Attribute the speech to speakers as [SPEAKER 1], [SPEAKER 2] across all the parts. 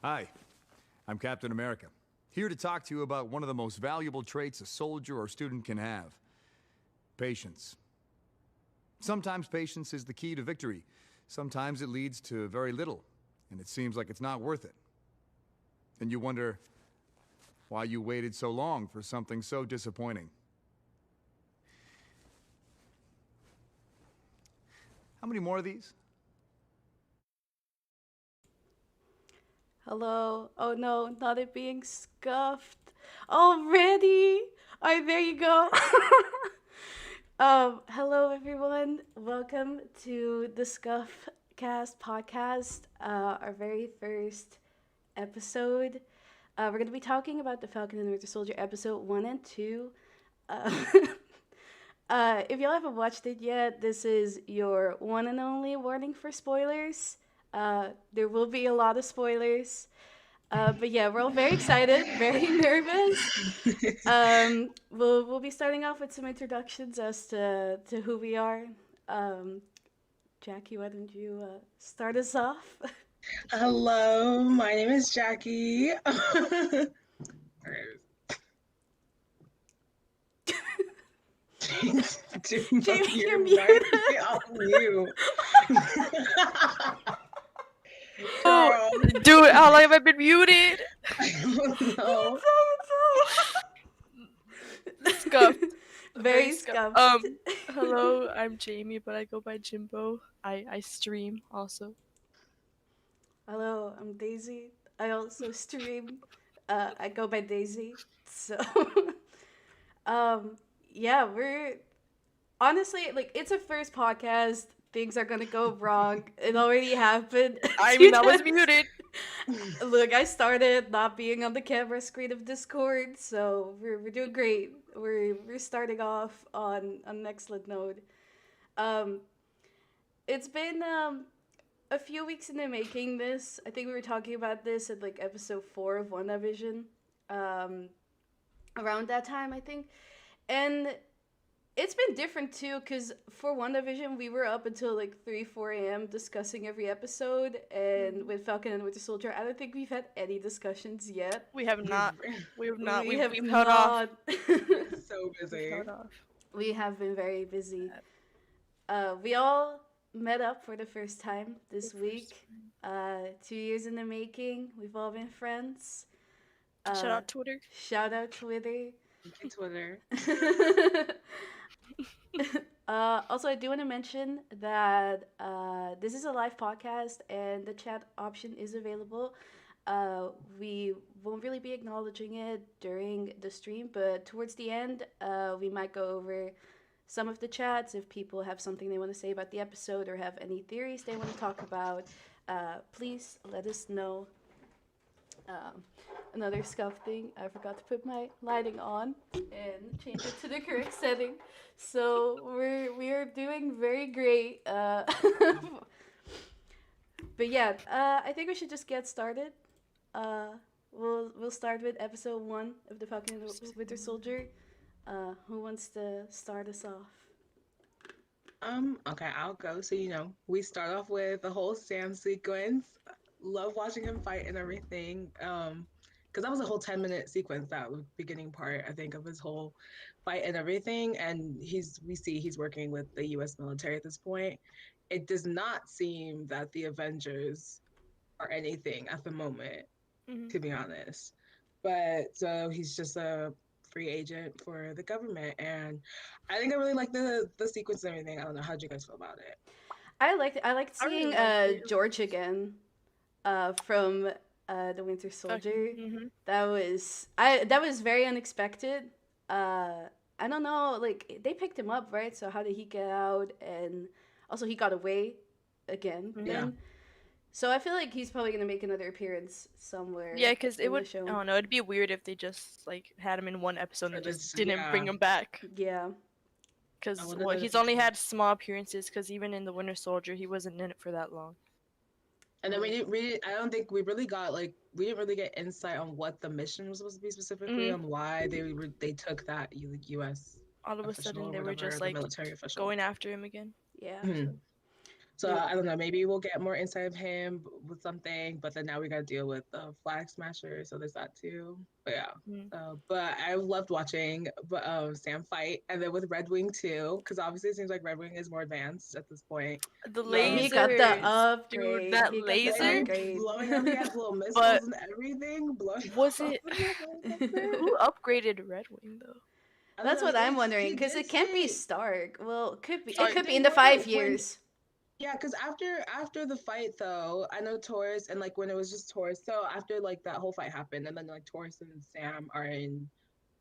[SPEAKER 1] Hi, I'm Captain America, here to talk to you about one of the most valuable traits a soldier or student can have: patience. Sometimes patience is the key to victory. Sometimes it leads to very little, and it seems like it's not worth it. And you wonder why you waited so long for something so disappointing. How many more of these?
[SPEAKER 2] Hello. Oh no, not it being scuffed. Already? Alright, there you go. Hello everyone. Welcome to the Scuff Cast podcast, our very first episode. We're going to be talking about the Falcon and the Winter Soldier episode 1 and 2. Uh, if y'all haven't watched it yet, this is your one and only warning for spoilers. There will be a lot of spoilers. But yeah, we're all very excited, very nervous. We'll be starting off with some introductions as to who we are. Um, Jackie, why don't you start us off?
[SPEAKER 3] Hello, my name is Jackie.
[SPEAKER 2] Jamie, you're
[SPEAKER 3] might
[SPEAKER 2] muted.
[SPEAKER 3] be on mute.
[SPEAKER 4] Oh,
[SPEAKER 3] Girl,
[SPEAKER 4] dude, how long have I been muted?
[SPEAKER 3] I don't know.
[SPEAKER 4] Scuffed.
[SPEAKER 2] Very
[SPEAKER 4] scuffed.
[SPEAKER 2] scuffed.
[SPEAKER 4] Hello, I'm Jamie, but I go by Jimbo. I stream also.
[SPEAKER 2] Hello, I'm Daisy. I also stream. I go by Daisy. So, um, yeah, we're honestly like it's a first podcast. Things are gonna go wrong. It already happened.
[SPEAKER 4] I mean, I was muted.
[SPEAKER 2] Look, I started not being on the camera screen of Discord, so we're doing great. We're starting off on an excellent note. Um, it's been a few weeks in the making. This I think we were talking about this at like episode 4 of WandaVision, um, around that time I think, and it's been different too because for WandaVision we were up until like 3-4 a.m. discussing every episode, and with Falcon and Winter Soldier I don't think we've had any discussions yet.
[SPEAKER 4] We have not. We have not.
[SPEAKER 2] We have
[SPEAKER 4] We've held off.
[SPEAKER 3] So busy.
[SPEAKER 4] Held off.
[SPEAKER 2] We have been very busy. We all met up for the first time this week. 2 years in the making. We've all been friends.
[SPEAKER 4] Shout out Twitter.
[SPEAKER 2] Shout out Twitter.
[SPEAKER 3] Twitter.
[SPEAKER 2] Also, I do want to mention that this is a live podcast and the chat option is available. We won't really be acknowledging it during the stream, but towards the end, we might go over some of the chats if people have something they want to say about the episode or have any theories they want to talk about. Please let us know. Another scuff thing, I forgot to put my lighting on and change it to the correct setting. So we are doing very great. But yeah, I think we should just get started. We'll start with episode 1 of the Falcon and the Winter Soldier. Who wants to start us off?
[SPEAKER 3] Okay, I'll go. So, we start off with the whole Sam sequence. Love watching him fight and everything. Because that was a whole 10-minute sequence, that was beginning part, I think, of his whole fight and everything. And we see he's working with the US military at this point. It does not seem that the Avengers are anything at the moment, to be honest. But so he's just a free agent for the government, and I think I really like the sequence and everything. I don't know, how'd you guys feel about it?
[SPEAKER 2] I liked
[SPEAKER 4] really
[SPEAKER 2] seeing
[SPEAKER 4] liked it.
[SPEAKER 2] George again, from the Winter Soldier. That was very unexpected. I don't know, like they picked him up, right? So how did he get out? And also he got away again.
[SPEAKER 3] Yeah.
[SPEAKER 2] So I feel like he's probably gonna make another appearance somewhere.
[SPEAKER 4] Yeah, because it
[SPEAKER 2] in the
[SPEAKER 4] would.
[SPEAKER 2] show.
[SPEAKER 4] I don't know. It'd be weird if they just like had him in one episode and just
[SPEAKER 3] just-
[SPEAKER 4] didn't
[SPEAKER 3] yeah.
[SPEAKER 4] bring him back.
[SPEAKER 2] Yeah.
[SPEAKER 4] Because
[SPEAKER 3] I wonder if
[SPEAKER 4] he's
[SPEAKER 3] they
[SPEAKER 4] only
[SPEAKER 3] did.
[SPEAKER 4] had small appearances. Because even in the Winter Soldier, he wasn't in it for that long.
[SPEAKER 3] And then I don't think we really got we didn't really get insight on what the mission was supposed to be specifically, on why they took that US
[SPEAKER 4] All of a
[SPEAKER 3] official
[SPEAKER 4] sudden,
[SPEAKER 3] or
[SPEAKER 4] they were
[SPEAKER 3] whatever,
[SPEAKER 4] just
[SPEAKER 3] the
[SPEAKER 4] like
[SPEAKER 3] military official.
[SPEAKER 4] going after him again.
[SPEAKER 2] Yeah.
[SPEAKER 3] Mhm. So
[SPEAKER 2] Yeah.
[SPEAKER 3] I don't know. Maybe we'll get more insight of him with something. But then now we got to deal with the Flag Smasher, so there's that too. But yeah.
[SPEAKER 4] Mm.
[SPEAKER 3] But I loved watching Sam fight, and then with Red Wing too, because obviously it seems like Red Wing is more advanced at this point.
[SPEAKER 4] The
[SPEAKER 2] Yeah, he got the
[SPEAKER 4] lasers, dude,
[SPEAKER 2] upgrade.
[SPEAKER 4] that
[SPEAKER 2] He got the
[SPEAKER 4] laser.
[SPEAKER 3] And
[SPEAKER 2] upgrade.
[SPEAKER 3] blowing up, he has little missiles
[SPEAKER 4] But
[SPEAKER 3] and everything. Blowing
[SPEAKER 4] was
[SPEAKER 3] up
[SPEAKER 4] it
[SPEAKER 3] in the helicopter.
[SPEAKER 4] who upgraded Red Wing though?
[SPEAKER 3] I don't
[SPEAKER 2] That's
[SPEAKER 3] know.
[SPEAKER 2] what I'm
[SPEAKER 3] It's,
[SPEAKER 2] wondering,
[SPEAKER 3] he
[SPEAKER 2] because
[SPEAKER 3] did
[SPEAKER 2] it can't be
[SPEAKER 3] say,
[SPEAKER 2] Stark. Well, it could be. It
[SPEAKER 4] Sorry.
[SPEAKER 2] could
[SPEAKER 3] they
[SPEAKER 2] be in the
[SPEAKER 3] were
[SPEAKER 2] 5 years.
[SPEAKER 3] yeah, because after the fight though, I know Taurus and like when it was just Taurus. So after like that whole fight happened, and then like Taurus and Sam are in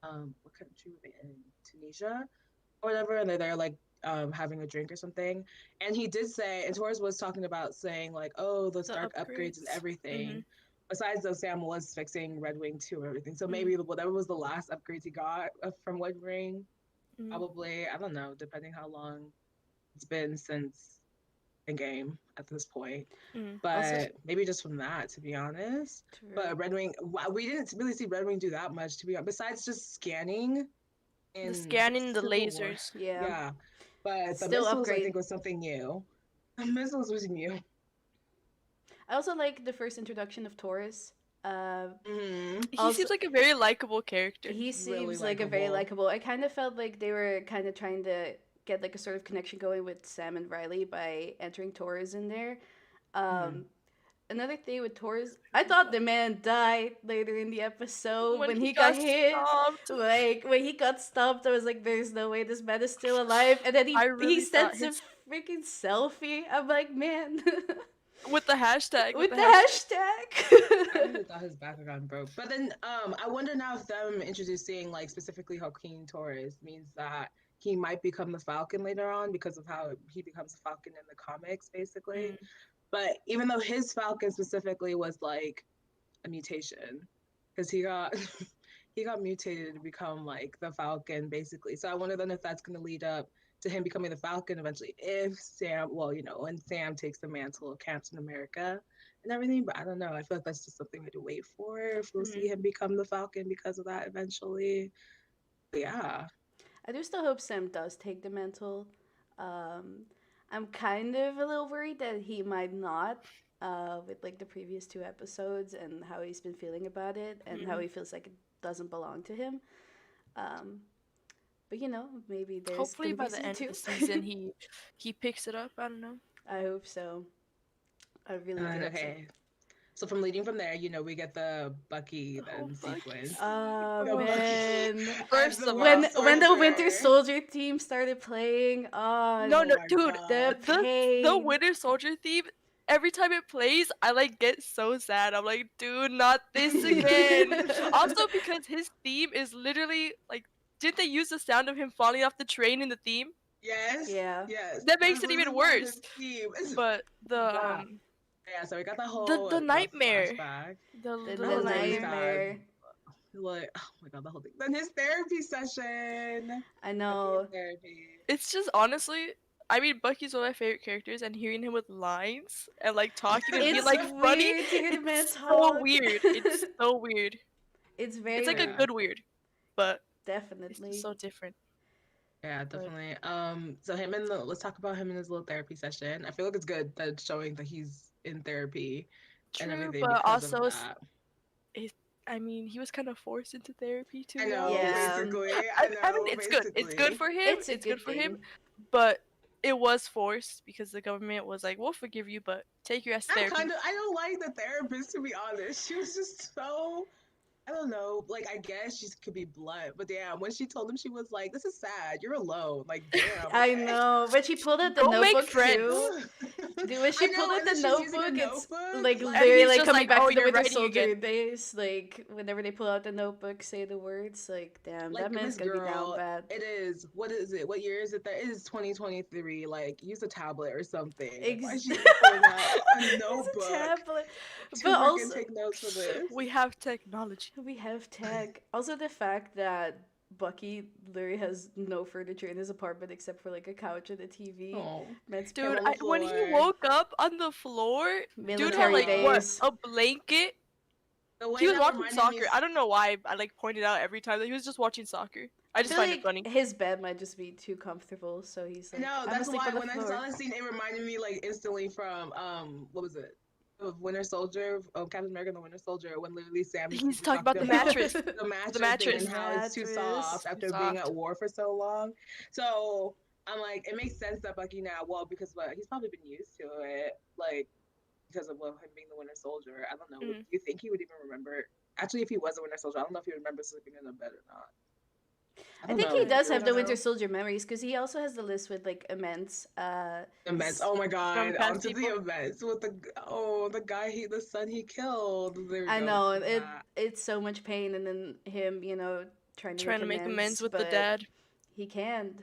[SPEAKER 3] what country were they in? Tunisia or whatever, and they're there like having a drink or something. And he did say, and Taurus was talking about saying like, oh, the
[SPEAKER 4] The
[SPEAKER 3] Stark upgrades and
[SPEAKER 4] upgrades.
[SPEAKER 3] everything. Besides though, Sam was fixing Red Wing too and everything. So
[SPEAKER 4] Mhm.
[SPEAKER 3] maybe whatever was the last upgrades he got from Red Wing,
[SPEAKER 4] Mhm.
[SPEAKER 3] probably, I don't know, depending how long it's been since the game at this point.
[SPEAKER 4] Mhm.
[SPEAKER 3] But
[SPEAKER 2] Also-
[SPEAKER 3] maybe just from that, to be honest.
[SPEAKER 2] True.
[SPEAKER 3] But Red Wing, we didn't really see Red Wing do that much, to be honest, besides just scanning
[SPEAKER 4] The
[SPEAKER 3] in
[SPEAKER 4] scanning, the
[SPEAKER 3] Civil War.
[SPEAKER 4] lasers.
[SPEAKER 2] Yeah.
[SPEAKER 3] Yeah. But the
[SPEAKER 2] Still
[SPEAKER 3] missiles, I
[SPEAKER 2] upgrade.
[SPEAKER 3] think, was something new. The missiles was new.
[SPEAKER 2] I also like the first introduction of Taurus.
[SPEAKER 4] He
[SPEAKER 2] Also-
[SPEAKER 4] seems like a very likable character.
[SPEAKER 2] He
[SPEAKER 3] Really
[SPEAKER 2] seems like a very
[SPEAKER 3] likable.
[SPEAKER 2] likable. I kind of felt like they were kind of trying to get like a sort of connection going with Sam and Riley by entering Taurus in there. Another thing with Taurus, I thought the man died later in the episode when he got hit.
[SPEAKER 4] stomped.
[SPEAKER 2] Like when he got stopped, I was like, "There's no way this man is still alive." And then
[SPEAKER 4] I
[SPEAKER 2] he
[SPEAKER 4] really
[SPEAKER 2] sends
[SPEAKER 4] thought
[SPEAKER 2] a
[SPEAKER 4] his-
[SPEAKER 2] freaking selfie. I'm like, man,
[SPEAKER 4] with the hashtag.
[SPEAKER 2] with the
[SPEAKER 3] I
[SPEAKER 2] hashtag.
[SPEAKER 3] really thought his back had gone broke. But then I wonder now if them introducing like specifically Joaquin Torres means that he might become the Falcon later on because of how he becomes a Falcon in the comics, basically.
[SPEAKER 4] Mm.
[SPEAKER 3] But even though his Falcon specifically was like a mutation, because he got he got mutated to become like the Falcon, basically. So I wonder then if that's going to lead up to him becoming the Falcon eventually, if Sam, well, you know, when Sam takes the mantle of Captain America and everything. But I don't know. I feel like that's just something we have to wait for if we'll see him become the Falcon because of that eventually. But yeah.
[SPEAKER 2] I do still hope Sam does take the mantle. I'm kind of a little worried that he might not, with like the previous 2 episodes and how he's been feeling about it and how he feels like it doesn't belong to him. But you know, maybe there's
[SPEAKER 4] Hopefully
[SPEAKER 2] gonna
[SPEAKER 4] by
[SPEAKER 2] be
[SPEAKER 4] the end
[SPEAKER 2] season
[SPEAKER 4] of the
[SPEAKER 2] 2.
[SPEAKER 4] season he picks it up. I don't know.
[SPEAKER 2] I hope so. I really do. Hope so.
[SPEAKER 3] Okay. So from leading from there, you know, we get the Bucky then
[SPEAKER 4] Bucky
[SPEAKER 3] sequence.
[SPEAKER 2] Oh
[SPEAKER 3] No,
[SPEAKER 2] man.
[SPEAKER 4] First
[SPEAKER 3] As the
[SPEAKER 4] of all-
[SPEAKER 2] When the
[SPEAKER 3] Soldier.
[SPEAKER 2] Winter Soldier team started playing, oh
[SPEAKER 4] No,
[SPEAKER 3] my
[SPEAKER 4] dude,
[SPEAKER 3] God.
[SPEAKER 2] the
[SPEAKER 4] the
[SPEAKER 2] pain.
[SPEAKER 4] Winter Soldier theme. Every time it plays, I like get so sad. I'm like, dude, not this again. Also, because his theme is literally like, didn't they use the sound of him falling off the train in the theme?
[SPEAKER 3] Yes.
[SPEAKER 2] Yeah.
[SPEAKER 3] Yes.
[SPEAKER 4] That makes
[SPEAKER 3] That's
[SPEAKER 4] it even
[SPEAKER 3] literally
[SPEAKER 4] worse.
[SPEAKER 3] his theme.
[SPEAKER 4] But the
[SPEAKER 3] Yeah. Yeah, so we got the whole
[SPEAKER 4] the nightmare,
[SPEAKER 3] flashback.
[SPEAKER 2] The
[SPEAKER 4] the
[SPEAKER 3] That
[SPEAKER 4] little
[SPEAKER 3] was really
[SPEAKER 2] nightmare.
[SPEAKER 3] sad. Like, oh my god, the whole thing. Then his therapy session.
[SPEAKER 2] I know.
[SPEAKER 3] Therapy.
[SPEAKER 4] It's just honestly, I mean, Bucky's one of my favorite characters, and hearing him with lines and like talking and being
[SPEAKER 2] It's
[SPEAKER 4] like funny,
[SPEAKER 2] weird to hear the man
[SPEAKER 4] it's so
[SPEAKER 2] talk.
[SPEAKER 4] weird. It's so weird.
[SPEAKER 2] It's very
[SPEAKER 4] It's like a
[SPEAKER 2] weird.
[SPEAKER 4] good weird, but it's
[SPEAKER 2] Definitely.
[SPEAKER 4] just so different.
[SPEAKER 3] Yeah, definitely. So him and let's talk about him in his little therapy session. I feel like it's good that it's showing that he's in therapy and
[SPEAKER 4] True,
[SPEAKER 3] everything
[SPEAKER 4] but
[SPEAKER 3] because
[SPEAKER 4] also,
[SPEAKER 3] of that.
[SPEAKER 4] I mean, he was kind of forced into therapy too.
[SPEAKER 3] I know,
[SPEAKER 2] Yeah.
[SPEAKER 3] basically. I
[SPEAKER 4] I
[SPEAKER 3] know,
[SPEAKER 4] mean, it's good. It's good for him.
[SPEAKER 2] It's
[SPEAKER 4] It's,
[SPEAKER 2] a
[SPEAKER 4] good
[SPEAKER 2] good
[SPEAKER 4] for him.
[SPEAKER 2] thing.
[SPEAKER 4] But it was forced because the government was like, "We'll forgive you, but take your ass to
[SPEAKER 3] I
[SPEAKER 4] therapy."
[SPEAKER 3] I don't like the therapist, to be honest. She was just so, I don't know, like, I guess she could be blunt, but damn, when she told him, she was like, this is sad, you're alone, like, damn.
[SPEAKER 2] I
[SPEAKER 3] okay.
[SPEAKER 2] know. When she pulled out the
[SPEAKER 4] Go make
[SPEAKER 2] notebook
[SPEAKER 4] friends.
[SPEAKER 2] too. Dude, when she
[SPEAKER 3] I know,
[SPEAKER 2] pulled out
[SPEAKER 3] and
[SPEAKER 2] the
[SPEAKER 3] then she's using a
[SPEAKER 2] notebook, it's
[SPEAKER 3] notebook,
[SPEAKER 2] like
[SPEAKER 3] like-
[SPEAKER 2] literally
[SPEAKER 4] he's
[SPEAKER 2] like
[SPEAKER 4] just
[SPEAKER 2] coming
[SPEAKER 4] like,
[SPEAKER 2] back
[SPEAKER 4] "Oh,
[SPEAKER 2] to the
[SPEAKER 4] you're
[SPEAKER 2] Winter
[SPEAKER 4] writing
[SPEAKER 2] Soldier
[SPEAKER 4] again."
[SPEAKER 2] days. Like whenever they pull out the notebook, say the words, like damn,
[SPEAKER 3] Like,
[SPEAKER 2] that man's
[SPEAKER 3] this
[SPEAKER 2] gonna be down
[SPEAKER 3] girl,
[SPEAKER 2] bad.
[SPEAKER 3] it is, what is it? What year is it? That it is 2023. Like, use a tablet or something. Like, why is she pulling out a
[SPEAKER 2] It's
[SPEAKER 3] notebook
[SPEAKER 2] tablet.
[SPEAKER 3] to
[SPEAKER 2] But
[SPEAKER 3] freaking
[SPEAKER 2] also,
[SPEAKER 3] take notes for this?
[SPEAKER 4] We have technology.
[SPEAKER 2] we have tech. Also, the fact that Bucky literally has no furniture in his apartment except for like a couch and a TV.
[SPEAKER 3] Oh.
[SPEAKER 2] Man's
[SPEAKER 4] Dude,
[SPEAKER 3] on the
[SPEAKER 4] when he
[SPEAKER 3] floor.
[SPEAKER 4] woke up on the floor, dude had
[SPEAKER 2] military
[SPEAKER 4] like what,
[SPEAKER 2] days.
[SPEAKER 4] a blanket.
[SPEAKER 3] The way
[SPEAKER 4] He was
[SPEAKER 3] that
[SPEAKER 4] watching
[SPEAKER 3] reminded
[SPEAKER 4] soccer.
[SPEAKER 3] me-
[SPEAKER 4] I don't know why I like pointed out every time that he was just watching soccer. I
[SPEAKER 2] I
[SPEAKER 4] just
[SPEAKER 2] feel
[SPEAKER 4] find it
[SPEAKER 2] like
[SPEAKER 4] funny.
[SPEAKER 2] his bed might just be too comfortable, so he's like,
[SPEAKER 3] No,
[SPEAKER 2] I'm
[SPEAKER 3] that's
[SPEAKER 2] asleep
[SPEAKER 3] why
[SPEAKER 2] on the
[SPEAKER 3] when I
[SPEAKER 2] floor.
[SPEAKER 3] saw that scene, it reminded me like instantly from what was it? Of Winter Soldier, Captain America and the Winter Soldier, when literally Sam
[SPEAKER 4] He's
[SPEAKER 3] was
[SPEAKER 4] talking about the mattress.
[SPEAKER 3] the
[SPEAKER 4] The
[SPEAKER 3] mattress thing and
[SPEAKER 4] mattress.
[SPEAKER 3] how it's too
[SPEAKER 2] Mattress.
[SPEAKER 3] soft
[SPEAKER 4] Too
[SPEAKER 3] after being
[SPEAKER 4] soft.
[SPEAKER 3] at war for so long. So I'm like, it makes sense that Bucky now, well, because he's probably been used to it, like because of him being the Winter Soldier. I don't know. Do you think he would even remember? Actually, if he was a Winter Soldier, I don't know if he remembers sleeping in a bed or not.
[SPEAKER 2] I
[SPEAKER 3] don't
[SPEAKER 2] think
[SPEAKER 3] know.
[SPEAKER 2] he does
[SPEAKER 3] I
[SPEAKER 2] have
[SPEAKER 3] don't
[SPEAKER 2] the Winter
[SPEAKER 3] know.
[SPEAKER 2] Soldier memories because he also has the list with like immense.
[SPEAKER 3] Immense. Oh my
[SPEAKER 4] From
[SPEAKER 3] god,
[SPEAKER 4] past
[SPEAKER 3] onto the
[SPEAKER 4] people.
[SPEAKER 3] events with the guy the son he killed. There we
[SPEAKER 2] I
[SPEAKER 3] go.
[SPEAKER 2] know
[SPEAKER 3] to that.
[SPEAKER 2] it's so much pain, and then him, trying to
[SPEAKER 4] Trying to
[SPEAKER 2] make
[SPEAKER 4] make amends
[SPEAKER 2] amends,
[SPEAKER 4] with the
[SPEAKER 2] but
[SPEAKER 4] dad.
[SPEAKER 2] he can't.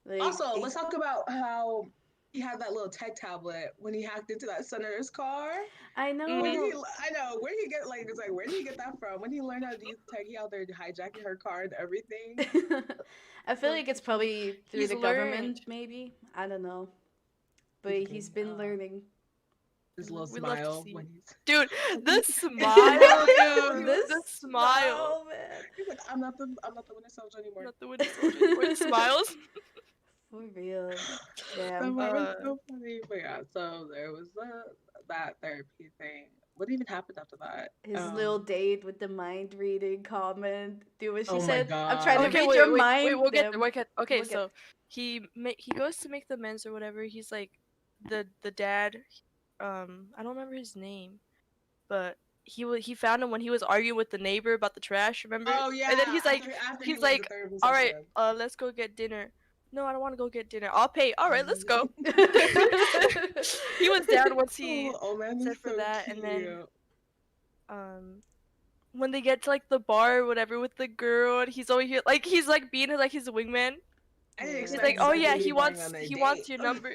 [SPEAKER 2] Like,
[SPEAKER 3] Also, let's talk about how he had that little tech tablet when he hacked into that senator's car.
[SPEAKER 2] I
[SPEAKER 3] When
[SPEAKER 2] know.
[SPEAKER 3] I know, where did he get like it's like where did he get that from? When he learned how to use tech, he out there hijacking her car and everything.
[SPEAKER 2] I feel like it's probably through
[SPEAKER 4] He's
[SPEAKER 2] the
[SPEAKER 4] learned.
[SPEAKER 2] government, maybe. I don't know, but he's
[SPEAKER 3] Freaking,
[SPEAKER 2] been learning.
[SPEAKER 3] his little
[SPEAKER 4] We love to
[SPEAKER 3] smile
[SPEAKER 4] see
[SPEAKER 3] when
[SPEAKER 4] it.
[SPEAKER 3] he's
[SPEAKER 4] Dude, the smile, dude.
[SPEAKER 2] This
[SPEAKER 4] The smile.
[SPEAKER 2] man.
[SPEAKER 3] he's like, I'm not the Winter Soldier anymore.
[SPEAKER 4] Not the Winter Soldier anymore. The smiles.
[SPEAKER 2] For real.
[SPEAKER 3] That
[SPEAKER 2] Damn.
[SPEAKER 3] moment's so funny. But yeah, so there was that therapy thing. What even happened after that?
[SPEAKER 2] His little date with the mind reading comment. Do what she
[SPEAKER 3] Oh my
[SPEAKER 2] said. I'm trying to
[SPEAKER 3] god.
[SPEAKER 4] Okay,
[SPEAKER 2] read
[SPEAKER 4] wait,
[SPEAKER 2] your
[SPEAKER 4] wait,
[SPEAKER 2] mind.
[SPEAKER 4] wait. We'll get there.
[SPEAKER 2] Damn.
[SPEAKER 4] We'll get. Okay,
[SPEAKER 2] We'll get-
[SPEAKER 4] so he goes to make the amends or whatever. He's like the dad. I don't remember his name, but he found him when he was arguing with the neighbor about the trash. Remember?
[SPEAKER 3] Oh yeah.
[SPEAKER 4] And then he's like,
[SPEAKER 3] After he
[SPEAKER 4] he's
[SPEAKER 3] left
[SPEAKER 4] like,
[SPEAKER 3] the therapy
[SPEAKER 4] all right,
[SPEAKER 3] session.
[SPEAKER 4] let's go get dinner. No, I don't want to go get dinner. I'll pay. All right, let's go. He was down once he
[SPEAKER 3] Oh man,
[SPEAKER 4] said
[SPEAKER 3] is
[SPEAKER 4] for
[SPEAKER 3] so
[SPEAKER 4] that,
[SPEAKER 3] cute.
[SPEAKER 4] and then when they get to like the bar or whatever with the girl, and he's over here like he's like being like his wingman.
[SPEAKER 3] I didn't
[SPEAKER 2] Yeah.
[SPEAKER 4] He's
[SPEAKER 3] expect
[SPEAKER 4] like, oh
[SPEAKER 3] them
[SPEAKER 4] yeah,
[SPEAKER 3] to be
[SPEAKER 4] he
[SPEAKER 3] going
[SPEAKER 4] wants
[SPEAKER 3] on a
[SPEAKER 4] he
[SPEAKER 3] date.
[SPEAKER 4] wants your number.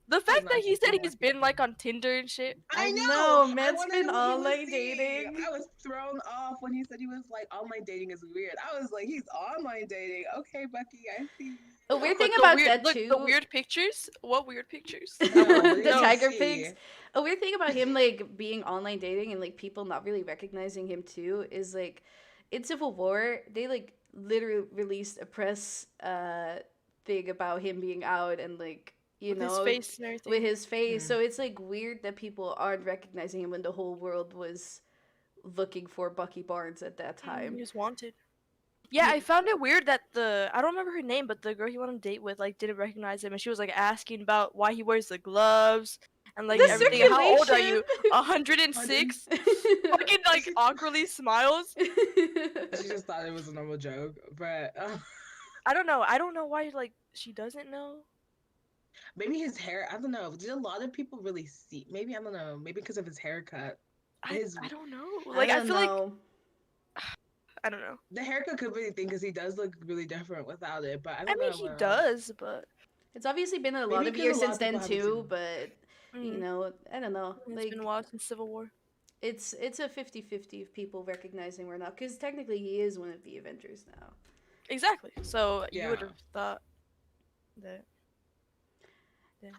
[SPEAKER 4] The
[SPEAKER 3] was
[SPEAKER 4] fact
[SPEAKER 3] not
[SPEAKER 4] that he said
[SPEAKER 3] expecting
[SPEAKER 4] he's
[SPEAKER 3] that
[SPEAKER 4] been
[SPEAKER 3] to
[SPEAKER 4] like
[SPEAKER 3] happen.
[SPEAKER 4] on Tinder and shit.
[SPEAKER 3] I
[SPEAKER 2] know,
[SPEAKER 3] know. I
[SPEAKER 2] man's
[SPEAKER 3] wanna
[SPEAKER 2] been
[SPEAKER 3] know what he was
[SPEAKER 2] online
[SPEAKER 3] seeing.
[SPEAKER 2] dating.
[SPEAKER 3] I was thrown off when he said he was like online dating is weird. I was like, he's online dating. Okay, Bucky, I see.
[SPEAKER 2] A weird
[SPEAKER 4] But
[SPEAKER 2] thing
[SPEAKER 4] the
[SPEAKER 2] about
[SPEAKER 4] weird
[SPEAKER 2] that
[SPEAKER 4] look,
[SPEAKER 2] too.
[SPEAKER 4] the weird pictures. What weird pictures?
[SPEAKER 3] No, what did
[SPEAKER 2] The
[SPEAKER 3] you
[SPEAKER 2] tiger
[SPEAKER 3] see?
[SPEAKER 2] pigs. A weird thing about him like being online dating and like people not really recognizing him too is like in Civil War they like literally released a press thing about him being out and like
[SPEAKER 4] With his face and everything.
[SPEAKER 2] with his face.
[SPEAKER 3] Mm.
[SPEAKER 2] So it's like weird that people aren't recognizing him when the whole world was looking for Bucky Barnes at that
[SPEAKER 4] He
[SPEAKER 2] time.
[SPEAKER 4] was wanted. Yeah, I found it weird that I don't remember her name, but the girl he went on a date with like didn't recognize him, and she was like asking about why he wears the gloves and like
[SPEAKER 2] The
[SPEAKER 4] everything. How old are you?
[SPEAKER 2] circulation.
[SPEAKER 4] 106. Fucking like awkwardly smiles.
[SPEAKER 3] She just thought it was a normal joke, but
[SPEAKER 4] I don't know. I don't know why like she doesn't know.
[SPEAKER 3] maybe his hair. I don't know. Did a lot of people really see? Maybe I don't know. Maybe because of his haircut.
[SPEAKER 4] I don't know.
[SPEAKER 2] I
[SPEAKER 4] Like I
[SPEAKER 2] don't
[SPEAKER 4] feel like
[SPEAKER 2] know.
[SPEAKER 4] I don't know.
[SPEAKER 3] The haircut could be a thing because he does look really different without it. But I
[SPEAKER 4] I
[SPEAKER 3] don't
[SPEAKER 4] mean
[SPEAKER 3] know.
[SPEAKER 4] he does, but
[SPEAKER 2] It's obviously been a
[SPEAKER 3] Maybe
[SPEAKER 2] lot of
[SPEAKER 3] 'cause
[SPEAKER 2] years
[SPEAKER 3] a lot
[SPEAKER 2] since
[SPEAKER 3] of people
[SPEAKER 2] then
[SPEAKER 3] haven't
[SPEAKER 2] too,
[SPEAKER 3] seen
[SPEAKER 2] but you know, I don't know.
[SPEAKER 4] it's
[SPEAKER 2] Like
[SPEAKER 4] been a while since Civil War.
[SPEAKER 2] it's a 50-50 of people recognizing or not cuz technically he is one of the Avengers now.
[SPEAKER 4] Exactly. So you would
[SPEAKER 3] Yeah.
[SPEAKER 4] have thought that.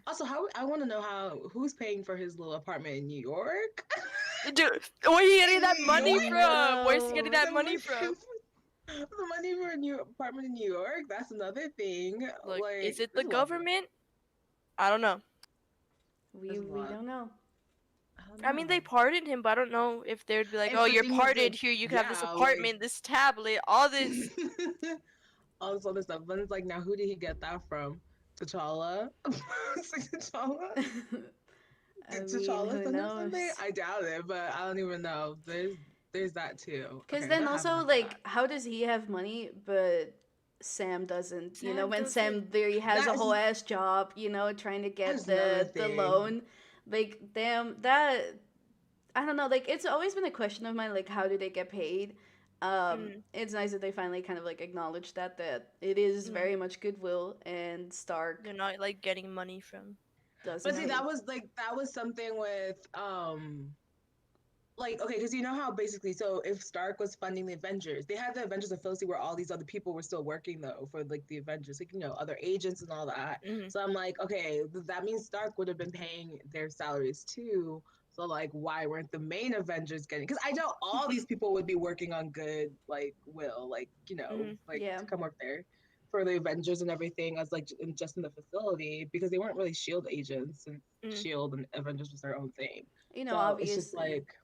[SPEAKER 3] Also, how I want to know who's paying for his little apartment in New York.
[SPEAKER 4] Dude, where he getting that
[SPEAKER 3] New
[SPEAKER 4] money
[SPEAKER 3] York?
[SPEAKER 4] from? Where's he getting that
[SPEAKER 3] The
[SPEAKER 4] money from?
[SPEAKER 3] The money for a new apartment in New York. That's another thing.
[SPEAKER 4] Look,
[SPEAKER 3] like,
[SPEAKER 4] is it the
[SPEAKER 3] there's a lot of-
[SPEAKER 4] government? I don't know.
[SPEAKER 2] We
[SPEAKER 3] There's a lot.
[SPEAKER 2] don't know.
[SPEAKER 3] don't
[SPEAKER 4] I mean, they
[SPEAKER 3] know.
[SPEAKER 4] pardoned him, but I don't know if they'd be like,
[SPEAKER 3] If
[SPEAKER 4] "Oh,
[SPEAKER 3] the
[SPEAKER 4] you're
[SPEAKER 3] thing was
[SPEAKER 4] pardoned.
[SPEAKER 3] like,
[SPEAKER 4] Here, you can have this
[SPEAKER 3] yeah, like-
[SPEAKER 4] apartment, this tablet, all this."
[SPEAKER 3] all this other stuff. But it's like, now who did he get that from? T'Challa? It's like T'Challa?
[SPEAKER 2] I
[SPEAKER 3] Did
[SPEAKER 2] mean,
[SPEAKER 3] T'Challa
[SPEAKER 2] who
[SPEAKER 3] send him
[SPEAKER 2] knows?
[SPEAKER 3] something? I doubt it, but I don't even know. There's that too.
[SPEAKER 2] Because
[SPEAKER 3] Okay,
[SPEAKER 2] then
[SPEAKER 3] what
[SPEAKER 2] also,
[SPEAKER 3] happened
[SPEAKER 2] like,
[SPEAKER 3] after
[SPEAKER 2] how does he have money, but Sam doesn't? You know,
[SPEAKER 3] Sam
[SPEAKER 2] when Sam
[SPEAKER 3] doesn't.
[SPEAKER 2] literally has a
[SPEAKER 3] That's-
[SPEAKER 2] whole ass job, you know, trying to get
[SPEAKER 3] That's another
[SPEAKER 2] the
[SPEAKER 3] thing.
[SPEAKER 2] loan. Like, damn, that I don't know. Like, it's always been a question of mine. Like, how do they get paid? It's nice that they finally kind of like acknowledge that it is very much goodwill, and Stark
[SPEAKER 4] They're not like getting money from.
[SPEAKER 2] doesn't.
[SPEAKER 3] But see, that was something with like, okay, because you know how basically, so if Stark was funding the Avengers, they had the Avengers Affinity where all these other people were still working though for like the Avengers, like other agents and all that.
[SPEAKER 4] Mhm.
[SPEAKER 3] So I'm like, okay, that means Stark would have been paying their salaries too. So like, why weren't the main Avengers getting? Because I know all these people would be working on good like will, like like
[SPEAKER 2] Yeah.
[SPEAKER 3] to come work there for the Avengers and everything as like just in the facility because they weren't really Shield agents and
[SPEAKER 4] Mhm.
[SPEAKER 3] Shield and Avengers was their own thing. So it's just
[SPEAKER 2] Obviously.
[SPEAKER 3] like,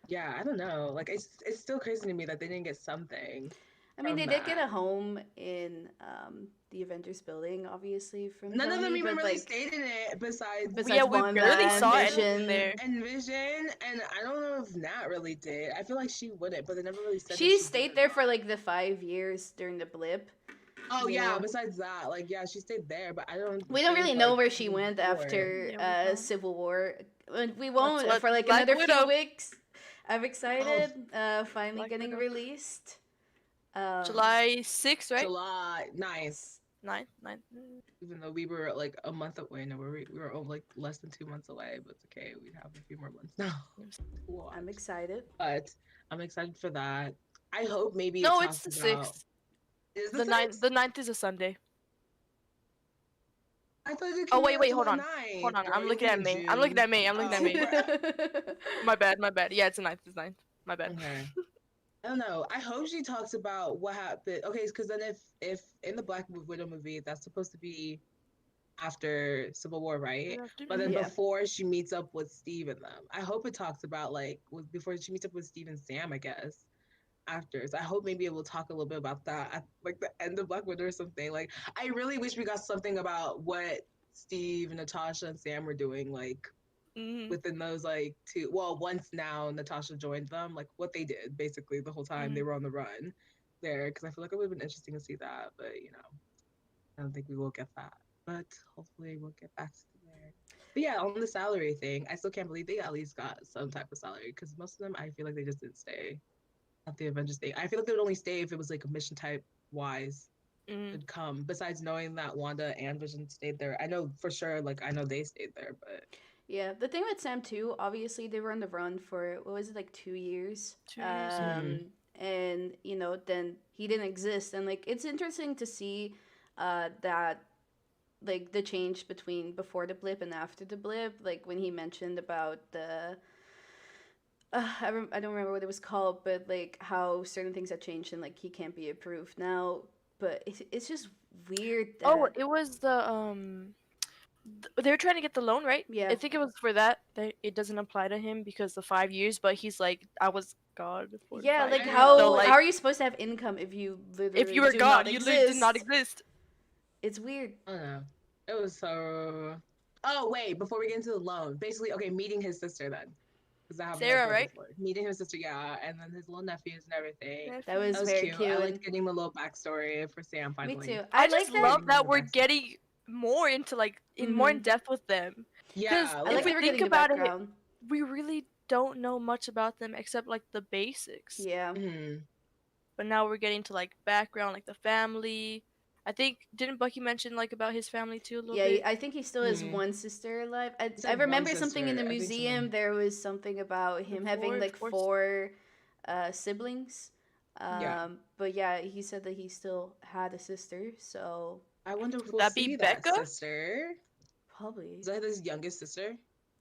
[SPEAKER 3] yeah, I don't know. Like it's still crazy to me that they didn't get something
[SPEAKER 2] I mean, they
[SPEAKER 3] from
[SPEAKER 2] did get
[SPEAKER 3] that.
[SPEAKER 2] a home in the Avengers building, obviously, from
[SPEAKER 3] None of them
[SPEAKER 2] Tony,
[SPEAKER 3] even
[SPEAKER 2] but
[SPEAKER 3] really
[SPEAKER 2] like
[SPEAKER 3] stayed in it besides
[SPEAKER 4] Yeah,
[SPEAKER 2] besides
[SPEAKER 4] we
[SPEAKER 2] Wanda
[SPEAKER 4] barely
[SPEAKER 2] and
[SPEAKER 4] saw anything
[SPEAKER 2] Vision,
[SPEAKER 4] there.
[SPEAKER 3] and Vision, and I don't know if Nat really did. I feel like she wouldn't, but they never really said that
[SPEAKER 2] she
[SPEAKER 3] she did
[SPEAKER 2] stayed
[SPEAKER 3] or
[SPEAKER 2] there
[SPEAKER 3] not.
[SPEAKER 2] for like the 5 years during the blip.
[SPEAKER 3] Oh
[SPEAKER 2] you
[SPEAKER 3] yeah,
[SPEAKER 2] know.
[SPEAKER 3] besides that, like yeah, she stayed there, but I don't
[SPEAKER 2] We don't really
[SPEAKER 3] think
[SPEAKER 2] know
[SPEAKER 3] like
[SPEAKER 2] where she
[SPEAKER 3] even
[SPEAKER 2] went
[SPEAKER 3] before.
[SPEAKER 2] after
[SPEAKER 4] Yeah, we don't.
[SPEAKER 2] Civil War. We
[SPEAKER 4] Let's
[SPEAKER 2] won't
[SPEAKER 4] let
[SPEAKER 2] for like
[SPEAKER 4] Black
[SPEAKER 2] another few
[SPEAKER 4] Widow.
[SPEAKER 2] weeks. I'm
[SPEAKER 3] Oh,
[SPEAKER 2] excited. Finally
[SPEAKER 4] Black
[SPEAKER 2] getting
[SPEAKER 4] Widow.
[SPEAKER 2] released. Um,
[SPEAKER 4] July 6th, right?
[SPEAKER 3] July 9th.
[SPEAKER 4] 9th, 9th.
[SPEAKER 3] Even though we were like a month away, no, we were like less than 2 months away, but it's okay. We have a few more months now. to watch.
[SPEAKER 2] I'm excited.
[SPEAKER 3] But I'm excited for that. I hope maybe it
[SPEAKER 4] No, it's
[SPEAKER 3] talks
[SPEAKER 4] the
[SPEAKER 3] about
[SPEAKER 4] 6th.
[SPEAKER 3] is
[SPEAKER 4] The 9th.
[SPEAKER 3] 6th?
[SPEAKER 4] The 9th is a Sunday.
[SPEAKER 3] I thought it
[SPEAKER 4] Oh
[SPEAKER 3] came
[SPEAKER 4] wait,
[SPEAKER 3] out
[SPEAKER 4] hold
[SPEAKER 3] July
[SPEAKER 4] on.
[SPEAKER 3] 9th.
[SPEAKER 4] Hold on.
[SPEAKER 3] Or
[SPEAKER 4] I'm
[SPEAKER 3] are you
[SPEAKER 4] looking at
[SPEAKER 3] in
[SPEAKER 4] May. I'm looking
[SPEAKER 3] June?
[SPEAKER 4] at May. I'm looking at May. My bad. My bad. Yeah, it's the 9th. It's 9th. My bad.
[SPEAKER 3] Okay. I don't know. I hope she talks about what happened. Okay, because then if in the Black Widow movie, that's supposed to be after Civil War, right? But then
[SPEAKER 2] Yeah.
[SPEAKER 3] before she meets up with Steve and them, I hope it talks about like before she meets up with Steve and Sam, I guess. Actors. I hope maybe it will talk a little bit about that at like the end of Black Widow or something. Like I really wish we got something about what Steve, Natasha, and Sam were doing, like
[SPEAKER 4] Mhm.
[SPEAKER 3] within those like two. Well, once now Natasha joined them, like what they did basically the whole time they
[SPEAKER 4] Mhm.
[SPEAKER 3] were on the run there. Because I feel like it would have been interesting to see that, but I don't think we will get that. But hopefully we'll get back to there. But yeah, on the salary thing, I still can't believe they at least got some type of salary because most of them, I feel like they just didn't stay at the Avengers thing. I feel like they would only stay if it was like a mission type wise
[SPEAKER 4] Mhm.
[SPEAKER 3] would come. Besides knowing that Wanda and Vision stayed there, I know for sure. Like I know they stayed there, but
[SPEAKER 2] Yeah, the thing with Sam too, obviously they were on the run for what was it, like 2 years,
[SPEAKER 4] 2 years.
[SPEAKER 2] and then he didn't exist, and like it's interesting to see, that like the change between before the blip and after the blip, like when he mentioned about the, I don't remember what it was called, but like how certain things have changed and like he can't be approved now, but it's just weird
[SPEAKER 4] Oh,
[SPEAKER 2] that
[SPEAKER 4] it was the they were trying to get the loan, right?
[SPEAKER 2] yeah.
[SPEAKER 4] I think it was for that it doesn't apply to him because the 5 years, but he's like, I was God for
[SPEAKER 2] Yeah,
[SPEAKER 4] 5
[SPEAKER 2] like
[SPEAKER 3] I
[SPEAKER 4] years.
[SPEAKER 3] know.
[SPEAKER 4] So
[SPEAKER 2] how
[SPEAKER 4] like,
[SPEAKER 2] are you supposed to have income if you
[SPEAKER 4] if
[SPEAKER 2] literally
[SPEAKER 4] you were
[SPEAKER 2] do
[SPEAKER 4] God,
[SPEAKER 2] not
[SPEAKER 4] you literally did not
[SPEAKER 2] exist?
[SPEAKER 4] exist.
[SPEAKER 2] It's weird.
[SPEAKER 3] I don't know. It was so. Oh wait, before we get into the loan, basically, okay, meeting his sister then, because I haven't
[SPEAKER 4] Sarah,
[SPEAKER 3] heard
[SPEAKER 4] right?
[SPEAKER 3] before. Meeting his sister, yeah, and then his little nephews and everything.
[SPEAKER 2] That was
[SPEAKER 3] That was
[SPEAKER 2] very
[SPEAKER 3] cute. I
[SPEAKER 2] cute.
[SPEAKER 3] liked getting the little backstory for Sam
[SPEAKER 2] Me
[SPEAKER 3] finally.
[SPEAKER 2] too.
[SPEAKER 4] I
[SPEAKER 2] Like
[SPEAKER 4] just
[SPEAKER 2] that.
[SPEAKER 4] love
[SPEAKER 3] Getting
[SPEAKER 4] that
[SPEAKER 3] the
[SPEAKER 4] we're
[SPEAKER 3] backstory.
[SPEAKER 4] getting more into like more in
[SPEAKER 2] Mm-hmm.
[SPEAKER 4] depth with them. Because
[SPEAKER 3] Yeah,
[SPEAKER 2] I
[SPEAKER 4] if
[SPEAKER 2] like
[SPEAKER 4] we
[SPEAKER 2] that we're
[SPEAKER 4] think
[SPEAKER 2] getting the
[SPEAKER 4] about it,
[SPEAKER 2] background.
[SPEAKER 4] we really don't know much about them except like the basics.
[SPEAKER 2] Yeah.
[SPEAKER 3] mhm.
[SPEAKER 4] But now we're getting to like background, like the family. I think didn't Bucky mention like about his family too a little
[SPEAKER 2] Yeah,
[SPEAKER 4] bit?
[SPEAKER 2] I think he still has
[SPEAKER 3] Mhm.
[SPEAKER 2] one sister alive. I
[SPEAKER 3] He said one
[SPEAKER 2] remember something in
[SPEAKER 3] sister.
[SPEAKER 2] the
[SPEAKER 3] I think
[SPEAKER 2] museum.
[SPEAKER 3] something.
[SPEAKER 2] There was something about
[SPEAKER 4] The
[SPEAKER 2] him having like
[SPEAKER 4] four.
[SPEAKER 2] four siblings.
[SPEAKER 3] Yeah.
[SPEAKER 2] But yeah, he said that he still had a sister. So
[SPEAKER 3] I wonder if
[SPEAKER 4] Would
[SPEAKER 3] we'll
[SPEAKER 4] that be
[SPEAKER 3] see that
[SPEAKER 4] Becca?
[SPEAKER 3] sister.
[SPEAKER 2] probably,
[SPEAKER 3] Is that his youngest sister?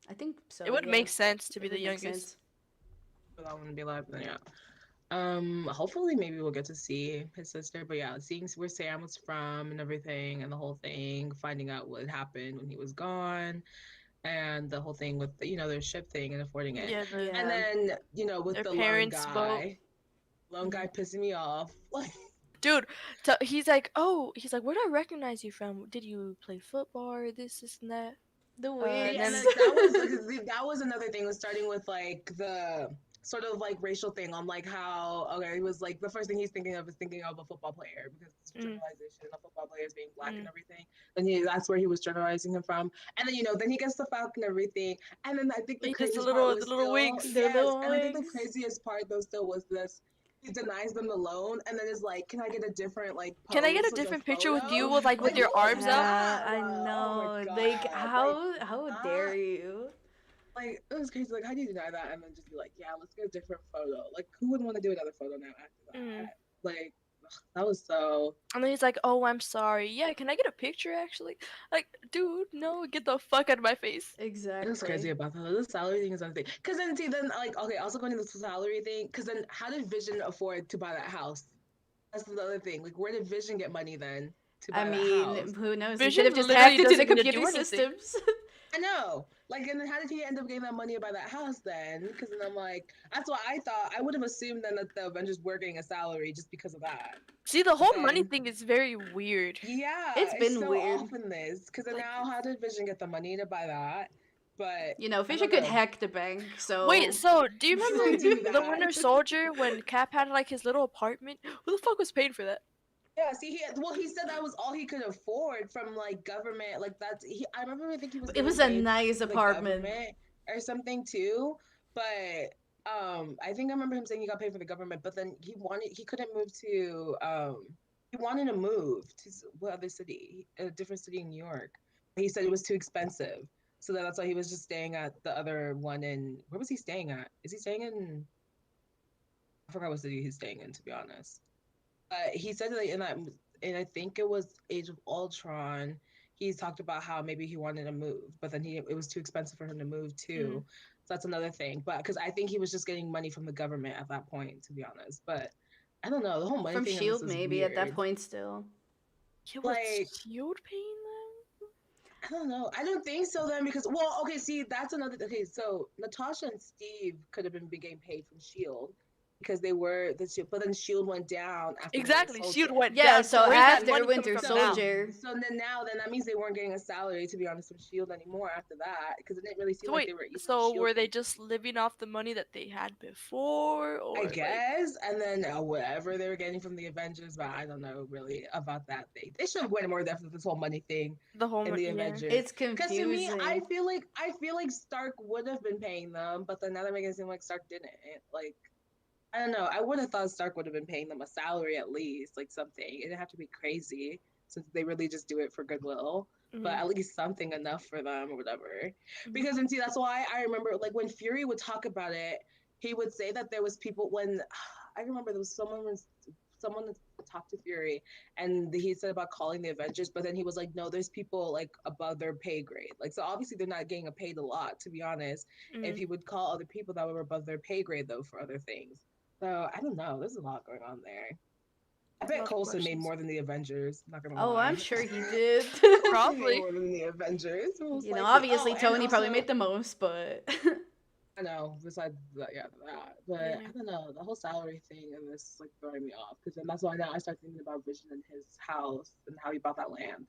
[SPEAKER 2] I think so.
[SPEAKER 4] It would
[SPEAKER 2] Yeah,
[SPEAKER 4] make sense to be
[SPEAKER 2] it
[SPEAKER 4] the
[SPEAKER 2] would make
[SPEAKER 4] youngest.
[SPEAKER 2] sense.
[SPEAKER 3] But I want to be alive. Then yeah. Hopefully maybe we'll get to see his sister. But yeah, seeing where Sam was from and everything and the whole thing, finding out what happened when he was gone, and the whole thing with their ship thing and affording it.
[SPEAKER 4] Yeah,
[SPEAKER 3] And
[SPEAKER 2] Yeah.
[SPEAKER 3] then, with
[SPEAKER 4] their
[SPEAKER 3] the lone
[SPEAKER 4] parents both.
[SPEAKER 3] guy. Lone guy pissing me off. Like
[SPEAKER 4] Dude, so he's like, where do I recognize you from? Did you play football or this, and that?
[SPEAKER 2] The
[SPEAKER 3] see,
[SPEAKER 4] And
[SPEAKER 3] and
[SPEAKER 2] wigs.
[SPEAKER 4] then
[SPEAKER 3] like that was another thing was starting with like the sort of like racial thing on like how okay, it was like the first thing he's thinking of is thinking of a football player because it's generalization of football players being black and everything. And that's where he was generalizing him from. And then then he gets the Falcon and everything. And then I think the
[SPEAKER 4] he does
[SPEAKER 3] craziest part
[SPEAKER 4] the
[SPEAKER 3] was
[SPEAKER 4] little
[SPEAKER 3] still
[SPEAKER 4] wigs.
[SPEAKER 2] The
[SPEAKER 3] yes,
[SPEAKER 2] little
[SPEAKER 3] and I think the
[SPEAKER 2] wigs.
[SPEAKER 3] craziest part though still was this. He denies them the loan and then is like, "Can I get a different like
[SPEAKER 4] Can I get a
[SPEAKER 3] pose, like a
[SPEAKER 4] different picture with you
[SPEAKER 3] photo?"
[SPEAKER 4] with like with
[SPEAKER 3] Like
[SPEAKER 4] your
[SPEAKER 3] what was
[SPEAKER 4] arms up?
[SPEAKER 2] Yeah,
[SPEAKER 3] that?
[SPEAKER 2] I
[SPEAKER 3] Oh my
[SPEAKER 2] know. Like
[SPEAKER 3] god! Like
[SPEAKER 2] how dare
[SPEAKER 3] that
[SPEAKER 2] you?
[SPEAKER 3] Like, it was crazy. Like, how do you deny that and then just be like, yeah, let's get a different photo? Like, who wouldn't want to do another photo now after
[SPEAKER 4] Mm.
[SPEAKER 3] that? Like, that was so.
[SPEAKER 4] And then he's like, "Oh, I'm sorry. Yeah, can I get a picture actually?" Like, dude, no, get the fuck out of my face.
[SPEAKER 3] It was crazy
[SPEAKER 2] Exactly.
[SPEAKER 3] about that. The salary thing is another thing. Because then, see, then, like, okay, also going to the salary thing, because then how did Vision afford to buy that house? That's the other thing. Like, where did Vision get money then to
[SPEAKER 2] I
[SPEAKER 3] buy that house?
[SPEAKER 2] mean, who knows? He could
[SPEAKER 4] Vision
[SPEAKER 2] have just
[SPEAKER 4] literally
[SPEAKER 2] hacked into the
[SPEAKER 4] doesn't need to
[SPEAKER 2] computer
[SPEAKER 4] do anything.
[SPEAKER 2] systems.
[SPEAKER 3] I know. Like, and then how did he end up getting that money to buy that house then? Because then I'm like, that's what I thought. I would have assumed then that the Avengers were getting a salary just because of that.
[SPEAKER 4] See, the
[SPEAKER 3] But
[SPEAKER 4] whole money
[SPEAKER 3] then,
[SPEAKER 4] thing is very weird.
[SPEAKER 3] yeah,
[SPEAKER 2] It's
[SPEAKER 3] it's
[SPEAKER 2] been
[SPEAKER 3] so
[SPEAKER 2] weird.
[SPEAKER 3] off in this. Because then
[SPEAKER 4] Like,
[SPEAKER 3] now, how did Vision get the money to buy that? But
[SPEAKER 2] You know,
[SPEAKER 3] I
[SPEAKER 2] Fisher
[SPEAKER 3] don't
[SPEAKER 2] could
[SPEAKER 3] know.
[SPEAKER 2] hack the bank, so.
[SPEAKER 4] wait, so do you
[SPEAKER 3] He
[SPEAKER 4] remember
[SPEAKER 3] would do
[SPEAKER 4] the
[SPEAKER 3] that.
[SPEAKER 4] Winter Soldier when Cap had like his little apartment? Who the fuck was paying for that?
[SPEAKER 3] Yeah, see, he said that was all he could afford from like government. Like that's I remember I think he was
[SPEAKER 2] It
[SPEAKER 3] getting
[SPEAKER 2] was a
[SPEAKER 3] paid
[SPEAKER 2] nice
[SPEAKER 3] from the
[SPEAKER 2] apartment.
[SPEAKER 3] government or something too. But I think I remember him saying he got paid for the government, but then he couldn't move to he wanted to move to what other city? A different city in New York. He said it was too expensive. So that's why he was just staying at the other one in where was he staying at? Is he staying in I forgot what city he's staying in, to be honest. He said that in that, and I think it was Age of Ultron. He talked about how maybe he wanted to move, but then it was too expensive for him to move too.
[SPEAKER 4] Mm.
[SPEAKER 3] So that's another thing. But because I think he was just getting money from the government at that point, to be honest. But I don't know. The whole money
[SPEAKER 2] From
[SPEAKER 3] thing on this
[SPEAKER 2] Shield,
[SPEAKER 3] is
[SPEAKER 2] maybe at that
[SPEAKER 3] weird.
[SPEAKER 2] point still.
[SPEAKER 4] Yeah, was
[SPEAKER 3] Like
[SPEAKER 4] Shield paying them?
[SPEAKER 3] I don't know. I don't think so then because well, okay, see that's another okay. So Natasha and Steve could have been getting paid from Shield because they were the Shield, but then Shield went down after the Winter
[SPEAKER 4] Exactly, Shield
[SPEAKER 3] Soldier.
[SPEAKER 4] went
[SPEAKER 2] Yeah,
[SPEAKER 4] down.
[SPEAKER 2] so
[SPEAKER 4] So where's that
[SPEAKER 2] after
[SPEAKER 4] money coming
[SPEAKER 2] Winter
[SPEAKER 4] from
[SPEAKER 3] So,
[SPEAKER 4] now?
[SPEAKER 2] Soldier.
[SPEAKER 3] so then now, then that means they weren't getting a salary, to be honest, from Shield anymore after that, because it didn't really seem
[SPEAKER 4] So
[SPEAKER 3] like
[SPEAKER 4] wait,
[SPEAKER 3] they were even
[SPEAKER 4] so
[SPEAKER 3] Shield
[SPEAKER 4] were they
[SPEAKER 3] people.
[SPEAKER 4] just living off the money that they had before,
[SPEAKER 3] I
[SPEAKER 4] or like
[SPEAKER 3] guess, and then whatever they were getting from the Avengers, but I don't know really about that thing. They should have went more depth with this whole money thing
[SPEAKER 4] the whole
[SPEAKER 3] in the
[SPEAKER 4] yeah?
[SPEAKER 3] Avengers.
[SPEAKER 2] It's
[SPEAKER 3] Because to me,
[SPEAKER 2] confusing.
[SPEAKER 3] I feel like Stark would have been paying them, but then now they're making it seem like Stark didn't. Like I don't know. I would have thought Stark would have been paying them a salary at least, like something. It didn't have to be crazy since they really just do it for goodwill, but
[SPEAKER 4] Mm-hmm.
[SPEAKER 3] at least something enough for them or whatever.
[SPEAKER 4] Mm-hmm.
[SPEAKER 3] Because and see, that's why I remember like when Fury would talk about it, he would say that there was people when I remember there was someone that talked to Fury and he said about calling the Avengers, but then he was like, no, there's people like above their pay grade. Like so obviously they're not getting paid a lot, to be honest. If
[SPEAKER 4] Mm-hmm.
[SPEAKER 3] he would call other people that were above their pay grade though for other things. So I don't know. There's a lot going on there. I
[SPEAKER 4] A
[SPEAKER 3] bet
[SPEAKER 4] lot of
[SPEAKER 3] Coulson made
[SPEAKER 4] questions.
[SPEAKER 3] more than the Avengers. I'm not gonna
[SPEAKER 2] Oh, I'm
[SPEAKER 3] lie.
[SPEAKER 2] sure he did.
[SPEAKER 3] Coulson made
[SPEAKER 4] Probably.
[SPEAKER 3] more than the Avengers, most
[SPEAKER 2] You know,
[SPEAKER 3] likely.
[SPEAKER 2] obviously
[SPEAKER 3] Oh, and
[SPEAKER 2] Tony probably
[SPEAKER 3] also
[SPEAKER 2] made the most, but.
[SPEAKER 3] I know. Besides that, yeah, that. But
[SPEAKER 4] Yeah.
[SPEAKER 3] I don't know. The whole salary thing and this is like throwing me off because then that's why now I start thinking about Vision and his house and how he bought that land,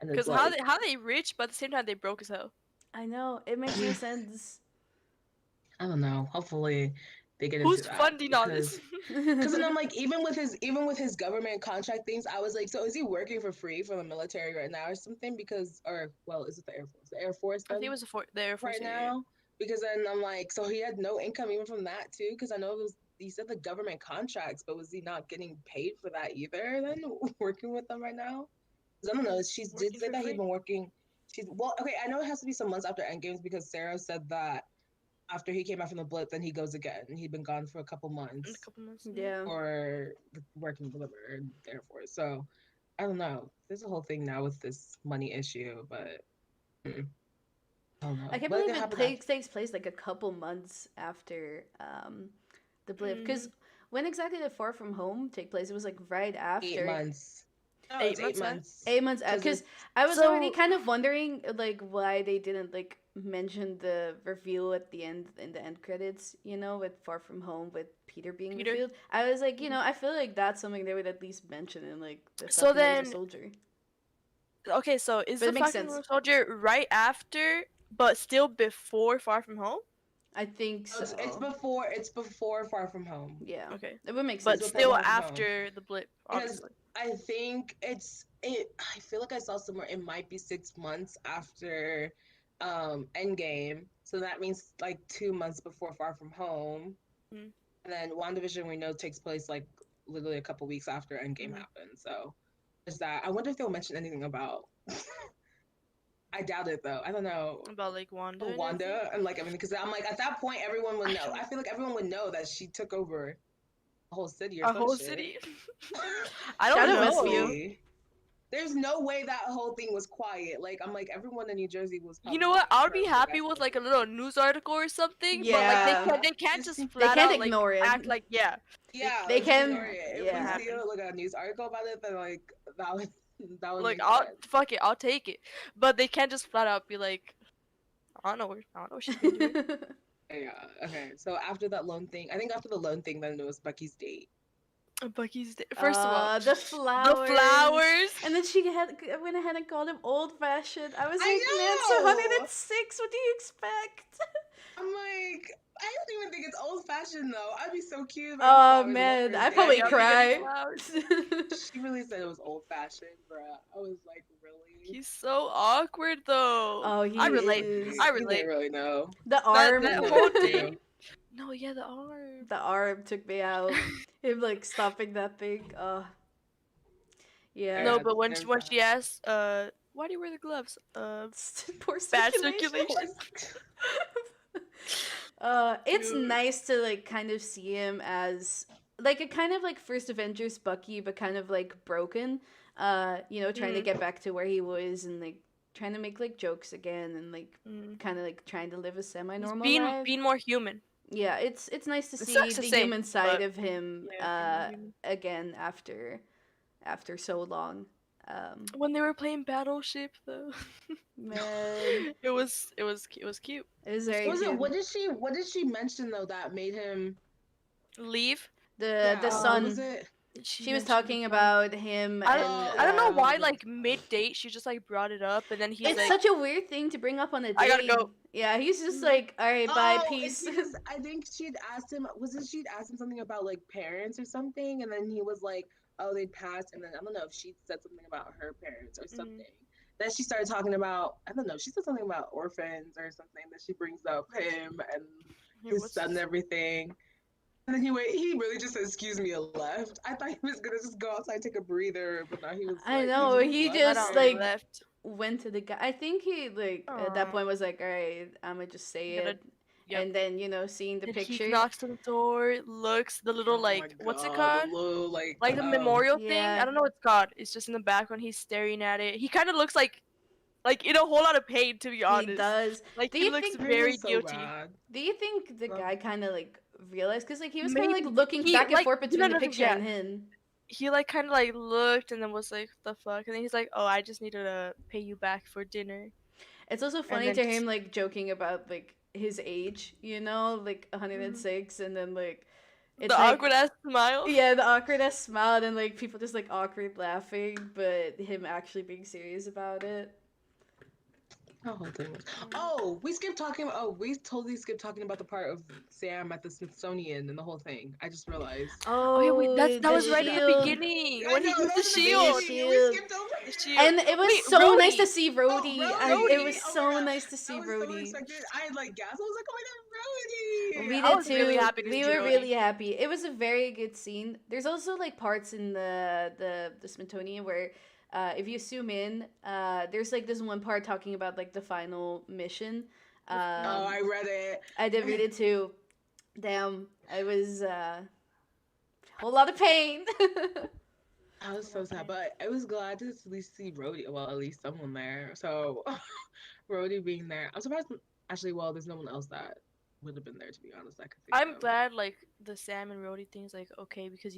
[SPEAKER 3] and it's
[SPEAKER 4] Because
[SPEAKER 3] like
[SPEAKER 4] how they rich, but at the same time they broke as hell.
[SPEAKER 2] I know, it makes no sense.
[SPEAKER 3] I don't know. Hopefully they get into
[SPEAKER 4] Who's
[SPEAKER 3] that
[SPEAKER 4] funding all this?
[SPEAKER 3] because then I'm like even with his government contract things, I was like, so is he working for free for the military right now or something? Because or well, is it the Air Force? The Air Force
[SPEAKER 4] I think
[SPEAKER 3] then
[SPEAKER 4] it was the Air Force
[SPEAKER 3] right
[SPEAKER 4] area.
[SPEAKER 3] now? Because then I'm like, so he had no income even from that too? Because I know it was he said the government contracts, but was he not getting paid for that either? Then working with them right now? Because I don't know. She did
[SPEAKER 4] Working
[SPEAKER 3] say
[SPEAKER 4] for
[SPEAKER 3] that he'd
[SPEAKER 4] free.
[SPEAKER 3] been working. She's well, okay. I know it has to be some months after Endgames because Sarah said that after he came out from the blip, then he goes again. He'd been gone for a couple
[SPEAKER 4] In a
[SPEAKER 3] months
[SPEAKER 4] couple months.
[SPEAKER 2] Yeah.
[SPEAKER 3] or working deliver in the Air Force. So I don't know. There's a whole thing now with this money issue, but I don't
[SPEAKER 2] I
[SPEAKER 3] know.
[SPEAKER 2] can't
[SPEAKER 3] What
[SPEAKER 2] believe
[SPEAKER 3] could
[SPEAKER 2] it
[SPEAKER 3] happen after
[SPEAKER 2] takes place like a couple months after the blip. Because
[SPEAKER 4] Mm-hmm.
[SPEAKER 2] when exactly did Far From Home take place? It was like right
[SPEAKER 3] 8
[SPEAKER 2] after.
[SPEAKER 3] months? No, it's
[SPEAKER 4] 8 months.
[SPEAKER 3] 8 months
[SPEAKER 2] 8 months
[SPEAKER 3] because
[SPEAKER 2] because
[SPEAKER 3] it's
[SPEAKER 2] I was already
[SPEAKER 4] So
[SPEAKER 2] kind of wondering like why they didn't like mention the reveal at the end in the end credits, you know, with Far From Home with Peter being
[SPEAKER 4] Peter.
[SPEAKER 2] revealed. I was like, you
[SPEAKER 4] Mhm.
[SPEAKER 2] know, I feel like that's something they would at least mention in like the
[SPEAKER 4] So
[SPEAKER 2] Falcon Winter
[SPEAKER 4] then,
[SPEAKER 2] Soldier.
[SPEAKER 4] okay, so is
[SPEAKER 2] But
[SPEAKER 4] the
[SPEAKER 2] it makes
[SPEAKER 4] Falcon
[SPEAKER 2] sense.
[SPEAKER 4] Winter Soldier right after, but still before Far From Home?
[SPEAKER 2] I think
[SPEAKER 3] oh, it's
[SPEAKER 2] so.
[SPEAKER 3] before Far From Home.
[SPEAKER 2] Yeah,
[SPEAKER 4] Okay,
[SPEAKER 2] it would make
[SPEAKER 3] It's
[SPEAKER 4] but
[SPEAKER 2] sense
[SPEAKER 3] before
[SPEAKER 2] then.
[SPEAKER 4] still
[SPEAKER 3] Far From Home
[SPEAKER 4] after the blip,
[SPEAKER 3] because
[SPEAKER 4] obviously.
[SPEAKER 3] I think it. I feel like I saw somewhere it might be 6 months after Endgame, so that means like 2 months before Far From Home.
[SPEAKER 4] Mm-hmm.
[SPEAKER 3] And then WandaVision we know takes place like literally a couple weeks after Endgame
[SPEAKER 4] Mm-hmm.
[SPEAKER 3] happened. So there's that. I wonder if they'll mention anything about I doubt it though. I don't know.
[SPEAKER 4] About like Wanda.
[SPEAKER 3] Oh,
[SPEAKER 4] and
[SPEAKER 3] Wanda and like everything, because I'm like at that point everyone would know. I feel like everyone would know that she took over a whole city or
[SPEAKER 4] a
[SPEAKER 3] some
[SPEAKER 4] whole
[SPEAKER 3] shit.
[SPEAKER 4] city. I don't
[SPEAKER 2] Shout out
[SPEAKER 4] know.
[SPEAKER 2] Westview.
[SPEAKER 3] There's no way that whole thing was quiet. Like I'm like everyone in New Jersey was.
[SPEAKER 4] You know what? I would be
[SPEAKER 3] probably
[SPEAKER 4] happy with like a little news article or something.
[SPEAKER 2] Yeah.
[SPEAKER 4] But like they can't just
[SPEAKER 3] They
[SPEAKER 4] flat
[SPEAKER 2] can't
[SPEAKER 4] out like
[SPEAKER 2] ignore it.
[SPEAKER 4] act like yeah.
[SPEAKER 3] Yeah,
[SPEAKER 2] They
[SPEAKER 3] let's
[SPEAKER 2] can-
[SPEAKER 3] ignore it.
[SPEAKER 2] yeah.
[SPEAKER 3] If we see like a news article about it, then like that would
[SPEAKER 4] Like
[SPEAKER 3] make
[SPEAKER 4] I'll
[SPEAKER 3] sense.
[SPEAKER 4] fuck it, I'll take it. But they can't just flat out be like, I don't know what she's been doing.
[SPEAKER 3] Yeah. Okay. So after that loan thing, I think after the loan thing, then it was Bucky's date.
[SPEAKER 4] Bucky's first of all,
[SPEAKER 2] the flowers.
[SPEAKER 4] the flowers.
[SPEAKER 2] And then she went ahead and called him old fashioned. I was
[SPEAKER 3] I
[SPEAKER 2] like, man, it's
[SPEAKER 3] know!
[SPEAKER 2] 106. What do you expect?
[SPEAKER 3] I'm like, I don't even think it's old fashioned though. I'd be so cute. if I
[SPEAKER 2] Oh
[SPEAKER 3] was
[SPEAKER 2] man,
[SPEAKER 3] flowers.
[SPEAKER 2] I probably
[SPEAKER 4] y'all be
[SPEAKER 2] cry.
[SPEAKER 4] getting flowers.
[SPEAKER 3] She really said it was old fashioned, bruh. I was like, really?
[SPEAKER 4] He's so awkward though.
[SPEAKER 2] Oh, he
[SPEAKER 4] I relate.
[SPEAKER 2] is.
[SPEAKER 4] I
[SPEAKER 3] He
[SPEAKER 4] relate.
[SPEAKER 3] didn't really know.
[SPEAKER 2] The arm.
[SPEAKER 4] that
[SPEAKER 3] Yeah.
[SPEAKER 4] whole thing. No, yeah, the arm.
[SPEAKER 2] The arm took me out. Him like stopping that thing. Yeah.
[SPEAKER 4] No,
[SPEAKER 3] Yeah,
[SPEAKER 4] but when
[SPEAKER 3] there's
[SPEAKER 4] she asked, why do you wear the gloves?
[SPEAKER 2] Poor
[SPEAKER 4] Bad
[SPEAKER 2] circulation.
[SPEAKER 4] circulation.
[SPEAKER 2] It's
[SPEAKER 4] Dude.
[SPEAKER 2] nice to like kind of see him as like a kind of like first Avengers Bucky, but kind of like broken. Trying to get back to where he was and like trying to make like jokes again and like kind of like trying to live a semi-normal life.
[SPEAKER 4] Being more human.
[SPEAKER 2] Yeah, it's nice to
[SPEAKER 4] It
[SPEAKER 2] see
[SPEAKER 4] sucks to
[SPEAKER 2] the
[SPEAKER 4] say,
[SPEAKER 2] human side
[SPEAKER 4] but-
[SPEAKER 2] of him
[SPEAKER 4] Yeah, being human.
[SPEAKER 2] again after so long.
[SPEAKER 4] When they were playing Battleship though.
[SPEAKER 2] Man,
[SPEAKER 4] it was cute.
[SPEAKER 2] it was very cute.
[SPEAKER 3] What did she mention though that made him
[SPEAKER 4] Leave.
[SPEAKER 2] The
[SPEAKER 3] what was
[SPEAKER 2] son.
[SPEAKER 3] it?
[SPEAKER 2] She was
[SPEAKER 4] mentioned
[SPEAKER 2] talking
[SPEAKER 4] the
[SPEAKER 2] about him.
[SPEAKER 4] I
[SPEAKER 2] and,
[SPEAKER 4] don't, I don't know why,
[SPEAKER 2] um,
[SPEAKER 4] like mid date, she just like brought it up, and then he's
[SPEAKER 2] It's
[SPEAKER 4] like,
[SPEAKER 2] such a weird thing to bring up on a date.
[SPEAKER 4] I gotta go.
[SPEAKER 2] Yeah, he's just like, all right, bye,
[SPEAKER 3] Oh,
[SPEAKER 2] peace.
[SPEAKER 3] it's because I think she'd asked him. She'd asked him something about like parents or something, and then he was like, "Oh, they passed," and then I don't know if she said something about her parents or something. Then she started talking about I don't know. She said something about orphans or something. That she brings up him and his
[SPEAKER 4] what's
[SPEAKER 3] son and everything. And then he really just said, "Excuse me," and left. I thought he was gonna just go outside, take a breather, but now he was.
[SPEAKER 2] I
[SPEAKER 3] like,
[SPEAKER 2] know, he
[SPEAKER 3] left.
[SPEAKER 2] just,
[SPEAKER 4] I
[SPEAKER 2] like,
[SPEAKER 4] left.
[SPEAKER 2] Went to the guy. I think he like at that
[SPEAKER 4] Aw.
[SPEAKER 2] point was like, all right, I'm gonna just say
[SPEAKER 4] Gotta-
[SPEAKER 2] it.
[SPEAKER 4] yep.
[SPEAKER 2] And then seeing the
[SPEAKER 4] And
[SPEAKER 2] picture.
[SPEAKER 4] he knocks on the door, looks the little
[SPEAKER 3] Oh my
[SPEAKER 4] like what's it
[SPEAKER 3] God,
[SPEAKER 4] called?
[SPEAKER 3] the little,
[SPEAKER 4] Like the memorial thing.
[SPEAKER 2] Yeah.
[SPEAKER 4] I don't know what it's called. It's just in the background. He's staring at it. He kind of looks like in a whole lot of pain, to be honest.
[SPEAKER 2] He does.
[SPEAKER 4] Like
[SPEAKER 2] Do
[SPEAKER 4] he
[SPEAKER 2] you
[SPEAKER 4] looks
[SPEAKER 2] think-
[SPEAKER 3] It
[SPEAKER 4] very
[SPEAKER 3] was so
[SPEAKER 4] guilty.
[SPEAKER 3] bad.
[SPEAKER 2] Do you think the
[SPEAKER 3] Well-
[SPEAKER 2] guy kind of like realized? Because like he was kind of like
[SPEAKER 4] Maybe.
[SPEAKER 2] looking
[SPEAKER 4] He,
[SPEAKER 2] back and
[SPEAKER 4] like-
[SPEAKER 2] forth
[SPEAKER 4] no,
[SPEAKER 2] between
[SPEAKER 4] no,
[SPEAKER 2] the
[SPEAKER 4] no,
[SPEAKER 2] picture
[SPEAKER 4] yeah.
[SPEAKER 2] and him.
[SPEAKER 4] He like kind of like looked and then was like, "The fuck," and then he's like, "Oh, I just needed to pay you back for dinner."
[SPEAKER 2] It's also funny
[SPEAKER 4] then
[SPEAKER 2] to
[SPEAKER 4] just-
[SPEAKER 2] him like joking about like his age, like 106, and then like it's
[SPEAKER 4] the
[SPEAKER 2] like,
[SPEAKER 4] awkward ass smile.
[SPEAKER 2] Yeah, the awkward ass smile, and like people just like awkward laughing, but him actually being serious about it.
[SPEAKER 3] Oh, we skipped talking. Oh, we totally skipped talking about the part of Sam at the Smithsonian and the whole thing. I just realized.
[SPEAKER 2] Oh,
[SPEAKER 4] Oh yeah, wait, that
[SPEAKER 2] the
[SPEAKER 4] was right at the
[SPEAKER 2] shield.
[SPEAKER 4] beginning
[SPEAKER 3] I
[SPEAKER 4] when he
[SPEAKER 3] know,
[SPEAKER 4] used
[SPEAKER 3] that
[SPEAKER 4] the
[SPEAKER 3] was the
[SPEAKER 4] shield.
[SPEAKER 3] beginning,
[SPEAKER 2] Shield.
[SPEAKER 3] We skipped over
[SPEAKER 4] The
[SPEAKER 3] it.
[SPEAKER 4] shield.
[SPEAKER 2] And it was
[SPEAKER 4] Wait,
[SPEAKER 2] so nice
[SPEAKER 4] Rhodey.
[SPEAKER 2] to see Rhodey.
[SPEAKER 3] Rhodey.
[SPEAKER 2] It was
[SPEAKER 3] Oh my
[SPEAKER 2] so
[SPEAKER 3] God.
[SPEAKER 2] nice to see
[SPEAKER 3] I was so
[SPEAKER 2] Rhodey.
[SPEAKER 3] excited. I had like gas. I was like, oh my God, Rhodey.
[SPEAKER 2] We
[SPEAKER 4] I
[SPEAKER 2] did
[SPEAKER 4] was
[SPEAKER 2] too.
[SPEAKER 4] really happy to
[SPEAKER 2] We
[SPEAKER 4] see
[SPEAKER 2] were
[SPEAKER 4] Rhodey.
[SPEAKER 2] really happy. It was a very good scene. There's also like parts in the Smithsonian where if you zoom in, there's like this one part talking about like the final mission.
[SPEAKER 3] Oh, I read it.
[SPEAKER 2] I did read it too. Damn, I was a whole lot of pain.
[SPEAKER 3] I was so sad, but I was glad to at least see Rhodey. Well, at least someone there. So, Rhodey being there, I'm surprised. Actually, well, there's no one else that would have been there. To be honest, I could think
[SPEAKER 4] I'm
[SPEAKER 3] of.
[SPEAKER 4] glad like the Sam and Rhodey thing's like okay because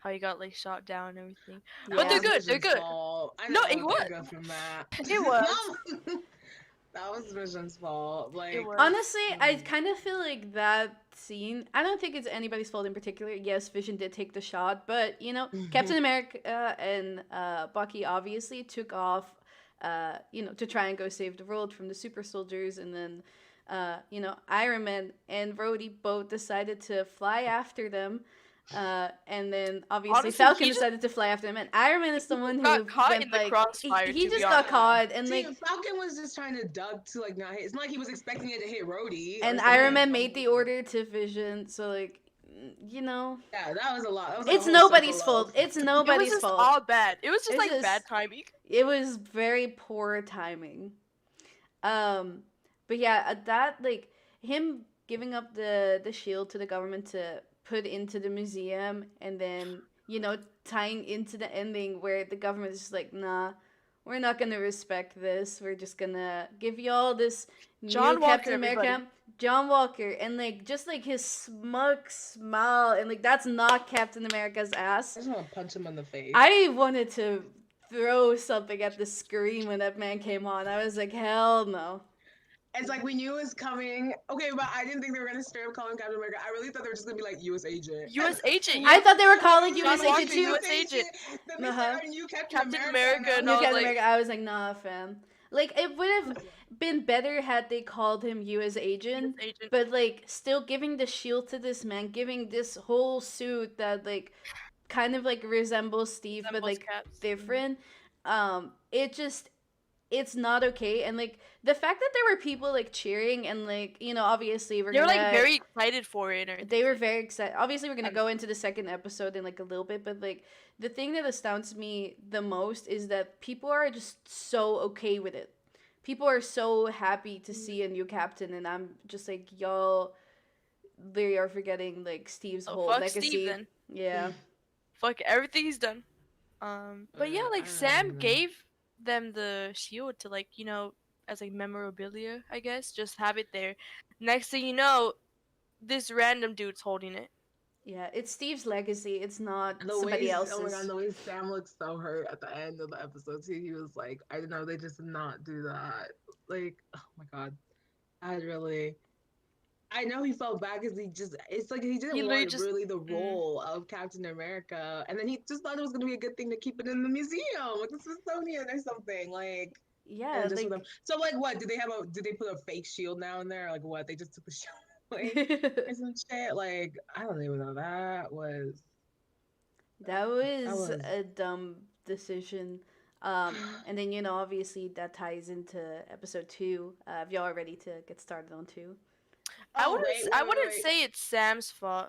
[SPEAKER 4] how he got like shot down and everything. But they're
[SPEAKER 2] Yeah.
[SPEAKER 4] good. They're
[SPEAKER 3] Vision's
[SPEAKER 4] good.
[SPEAKER 3] fault. I
[SPEAKER 4] No,
[SPEAKER 3] know
[SPEAKER 4] it was.
[SPEAKER 3] they got from that.
[SPEAKER 4] It was.
[SPEAKER 3] No. That was Vision's fault. Like,
[SPEAKER 4] was.
[SPEAKER 2] Honestly, I kind of feel like that scene. I don't think it's anybody's fault in particular. Yes, Vision did take the shot, but Captain America and Bucky obviously took off, to try and go save the world from the super soldiers, and then, Iron Man and Rhodey both decided to fly after them. And then obviously
[SPEAKER 4] Honestly,
[SPEAKER 2] Falcon
[SPEAKER 4] he just-
[SPEAKER 2] decided to fly after them, and Iron Man is the one who
[SPEAKER 4] got caught
[SPEAKER 2] went,
[SPEAKER 4] in the
[SPEAKER 2] like,
[SPEAKER 4] crossfire,
[SPEAKER 2] He
[SPEAKER 4] to
[SPEAKER 2] just
[SPEAKER 4] be
[SPEAKER 2] got
[SPEAKER 4] honest.
[SPEAKER 2] caught, and
[SPEAKER 3] see,
[SPEAKER 2] like.
[SPEAKER 3] Falcon was just trying to duck to like not hit. It's not like he was expecting it to hit Rhodey. or
[SPEAKER 2] And
[SPEAKER 3] something.
[SPEAKER 2] Iron Man made the order to Vision, so like,
[SPEAKER 3] Yeah, that was a lot. That was
[SPEAKER 2] it's
[SPEAKER 3] a whole
[SPEAKER 2] nobody's
[SPEAKER 3] circle
[SPEAKER 2] fault.
[SPEAKER 3] of-
[SPEAKER 2] It's
[SPEAKER 4] It was
[SPEAKER 2] nobody's
[SPEAKER 4] just
[SPEAKER 2] fault.
[SPEAKER 4] all bad. It was just
[SPEAKER 2] It's
[SPEAKER 4] like
[SPEAKER 2] just-
[SPEAKER 4] bad timing.
[SPEAKER 2] it was very poor timing. But yeah, that like him giving up the shield to the government to put into the museum, and then tying into the ending where the government is just like, nah, we're not gonna respect this. We're just gonna give y'all this new
[SPEAKER 4] John Walker,
[SPEAKER 2] Captain America,
[SPEAKER 4] everybody.
[SPEAKER 2] John Walker, and like just like his smug smile, and like that's not Captain America's ass.
[SPEAKER 3] I just want to punch him in the face.
[SPEAKER 2] I wanted to throw something at the screen when that man came on. I was like, hell no.
[SPEAKER 3] It's like we knew it was coming. Okay, but I didn't think they were gonna straight up call him Captain America. I really thought they were just gonna be like U.S. agent.
[SPEAKER 4] U.S. agent.
[SPEAKER 2] I thought they were calling
[SPEAKER 4] John
[SPEAKER 2] U.S.
[SPEAKER 4] Walker,
[SPEAKER 2] agent too.
[SPEAKER 4] U.S. agent.
[SPEAKER 3] Then they
[SPEAKER 2] Uh-huh.
[SPEAKER 3] said, "Are you Captain
[SPEAKER 4] Captain America,"
[SPEAKER 3] America?
[SPEAKER 4] and
[SPEAKER 2] New
[SPEAKER 4] I was
[SPEAKER 2] Captain
[SPEAKER 4] like-
[SPEAKER 2] America. I was like, nah, fam. Like, it would have been better had they called him U.S. agent,
[SPEAKER 4] US agent.
[SPEAKER 2] but like, still giving the shield to this man, giving this whole suit that like kind of like resembles Steve, but
[SPEAKER 4] Resembles
[SPEAKER 2] like
[SPEAKER 4] Caps.
[SPEAKER 2] different. It's not okay. And like the fact that there were people like cheering and like obviously we're
[SPEAKER 4] They were
[SPEAKER 2] gonna
[SPEAKER 4] like very excited for it. And
[SPEAKER 2] they were very excited. Obviously, we're gonna go into the second episode in like a little bit, but like the thing that astounds me the most is that people are just so okay with it. People are so happy to see a new captain, and I'm just like, y'all, they are forgetting like Steve's
[SPEAKER 4] Oh,
[SPEAKER 2] whole
[SPEAKER 4] fuck
[SPEAKER 2] legacy.
[SPEAKER 4] Steve then.
[SPEAKER 2] Yeah,
[SPEAKER 4] Fuck everything he's done. But yeah, like
[SPEAKER 3] I
[SPEAKER 4] Sam
[SPEAKER 3] don't know.
[SPEAKER 4] gave them the shield to like as like memorabilia, I guess. Just have it there. Next thing you know, this random dude's holding it.
[SPEAKER 2] yeah, it's Steve's legacy. It's not
[SPEAKER 3] And
[SPEAKER 2] somebody else's.
[SPEAKER 3] oh my god, the way Sam looked so hurt at the end of the episode too. He was like, I don't know, they just did not do that. Like, oh my god. I know he felt bad because it's like he didn't
[SPEAKER 4] He literally
[SPEAKER 3] want
[SPEAKER 4] just-
[SPEAKER 3] really the role of Captain America. And then he just thought it was going to be a good thing to keep it in the museum, like the Smithsonian or something. Like,
[SPEAKER 2] Yeah,
[SPEAKER 3] and just
[SPEAKER 2] like
[SPEAKER 3] for them. So, like, what? Did they put a fake shield now in there? Like, what? They just took the shield away or some shit? Like, I don't even know. That was
[SPEAKER 2] was
[SPEAKER 3] was-
[SPEAKER 2] a dumb decision. And then obviously that ties into episode 2. If y'all are ready to get started on 2.
[SPEAKER 4] I
[SPEAKER 3] Oh,
[SPEAKER 4] wouldn't.
[SPEAKER 3] wait,
[SPEAKER 4] I
[SPEAKER 3] wait,
[SPEAKER 4] wouldn't
[SPEAKER 3] wait.
[SPEAKER 4] say it's Sam's fault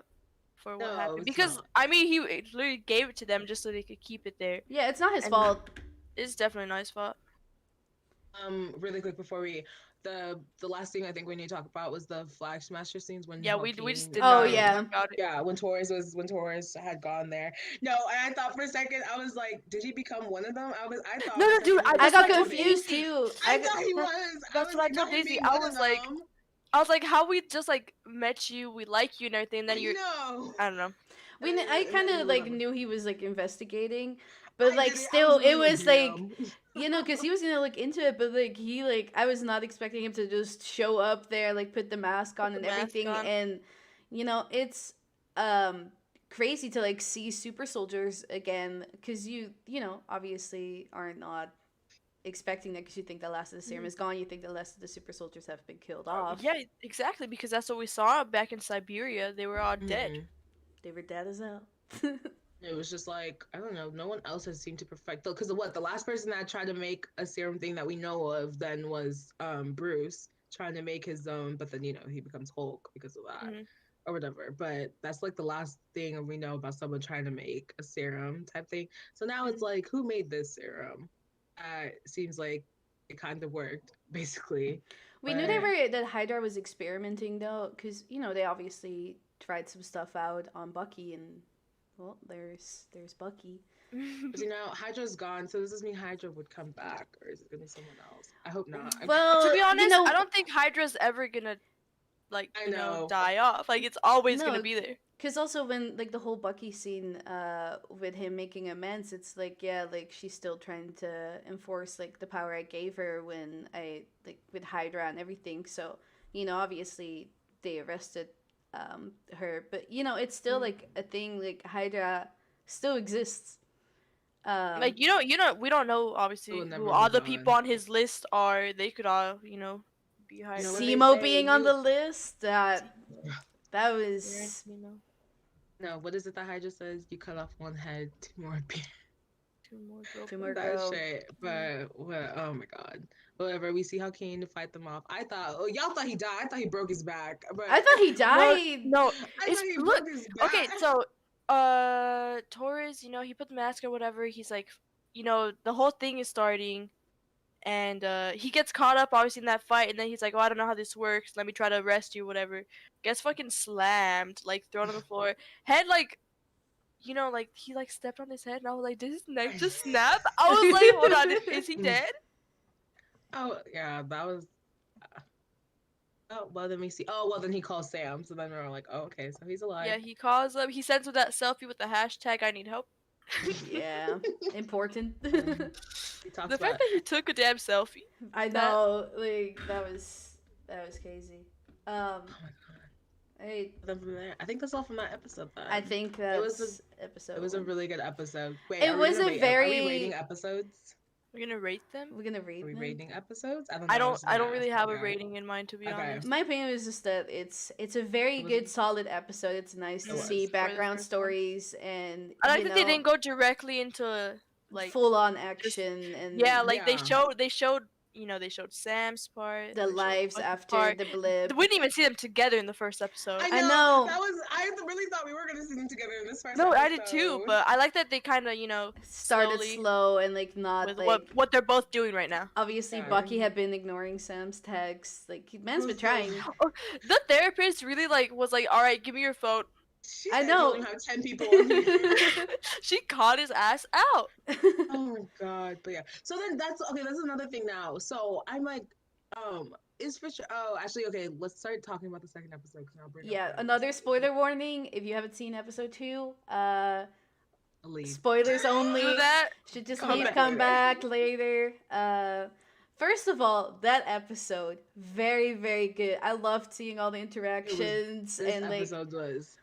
[SPEAKER 4] for what
[SPEAKER 3] No,
[SPEAKER 4] happened
[SPEAKER 3] it's
[SPEAKER 4] because
[SPEAKER 3] not.
[SPEAKER 4] I mean he literally gave it to them just so they could keep it there.
[SPEAKER 2] Yeah, it's not his
[SPEAKER 4] And-
[SPEAKER 2] fault.
[SPEAKER 4] It's definitely not his fault.
[SPEAKER 3] Really quick before the last thing I think we need to talk about was the flag smasher scenes when
[SPEAKER 4] Yeah, we just did
[SPEAKER 2] Oh,
[SPEAKER 4] not
[SPEAKER 2] yeah.
[SPEAKER 4] talk about it.
[SPEAKER 3] Yeah, when Torres had gone there. No, and I thought for a second, I was like, did he become one of them? I thought.
[SPEAKER 4] No,
[SPEAKER 3] for
[SPEAKER 4] no,
[SPEAKER 3] a
[SPEAKER 4] dude,
[SPEAKER 3] second he
[SPEAKER 2] I
[SPEAKER 3] was
[SPEAKER 2] got
[SPEAKER 3] one of them.
[SPEAKER 2] confused too.
[SPEAKER 3] I thought he was.
[SPEAKER 4] that's
[SPEAKER 3] was
[SPEAKER 4] what I
[SPEAKER 3] like,
[SPEAKER 4] told
[SPEAKER 3] no, he
[SPEAKER 4] Daisy.
[SPEAKER 3] be
[SPEAKER 4] I
[SPEAKER 3] one
[SPEAKER 4] was
[SPEAKER 3] of
[SPEAKER 4] like-
[SPEAKER 3] them.
[SPEAKER 4] I was like, how we just like met you, we like you and everything, and then you're.
[SPEAKER 3] No.
[SPEAKER 4] I don't know.
[SPEAKER 2] I
[SPEAKER 3] and
[SPEAKER 2] kind
[SPEAKER 3] then
[SPEAKER 2] of like
[SPEAKER 3] whatever.
[SPEAKER 2] knew he was like investigating, but
[SPEAKER 3] I
[SPEAKER 2] like
[SPEAKER 3] did I
[SPEAKER 2] still it
[SPEAKER 3] really
[SPEAKER 2] was like
[SPEAKER 3] damn.
[SPEAKER 2] because he was gonna look into it, but like he like I was not expecting him to just show up there, like put the mask on
[SPEAKER 4] the
[SPEAKER 2] and
[SPEAKER 4] mask
[SPEAKER 2] everything,
[SPEAKER 4] on.
[SPEAKER 2] and it's crazy to like see super soldiers again, because you obviously are not expecting that, because you think the last of the serum is gone, you think the last of the super soldiers have been killed off.
[SPEAKER 4] Yeah, exactly, because that's what we saw back in Siberia. They were all dead.
[SPEAKER 3] Mhm.
[SPEAKER 2] They were dead as hell.
[SPEAKER 3] It was just like, I don't know, no one else has seemed to perfect because the last person that tried to make a serum thing that we know of then was Bruce trying to make his own, but then he becomes Hulk because of that.
[SPEAKER 4] Mhm.
[SPEAKER 3] Or whatever, but that's like the last thing we know about someone trying to make a serum type thing. So now it's like, who made this serum? Seems like it kind of worked, basically.
[SPEAKER 2] We knew that Hydra was experimenting though, because they obviously tried some stuff out on Bucky, and well, there's Bucky.
[SPEAKER 3] But Hydra's gone, so does this mean Hydra would come back, or is it gonna be someone else? I hope not.
[SPEAKER 2] Well,
[SPEAKER 4] To be honest,
[SPEAKER 2] you know,
[SPEAKER 4] I don't think Hydra's ever gonna like
[SPEAKER 3] I know.
[SPEAKER 4] die off. Like it's always
[SPEAKER 2] No.
[SPEAKER 4] gonna be there.
[SPEAKER 2] because also when like the whole Bucky scene with him making amends, it's like, yeah, like she's still trying to enforce like the power I gave her when I like with Hydra and everything. So obviously they arrested her, but it's still like a thing. Like Hydra still exists.
[SPEAKER 4] Like we don't know obviously
[SPEAKER 3] It will never
[SPEAKER 4] who all
[SPEAKER 3] be
[SPEAKER 4] the people
[SPEAKER 3] gone.
[SPEAKER 4] on his list are. They could all be Hydra.
[SPEAKER 3] know what they
[SPEAKER 2] Simo
[SPEAKER 3] say,
[SPEAKER 2] being on
[SPEAKER 3] you-
[SPEAKER 2] the list, that was
[SPEAKER 3] No, what is it that Hydra says? You cut off one head, two more appear.
[SPEAKER 2] two more
[SPEAKER 3] That
[SPEAKER 2] girl.
[SPEAKER 3] shit. But oh my god. Whatever. We see how Kane to fight them off. Y'all thought he died. I thought he broke his back. But
[SPEAKER 2] I thought he died.
[SPEAKER 4] No,
[SPEAKER 3] I
[SPEAKER 4] it's
[SPEAKER 3] thought he
[SPEAKER 4] look.
[SPEAKER 3] broke his back.
[SPEAKER 4] Okay, so Torres, he put the mask or whatever. He's like the whole thing is starting, and he gets caught up obviously in that fight, and then he's like, oh, I don't know how this works, let me try to arrest you, whatever. Gets fucking slammed, like thrown on the floor, head like, like he like stepped on his head, and I was like, did his neck just snap? I was like, hold on, is he dead?
[SPEAKER 3] Oh yeah, that was. Oh well, then we see. Oh well, then he calls Sam. So then we're like, oh okay, so he's alive.
[SPEAKER 4] Yeah, he calls up, he sends him that selfie with the hashtag I need help.
[SPEAKER 2] Yeah, important.
[SPEAKER 3] He talks
[SPEAKER 4] The
[SPEAKER 3] about.
[SPEAKER 4] fact that he took a damn selfie.
[SPEAKER 2] I know, like that was crazy.
[SPEAKER 3] Oh my god.
[SPEAKER 2] I
[SPEAKER 3] Then from there, I think that's all from that episode. Then
[SPEAKER 2] I think that's episode.
[SPEAKER 3] it was a really good episode. Wait,
[SPEAKER 2] It
[SPEAKER 3] are we
[SPEAKER 2] was
[SPEAKER 3] gonna
[SPEAKER 2] a
[SPEAKER 3] rate,
[SPEAKER 2] very.
[SPEAKER 3] Are we rating episodes?
[SPEAKER 4] We're gonna rate them.
[SPEAKER 2] We're gonna rate
[SPEAKER 3] Are we
[SPEAKER 2] them.
[SPEAKER 3] rating episodes?
[SPEAKER 4] I
[SPEAKER 3] know,
[SPEAKER 4] don't really have a
[SPEAKER 3] okay.
[SPEAKER 4] rating in mind, to be
[SPEAKER 3] Okay.
[SPEAKER 4] honest.
[SPEAKER 2] My opinion is just that it's a very
[SPEAKER 3] It was-
[SPEAKER 2] good, solid episode. It's nice
[SPEAKER 3] It
[SPEAKER 2] to
[SPEAKER 3] was.
[SPEAKER 2] see
[SPEAKER 4] For the
[SPEAKER 2] background
[SPEAKER 4] first one.
[SPEAKER 2] stories and
[SPEAKER 4] I like that they didn't go directly into like
[SPEAKER 2] full on action and
[SPEAKER 4] yeah, like they
[SPEAKER 3] Yeah.
[SPEAKER 4] showed they showed Sam's part,
[SPEAKER 2] the
[SPEAKER 4] they showed
[SPEAKER 2] lives
[SPEAKER 4] Bucky's
[SPEAKER 2] after
[SPEAKER 4] part.
[SPEAKER 2] the blip.
[SPEAKER 4] We didn't even see them together in the first episode.
[SPEAKER 2] I know.
[SPEAKER 3] That was. I really thought we were gonna see them together in this first.
[SPEAKER 4] No,
[SPEAKER 3] episode.
[SPEAKER 4] I did too, but I like that they kind of
[SPEAKER 2] Started
[SPEAKER 4] slowly
[SPEAKER 2] slow and like not
[SPEAKER 4] with
[SPEAKER 2] like
[SPEAKER 4] what they're both doing right now.
[SPEAKER 2] obviously
[SPEAKER 3] Yeah.
[SPEAKER 2] Bucky had been ignoring Sam's texts. Like man's been
[SPEAKER 3] Who's
[SPEAKER 2] trying.
[SPEAKER 4] The therapist really was like, all right, give me your phone.
[SPEAKER 3] She
[SPEAKER 2] I
[SPEAKER 3] said
[SPEAKER 2] know.
[SPEAKER 3] You only have 10 people on here.
[SPEAKER 4] She caught his ass out.
[SPEAKER 3] Oh my god, but yeah. So then that's okay. That's another thing now. So I'm like, is Fisher? Oh, actually, okay. Let's start talking about the second episode. Cause I'll bring up
[SPEAKER 2] Yeah,
[SPEAKER 3] that
[SPEAKER 2] another
[SPEAKER 3] episode.
[SPEAKER 2] spoiler warning if you haven't seen episode 2.
[SPEAKER 3] Leave.
[SPEAKER 2] Spoilers only.
[SPEAKER 4] Do that.
[SPEAKER 2] Should just
[SPEAKER 3] Come
[SPEAKER 2] leave,
[SPEAKER 3] back
[SPEAKER 2] come
[SPEAKER 3] later.
[SPEAKER 2] back later. First of all, that episode very, very good. I loved seeing all the interactions
[SPEAKER 3] This
[SPEAKER 2] and like
[SPEAKER 3] episode was.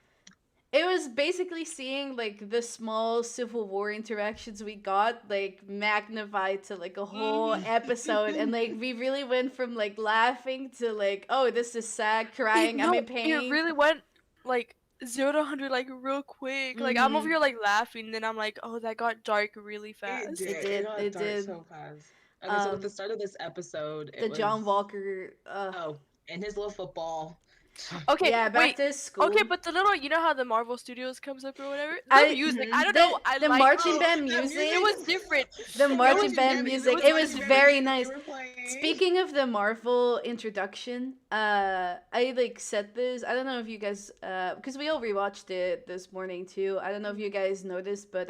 [SPEAKER 2] it was basically seeing like the small Civil War interactions we got like magnified to like a whole episode, and like we really went from like laughing to like, oh, this is sad, crying, I'm in pain.
[SPEAKER 4] It really went like 0 to 100 like real quick. Like I'm over here like laughing, then I'm like, oh, that got dark really fast.
[SPEAKER 2] did,
[SPEAKER 3] got
[SPEAKER 2] it
[SPEAKER 3] dark
[SPEAKER 2] did.
[SPEAKER 3] so fast. Okay, so at the start of this episode,
[SPEAKER 2] The
[SPEAKER 3] it was,
[SPEAKER 2] John Walker.
[SPEAKER 3] Oh, and his little football.
[SPEAKER 4] Okay,
[SPEAKER 2] Yeah, back
[SPEAKER 4] wait.
[SPEAKER 2] to school.
[SPEAKER 4] Okay, but the little, how the Marvel Studios comes up or whatever? The
[SPEAKER 2] I-
[SPEAKER 4] music, I don't
[SPEAKER 2] the,
[SPEAKER 4] know. I
[SPEAKER 2] the
[SPEAKER 4] like
[SPEAKER 2] marching
[SPEAKER 3] Oh,
[SPEAKER 2] band
[SPEAKER 3] that
[SPEAKER 2] music.
[SPEAKER 4] it was different.
[SPEAKER 2] The marching band music. It was very
[SPEAKER 3] they
[SPEAKER 2] nice.
[SPEAKER 3] were playing.
[SPEAKER 2] Speaking of the Marvel introduction, I like said this. I don't know if you guys, because we all rewatched it this morning too. I don't know if you guys noticed, but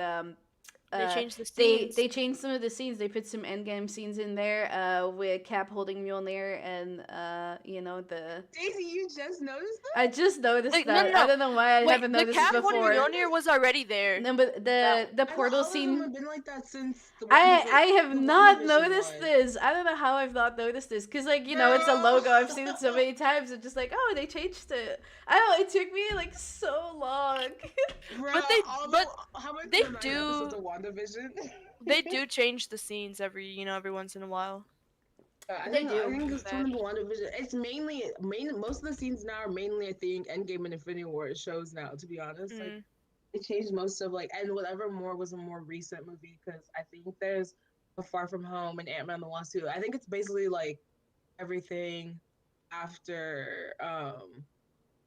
[SPEAKER 4] They changed the
[SPEAKER 2] they
[SPEAKER 4] scenes.
[SPEAKER 2] they changed some of the scenes. They put some endgame scenes in there, with Cap holding Mjolnir and the.
[SPEAKER 3] Daisy, you just noticed that?
[SPEAKER 2] I just noticed
[SPEAKER 4] Like, no,
[SPEAKER 2] that.
[SPEAKER 4] no,
[SPEAKER 2] I don't know why I
[SPEAKER 4] Wait,
[SPEAKER 2] haven't
[SPEAKER 4] the
[SPEAKER 2] noticed
[SPEAKER 4] Cap
[SPEAKER 2] it
[SPEAKER 4] holding
[SPEAKER 2] before.
[SPEAKER 4] Mjolnir was already there.
[SPEAKER 2] No, but the
[SPEAKER 3] I thought
[SPEAKER 2] portal
[SPEAKER 3] all of them
[SPEAKER 2] scene.
[SPEAKER 3] have been like that since the
[SPEAKER 2] I have
[SPEAKER 3] the
[SPEAKER 2] not
[SPEAKER 3] WandaVision
[SPEAKER 2] noticed
[SPEAKER 3] one.
[SPEAKER 2] this. I don't know how I've not noticed this. Cause like it's a logo. I've seen it so many times. I'm just like, oh, they changed it. I don't know. It took me like so long.
[SPEAKER 3] Bro, how much
[SPEAKER 4] they
[SPEAKER 3] the 9
[SPEAKER 4] do-
[SPEAKER 3] episodes of WandaVision?
[SPEAKER 4] They do change the scenes every once in a while.
[SPEAKER 3] I
[SPEAKER 2] They
[SPEAKER 3] think,
[SPEAKER 2] do.
[SPEAKER 3] I think it's from WandaVision. It's mainly most of the scenes now are mainly I think Endgame and Infinity War shows now. To be honest, like they changed most of and whatever more was a more recent movie because I think there's a Far From Home and Ant-Man and the Wasp too. I think it's basically like everything after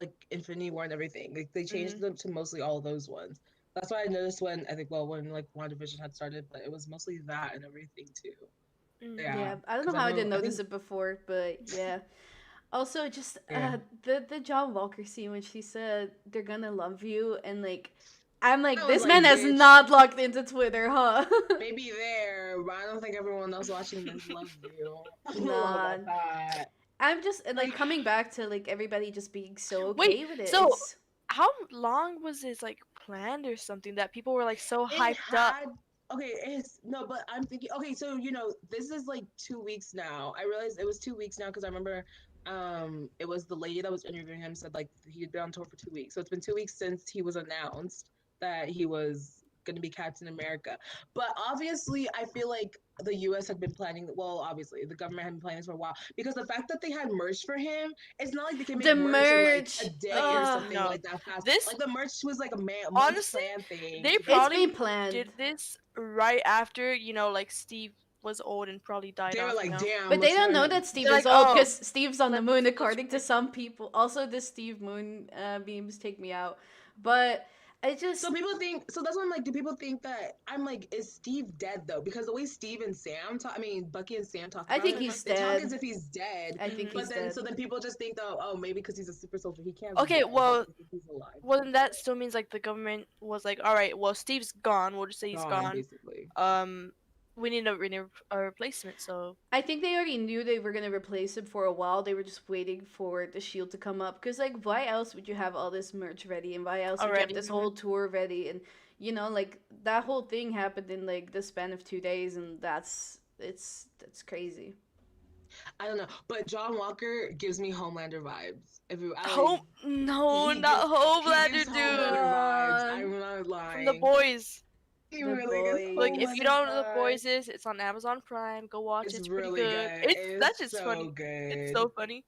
[SPEAKER 3] like Infinity War and everything. Like they changed them to mostly all those ones. That's why I noticed when like WandaVision had started, but it was mostly that and everything too.
[SPEAKER 2] Yeah, I don't
[SPEAKER 3] 'cause
[SPEAKER 2] know how I
[SPEAKER 3] know-
[SPEAKER 2] didn't
[SPEAKER 3] I
[SPEAKER 2] notice
[SPEAKER 3] think-
[SPEAKER 2] it before, but yeah. Also, just
[SPEAKER 3] Yeah.
[SPEAKER 2] the John Walker scene when she said they're gonna love you, and like, I'm like,
[SPEAKER 3] I
[SPEAKER 2] this
[SPEAKER 3] was
[SPEAKER 2] man
[SPEAKER 3] like,
[SPEAKER 2] has
[SPEAKER 3] bitch.
[SPEAKER 2] not logged into Twitter, huh?
[SPEAKER 3] Maybe there, but I don't think everyone else watching this loves you. I don't know
[SPEAKER 2] Nah.
[SPEAKER 3] about that.
[SPEAKER 2] I'm just like coming back to like everybody just being so okay
[SPEAKER 4] Wait,
[SPEAKER 2] with it.
[SPEAKER 4] so-
[SPEAKER 2] It's-
[SPEAKER 4] How long was this like planned or something that people were like so
[SPEAKER 3] It
[SPEAKER 4] hyped up?
[SPEAKER 3] had- Okay, it's no, but I'm thinking. Okay, so this is like 2 weeks now. I realized it was 2 weeks now because I remember, it was the lady that was interviewing him said like he'd been on tour for 2 weeks. So it's been 2 weeks since he was announced that he was going to be Captain America. But obviously, I feel like the U.S. had been planning. Well, obviously, the government had been planning this for a while because the fact that they had merch for him, it's not like they can make
[SPEAKER 2] The
[SPEAKER 3] merch in, like,
[SPEAKER 2] merch,
[SPEAKER 3] a day or something
[SPEAKER 4] no.
[SPEAKER 3] like that fast.
[SPEAKER 4] This-
[SPEAKER 3] like the merch was like a month
[SPEAKER 4] Honestly,
[SPEAKER 3] plan thing.
[SPEAKER 4] they
[SPEAKER 2] it's
[SPEAKER 4] probably
[SPEAKER 2] been planned.
[SPEAKER 4] did this right after like Steve was old and probably died
[SPEAKER 3] They were
[SPEAKER 4] off.
[SPEAKER 3] like, damn.
[SPEAKER 2] But they
[SPEAKER 3] let's
[SPEAKER 2] don't know
[SPEAKER 3] hurry.
[SPEAKER 2] that Steve
[SPEAKER 4] They're
[SPEAKER 2] is
[SPEAKER 4] like,
[SPEAKER 2] old
[SPEAKER 4] oh,
[SPEAKER 2] because Steve's on the
[SPEAKER 4] let's-
[SPEAKER 2] moon,
[SPEAKER 4] let's
[SPEAKER 2] according to
[SPEAKER 4] wait.
[SPEAKER 2] some people. Also, the Steve Moon memes take me out. But I just
[SPEAKER 3] So people think. So that's why I'm like, do people think that I'm like, is Steve dead though? Because the way Steve and Sam talk, I mean Bucky and Sam talk
[SPEAKER 2] I
[SPEAKER 3] about
[SPEAKER 2] think
[SPEAKER 3] him,
[SPEAKER 2] he's
[SPEAKER 3] they talk
[SPEAKER 2] dead.
[SPEAKER 3] as if he's dead.
[SPEAKER 2] I think
[SPEAKER 4] Mhm.
[SPEAKER 3] But
[SPEAKER 2] he's
[SPEAKER 3] then
[SPEAKER 2] dead.
[SPEAKER 3] so then people just think though, oh maybe because he's a super soldier, he can't
[SPEAKER 4] Okay,
[SPEAKER 3] be dead.
[SPEAKER 4] well-
[SPEAKER 3] They think he's alive.
[SPEAKER 4] Well, then that still means like the government was like, all right, well, Steve's gone. We'll just say he's gone.
[SPEAKER 3] basically.
[SPEAKER 4] We need a replacement. So
[SPEAKER 2] I think they already knew they were gonna replace him for a while. They were just waiting for the shield to come up. Cause like, why else would you have all this merch ready, and why else would you have
[SPEAKER 4] Already.
[SPEAKER 2] this whole tour ready? And you know, like that whole thing happened in like the span of 2 days, and that's crazy.
[SPEAKER 3] I don't know, but John Walker gives me Homelander vibes.
[SPEAKER 4] Home, no,
[SPEAKER 3] he
[SPEAKER 4] not
[SPEAKER 3] gives-
[SPEAKER 4] Homelander,
[SPEAKER 3] he gives
[SPEAKER 4] dude.
[SPEAKER 3] Homelander vibes. I'm not lying.
[SPEAKER 4] From The Boys.
[SPEAKER 3] He
[SPEAKER 2] The
[SPEAKER 3] really gives
[SPEAKER 2] Boys.
[SPEAKER 4] Like, if you don't know what The
[SPEAKER 3] Homelander
[SPEAKER 4] Boys
[SPEAKER 3] vibes.
[SPEAKER 4] is, it's on Amazon Prime. Go watch it.
[SPEAKER 3] It's
[SPEAKER 4] It's pretty
[SPEAKER 3] really
[SPEAKER 4] good.
[SPEAKER 3] good.
[SPEAKER 4] It's that's just
[SPEAKER 3] so
[SPEAKER 4] funny.
[SPEAKER 3] good.
[SPEAKER 4] It's so funny.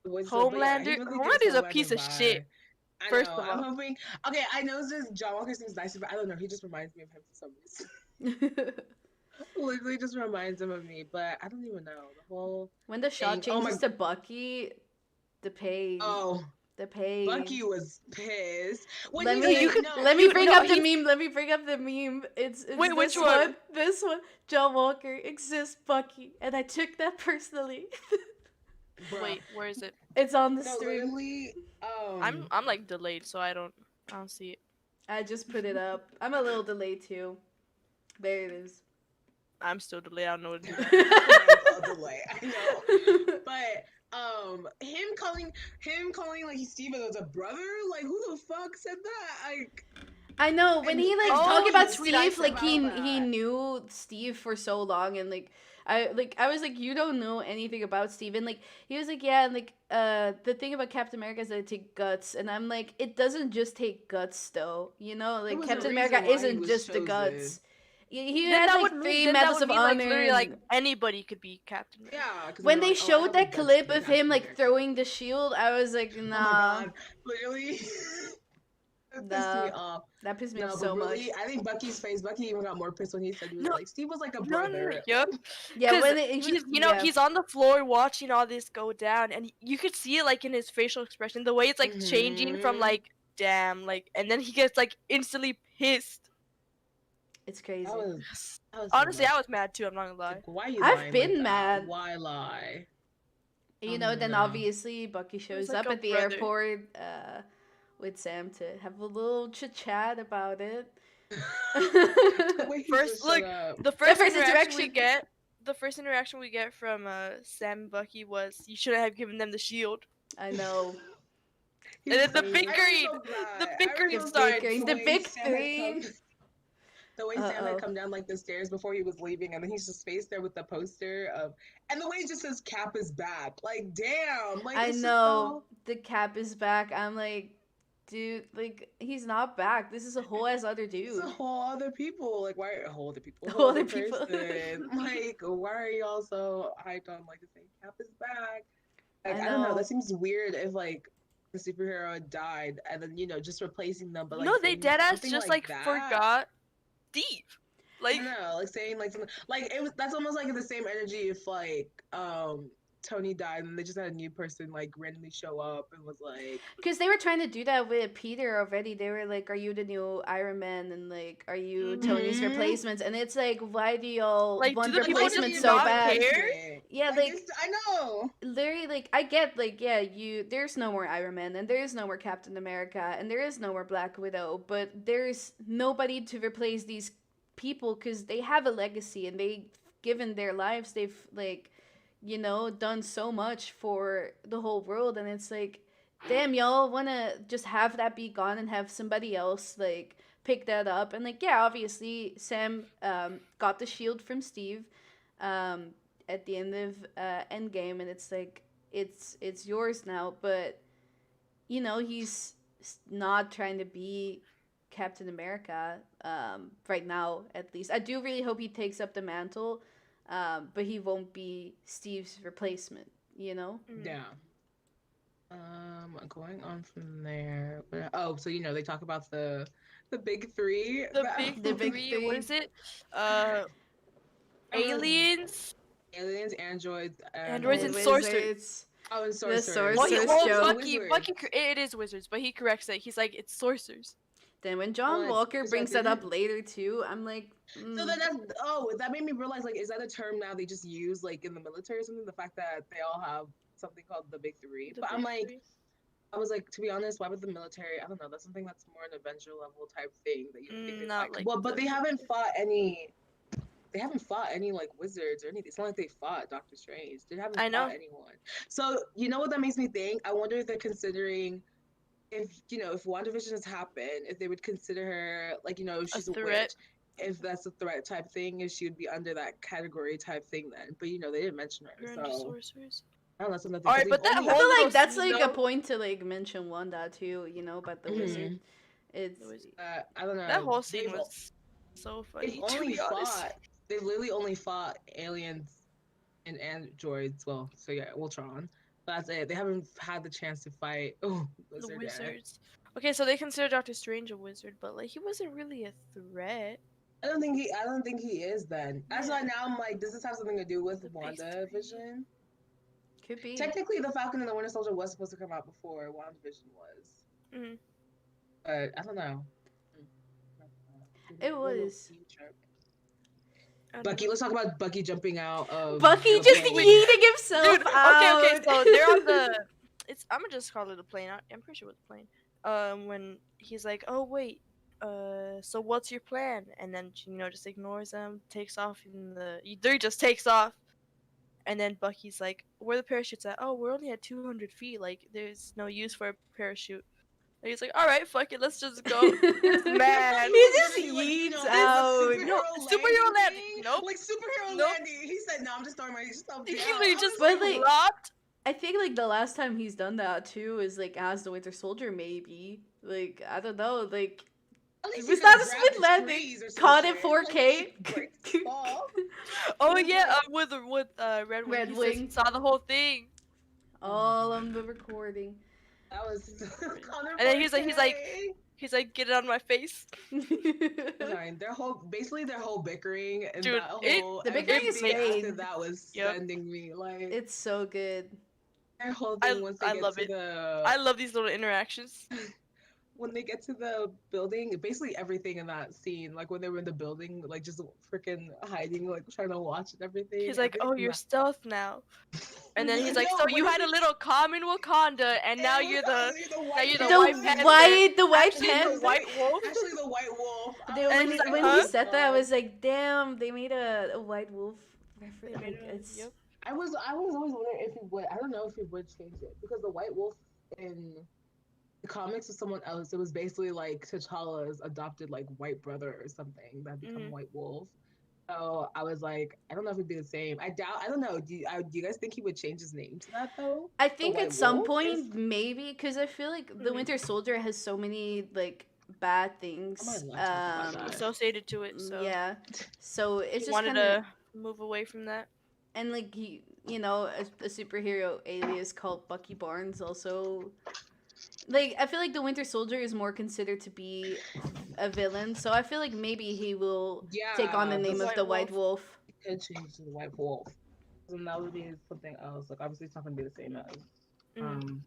[SPEAKER 3] The voice is so- but yeah, he
[SPEAKER 4] Homelander.
[SPEAKER 3] really gives
[SPEAKER 4] Homelander's a
[SPEAKER 3] Homelander
[SPEAKER 4] piece of shit.
[SPEAKER 3] vibe. I
[SPEAKER 4] First
[SPEAKER 3] know.
[SPEAKER 4] of
[SPEAKER 3] I'm
[SPEAKER 4] all.
[SPEAKER 3] hoping. Okay, I know this John Walker seems nice, but I don't know. He just reminds me of him for some reason. Literally just reminds him of me, but I don't even know the whole.
[SPEAKER 2] When the shot
[SPEAKER 3] Thing- oh
[SPEAKER 2] changes
[SPEAKER 3] my-
[SPEAKER 2] to Bucky, the pay,
[SPEAKER 3] Oh,
[SPEAKER 2] the pay.
[SPEAKER 3] Bucky was pissed. When
[SPEAKER 2] Let
[SPEAKER 3] he
[SPEAKER 2] me
[SPEAKER 3] said, no,
[SPEAKER 2] let me
[SPEAKER 4] you
[SPEAKER 2] bring
[SPEAKER 4] know,
[SPEAKER 2] up the
[SPEAKER 4] he-
[SPEAKER 2] meme. Let me bring up the meme. It's
[SPEAKER 4] Wait,
[SPEAKER 2] this
[SPEAKER 4] which one?
[SPEAKER 2] This one. John Walker exists Bucky, and I took that personally.
[SPEAKER 3] bruh.
[SPEAKER 4] Wait, where is it?
[SPEAKER 2] It's on the
[SPEAKER 3] No,
[SPEAKER 2] stream.
[SPEAKER 3] literally.
[SPEAKER 4] I'm like delayed, so I don't see it.
[SPEAKER 2] I just put it up. I'm a little delayed too. There it is.
[SPEAKER 4] I'm still delayed. I don't know what to do.
[SPEAKER 3] a delay. I know. But him calling like Steven as a brother, like who the fuck said that? Like
[SPEAKER 2] I know when he like
[SPEAKER 4] Oh,
[SPEAKER 2] talking about
[SPEAKER 3] the tweet I
[SPEAKER 2] Steve,
[SPEAKER 3] saw
[SPEAKER 2] like he
[SPEAKER 3] about
[SPEAKER 2] he
[SPEAKER 3] that.
[SPEAKER 2] knew Steve for so long, and like I was like, you don't know anything about Steve, and like he was like, yeah, and like the thing about Captain America is that it takes guts, and I'm like, it doesn't just take guts though, you know, like
[SPEAKER 3] was a
[SPEAKER 2] Captain
[SPEAKER 3] reason
[SPEAKER 2] America
[SPEAKER 3] why he
[SPEAKER 2] isn't
[SPEAKER 3] was
[SPEAKER 2] just the
[SPEAKER 3] chosen.
[SPEAKER 2] guts. He
[SPEAKER 4] Then
[SPEAKER 2] had
[SPEAKER 4] that
[SPEAKER 2] like
[SPEAKER 4] would
[SPEAKER 2] three
[SPEAKER 4] mean, then that
[SPEAKER 2] medals
[SPEAKER 4] would
[SPEAKER 2] of
[SPEAKER 4] mean,
[SPEAKER 2] honor.
[SPEAKER 4] like literally like
[SPEAKER 2] and-
[SPEAKER 4] anybody could be Captain America.
[SPEAKER 3] yeah. 'Cause
[SPEAKER 2] when
[SPEAKER 3] they're
[SPEAKER 2] they
[SPEAKER 3] like, oh, I
[SPEAKER 2] showed
[SPEAKER 3] have
[SPEAKER 2] that
[SPEAKER 3] the guts to
[SPEAKER 2] clip
[SPEAKER 3] be
[SPEAKER 2] of him
[SPEAKER 3] Captain
[SPEAKER 2] like
[SPEAKER 3] America.
[SPEAKER 2] throwing the shield, I was like,
[SPEAKER 3] Oh my
[SPEAKER 2] nah,
[SPEAKER 3] god, literally. That pissed
[SPEAKER 2] Nah.
[SPEAKER 3] me off.
[SPEAKER 2] that pissed me
[SPEAKER 3] No,
[SPEAKER 2] off
[SPEAKER 3] but
[SPEAKER 2] so
[SPEAKER 3] really,
[SPEAKER 2] much.
[SPEAKER 3] I think Bucky's face. Bucky even got more pissed when he said he was
[SPEAKER 4] No.
[SPEAKER 3] like Steve was like a
[SPEAKER 4] No,
[SPEAKER 3] brother.
[SPEAKER 4] yep.
[SPEAKER 2] Yeah,
[SPEAKER 4] 'Cause
[SPEAKER 2] when
[SPEAKER 4] he's, you know,
[SPEAKER 2] yeah.
[SPEAKER 4] he's on the floor watching all this go down, and you could see it like in his facial expression, the way it's like changing from
[SPEAKER 3] Mhm.
[SPEAKER 4] like damn, like, and then he gets like instantly pissed.
[SPEAKER 2] It's crazy.
[SPEAKER 3] That was
[SPEAKER 4] Honestly,
[SPEAKER 3] so
[SPEAKER 4] I was mad too. I'm not gonna lie.
[SPEAKER 3] like, why are you
[SPEAKER 2] I've
[SPEAKER 3] lying
[SPEAKER 2] been
[SPEAKER 3] like that?
[SPEAKER 2] mad.
[SPEAKER 3] Why lie?
[SPEAKER 2] You know, then
[SPEAKER 3] no.
[SPEAKER 2] obviously Bucky shows
[SPEAKER 4] like
[SPEAKER 2] up
[SPEAKER 4] a
[SPEAKER 2] at the
[SPEAKER 4] brother.
[SPEAKER 2] airport with Sam to have a little chit chat about it.
[SPEAKER 3] The way he
[SPEAKER 4] First,
[SPEAKER 3] just
[SPEAKER 4] look,
[SPEAKER 3] shut up.
[SPEAKER 4] The first,
[SPEAKER 2] first
[SPEAKER 4] interaction we
[SPEAKER 2] interaction.
[SPEAKER 4] get, the first interaction we get from Sam and Bucky was, "You shouldn't have given them the shield."
[SPEAKER 2] I know.
[SPEAKER 3] He
[SPEAKER 4] And
[SPEAKER 3] was
[SPEAKER 4] then the
[SPEAKER 3] like,
[SPEAKER 4] bickering-
[SPEAKER 3] I remember
[SPEAKER 4] the
[SPEAKER 3] that. I
[SPEAKER 4] bickering
[SPEAKER 3] remember
[SPEAKER 4] starts.
[SPEAKER 2] Bickering, the
[SPEAKER 3] way
[SPEAKER 2] big
[SPEAKER 3] Sam had
[SPEAKER 2] three.
[SPEAKER 3] come- The way Sam
[SPEAKER 2] Uh-oh.
[SPEAKER 3] had come down like the stairs before he was leaving, and then he's just faced there with the poster of, and the way it just says Cap is back. Like, damn. Like,
[SPEAKER 2] I
[SPEAKER 3] this is
[SPEAKER 2] know the Cap is back. I'm like, dude, like he's not back. This is a whole ass other
[SPEAKER 3] So,
[SPEAKER 2] dude.
[SPEAKER 3] it's a whole other people. Like, why a whole other people?
[SPEAKER 2] A whole other people.
[SPEAKER 3] person. Like, why are y'all so hyped on like saying Cap is back? Like,
[SPEAKER 2] I
[SPEAKER 3] I don't know.
[SPEAKER 2] know.
[SPEAKER 3] That seems weird if like the superhero died and then just replacing them. But like,
[SPEAKER 4] No, they
[SPEAKER 3] saying
[SPEAKER 4] deadass
[SPEAKER 3] something
[SPEAKER 4] just
[SPEAKER 3] like
[SPEAKER 4] like
[SPEAKER 3] that.
[SPEAKER 4] forgot Steve. Like,
[SPEAKER 3] I don't know, like saying like something like it was. That's almost like the same energy if like Tony died and they just had a new person like randomly show up and was like,
[SPEAKER 2] Because they were trying to do that with Peter already. They were like, "Are you the new Iron Man?" and like, "Are you Tony's
[SPEAKER 3] Mhm.
[SPEAKER 2] replacement?" And it's like, why do y'all
[SPEAKER 4] Like, do
[SPEAKER 2] want
[SPEAKER 4] the people
[SPEAKER 2] replacement
[SPEAKER 4] just
[SPEAKER 2] so
[SPEAKER 4] not
[SPEAKER 2] bad?
[SPEAKER 4] care?
[SPEAKER 2] Yeah,
[SPEAKER 3] Like,
[SPEAKER 2] like
[SPEAKER 3] it's- I know.
[SPEAKER 2] literally, like I get, like yeah, there's no more Iron Man, and there is no more Captain America, and there is no more Black Widow, but there's nobody to replace these people because they have a legacy and they've given their lives. They've like, done so much for the whole world, and it's like, damn, y'all wanna just have that be gone and have somebody else like pick that up. And like, yeah, obviously Sam got the shield from Steve at the end of Endgame, and it's like it's yours now, but he's not trying to be Captain America right now. At least I do really hope he takes up the mantle, but he won't be Steve's replacement.
[SPEAKER 4] mm.
[SPEAKER 3] Yeah. Going on from there. Oh, so they talk about the big three.
[SPEAKER 4] The big
[SPEAKER 2] The big
[SPEAKER 4] three. What
[SPEAKER 2] three.
[SPEAKER 4] is it? Aliens.
[SPEAKER 3] Aliens, androids,
[SPEAKER 4] Androids and
[SPEAKER 2] Wizards.
[SPEAKER 4] sorcerers.
[SPEAKER 3] Oh, and
[SPEAKER 2] The
[SPEAKER 3] sorcerers.
[SPEAKER 2] sorcerers.
[SPEAKER 4] Well,
[SPEAKER 2] Sorcerer's
[SPEAKER 4] well,
[SPEAKER 2] joke.
[SPEAKER 4] Bucky, it is wizards, but he corrects it. He's like, it's sorcerers.
[SPEAKER 2] Then when John
[SPEAKER 3] like,
[SPEAKER 2] Walker brings that up
[SPEAKER 3] perspective.
[SPEAKER 2] later too, I'm like,
[SPEAKER 3] So then that made me realize, like, is that a term now they just use, like, in the military or something? The fact that they all have something called the Big Three.
[SPEAKER 4] The
[SPEAKER 3] But I'm
[SPEAKER 4] big
[SPEAKER 3] like,
[SPEAKER 4] three.
[SPEAKER 3] I was like, to be honest, why would the military? I don't know. That's something that's more an Avenger level type thing that you would think they'd
[SPEAKER 4] Not
[SPEAKER 3] fight.
[SPEAKER 4] like
[SPEAKER 3] Well, but
[SPEAKER 4] the-
[SPEAKER 3] they haven't fought any. They haven't fought any like wizards or anything. It's not like they fought Doctor Strange. They haven't
[SPEAKER 4] I know.
[SPEAKER 3] fought anyone. So you know what that makes me think? I wonder if they're considering if if WandaVision has happened, if they would consider her like if she's a
[SPEAKER 4] threat.
[SPEAKER 3] witch, if that's a threat type thing, if she would be under that category type thing then. But they didn't mention her,
[SPEAKER 4] You're into
[SPEAKER 3] so
[SPEAKER 4] sorcerers.
[SPEAKER 3] I don't know. Something.
[SPEAKER 4] Alright,
[SPEAKER 3] because
[SPEAKER 4] but that
[SPEAKER 3] they've
[SPEAKER 2] I
[SPEAKER 3] only-
[SPEAKER 2] feel
[SPEAKER 4] whole
[SPEAKER 2] like
[SPEAKER 4] little
[SPEAKER 2] that's
[SPEAKER 4] scene,
[SPEAKER 2] like a
[SPEAKER 4] though-
[SPEAKER 2] point to like mention Wanda too, about the wizard.
[SPEAKER 3] Mhm.
[SPEAKER 2] It's
[SPEAKER 4] The wizard.
[SPEAKER 3] I don't know.
[SPEAKER 4] That whole scene
[SPEAKER 3] They've-
[SPEAKER 4] was so
[SPEAKER 3] They've
[SPEAKER 4] funny. To
[SPEAKER 3] only
[SPEAKER 4] be honest.
[SPEAKER 3] fought. They've literally only fought aliens and androids. Well, so yeah, Ultron. But that's it. They haven't had the chance to fight. Oh,
[SPEAKER 4] The
[SPEAKER 3] wizard. Yeah.
[SPEAKER 4] wizards. Okay, so they consider Doctor Strange a wizard, but like he wasn't really a threat.
[SPEAKER 3] I don't think he is. Then that's
[SPEAKER 4] Yeah.
[SPEAKER 3] why now I'm like, does this have something to do with
[SPEAKER 4] The big
[SPEAKER 3] WandaVision?
[SPEAKER 2] could be.
[SPEAKER 3] Technically, the Falcon and the Winter Soldier was supposed to come out before WandaVision was,
[SPEAKER 4] Mm.
[SPEAKER 3] but I don't know.
[SPEAKER 2] It was.
[SPEAKER 4] I don't
[SPEAKER 3] Bucky.
[SPEAKER 4] know.
[SPEAKER 3] Let's talk about Bucky jumping out of
[SPEAKER 2] Bucky
[SPEAKER 3] the
[SPEAKER 2] just
[SPEAKER 3] plane.
[SPEAKER 2] yeeting himself
[SPEAKER 4] Dude,
[SPEAKER 2] out.
[SPEAKER 4] okay, so they're on the. I'm gonna just call it a plane. I'm pretty sure it's a plane. When he's like, "Oh wait, so what's your plan?" And then just ignores them, takes off in the. He just takes off, and then Bucky's like, "Where are the parachutes at?" "Oh, we're only at 200 feet. Like, there's no use for a parachute." And he's like, "All right, fuck it, let's just go." Man,
[SPEAKER 2] He just
[SPEAKER 3] Literally, like,
[SPEAKER 2] yeets
[SPEAKER 3] this
[SPEAKER 2] out.
[SPEAKER 4] No, superhero landing.
[SPEAKER 3] thing.
[SPEAKER 4] Nope.
[SPEAKER 3] Like superhero
[SPEAKER 4] Nope.
[SPEAKER 3] landing. He said, "No, I'm just throwing myself down."
[SPEAKER 4] he
[SPEAKER 3] I
[SPEAKER 4] literally
[SPEAKER 3] was
[SPEAKER 4] just
[SPEAKER 2] But,
[SPEAKER 4] like
[SPEAKER 2] like-
[SPEAKER 4] dropped.
[SPEAKER 2] I think like the last time he's done that too is like as the Winter Soldier, maybe. Like I don't know, like
[SPEAKER 3] At least
[SPEAKER 2] was
[SPEAKER 3] he
[SPEAKER 2] that
[SPEAKER 3] could
[SPEAKER 2] a
[SPEAKER 3] grab
[SPEAKER 2] split
[SPEAKER 3] the
[SPEAKER 2] landing?
[SPEAKER 3] trees or some
[SPEAKER 2] Caught in
[SPEAKER 3] shit.
[SPEAKER 2] 4K?
[SPEAKER 3] Like, break the fall.
[SPEAKER 4] Oh yeah, with Red Wing.
[SPEAKER 2] Red
[SPEAKER 4] He says
[SPEAKER 2] Wing.
[SPEAKER 4] he saw the whole thing.
[SPEAKER 2] all on the recording.
[SPEAKER 3] That was Connor
[SPEAKER 4] And then he's like-
[SPEAKER 3] 4K.
[SPEAKER 4] He's like, "Get it on my face."
[SPEAKER 3] Fine. Their whole bickering and
[SPEAKER 4] Dude,
[SPEAKER 3] that
[SPEAKER 4] it-
[SPEAKER 3] whole
[SPEAKER 2] the bickering is
[SPEAKER 3] everything after
[SPEAKER 2] fade.
[SPEAKER 3] that was
[SPEAKER 4] Yep.
[SPEAKER 3] sending me like
[SPEAKER 2] It's so good.
[SPEAKER 3] their whole
[SPEAKER 4] I-
[SPEAKER 3] thing once they
[SPEAKER 4] I
[SPEAKER 3] get
[SPEAKER 4] love
[SPEAKER 3] to
[SPEAKER 4] it.
[SPEAKER 3] the
[SPEAKER 4] I love these little interactions.
[SPEAKER 3] when they get to the building, basically everything in that scene, like when they were in the building, like just freaking hiding, like trying to watch and everything.
[SPEAKER 4] He's like, "Oh,
[SPEAKER 3] everything
[SPEAKER 4] you're
[SPEAKER 3] that-
[SPEAKER 4] stealth now." And then he's like,
[SPEAKER 3] No,
[SPEAKER 4] "So
[SPEAKER 3] when
[SPEAKER 4] you
[SPEAKER 3] he
[SPEAKER 4] had a
[SPEAKER 3] said-
[SPEAKER 4] little calm in Wakanda, and now
[SPEAKER 3] Yeah,
[SPEAKER 4] you're the
[SPEAKER 3] white
[SPEAKER 4] you're the
[SPEAKER 3] panther.
[SPEAKER 4] White Panther.
[SPEAKER 2] the white
[SPEAKER 3] Actually,
[SPEAKER 2] panther.
[SPEAKER 3] the
[SPEAKER 4] White Wolf."
[SPEAKER 3] Actually, the white wolf. I
[SPEAKER 2] Dude,
[SPEAKER 3] was
[SPEAKER 2] when,
[SPEAKER 4] And he's like,
[SPEAKER 2] when
[SPEAKER 4] huh?
[SPEAKER 2] he said that, I was like, damn, they made a white wolf reference.
[SPEAKER 4] They made
[SPEAKER 2] Like,
[SPEAKER 4] a-
[SPEAKER 2] it's
[SPEAKER 4] yep.
[SPEAKER 3] I was always wondering if he would. I don't know if he would change it because the White Wolf in the comics was someone else. It was basically like T'Challa's adopted like white brother or something that become
[SPEAKER 4] Mhm.
[SPEAKER 3] White Wolf. So I was like, I don't know if it'd be the same. I doubt. I don't know. Do you guys think he would change his name to that though?
[SPEAKER 2] I think
[SPEAKER 3] White
[SPEAKER 2] at some
[SPEAKER 3] Wolf
[SPEAKER 2] point
[SPEAKER 3] is-
[SPEAKER 2] maybe because I feel like the
[SPEAKER 4] Mhm.
[SPEAKER 2] Winter Soldier has so many like bad things.
[SPEAKER 3] I might not talk about that.
[SPEAKER 4] Associated to it, so
[SPEAKER 2] Yeah, so it's
[SPEAKER 4] he
[SPEAKER 2] just
[SPEAKER 4] wanted
[SPEAKER 2] kind of
[SPEAKER 4] to move away from that.
[SPEAKER 2] and like he, a superhero alias called Bucky Barnes also. Like I feel like the Winter Soldier is more considered to be a villain, so I feel like maybe he will take on the
[SPEAKER 3] Yeah,
[SPEAKER 2] name
[SPEAKER 3] the
[SPEAKER 2] of the
[SPEAKER 4] White
[SPEAKER 2] White Wolf.
[SPEAKER 3] He could change to the White Wolf, and that would be something else. Like obviously, it's not gonna be the same as.
[SPEAKER 4] Mhm.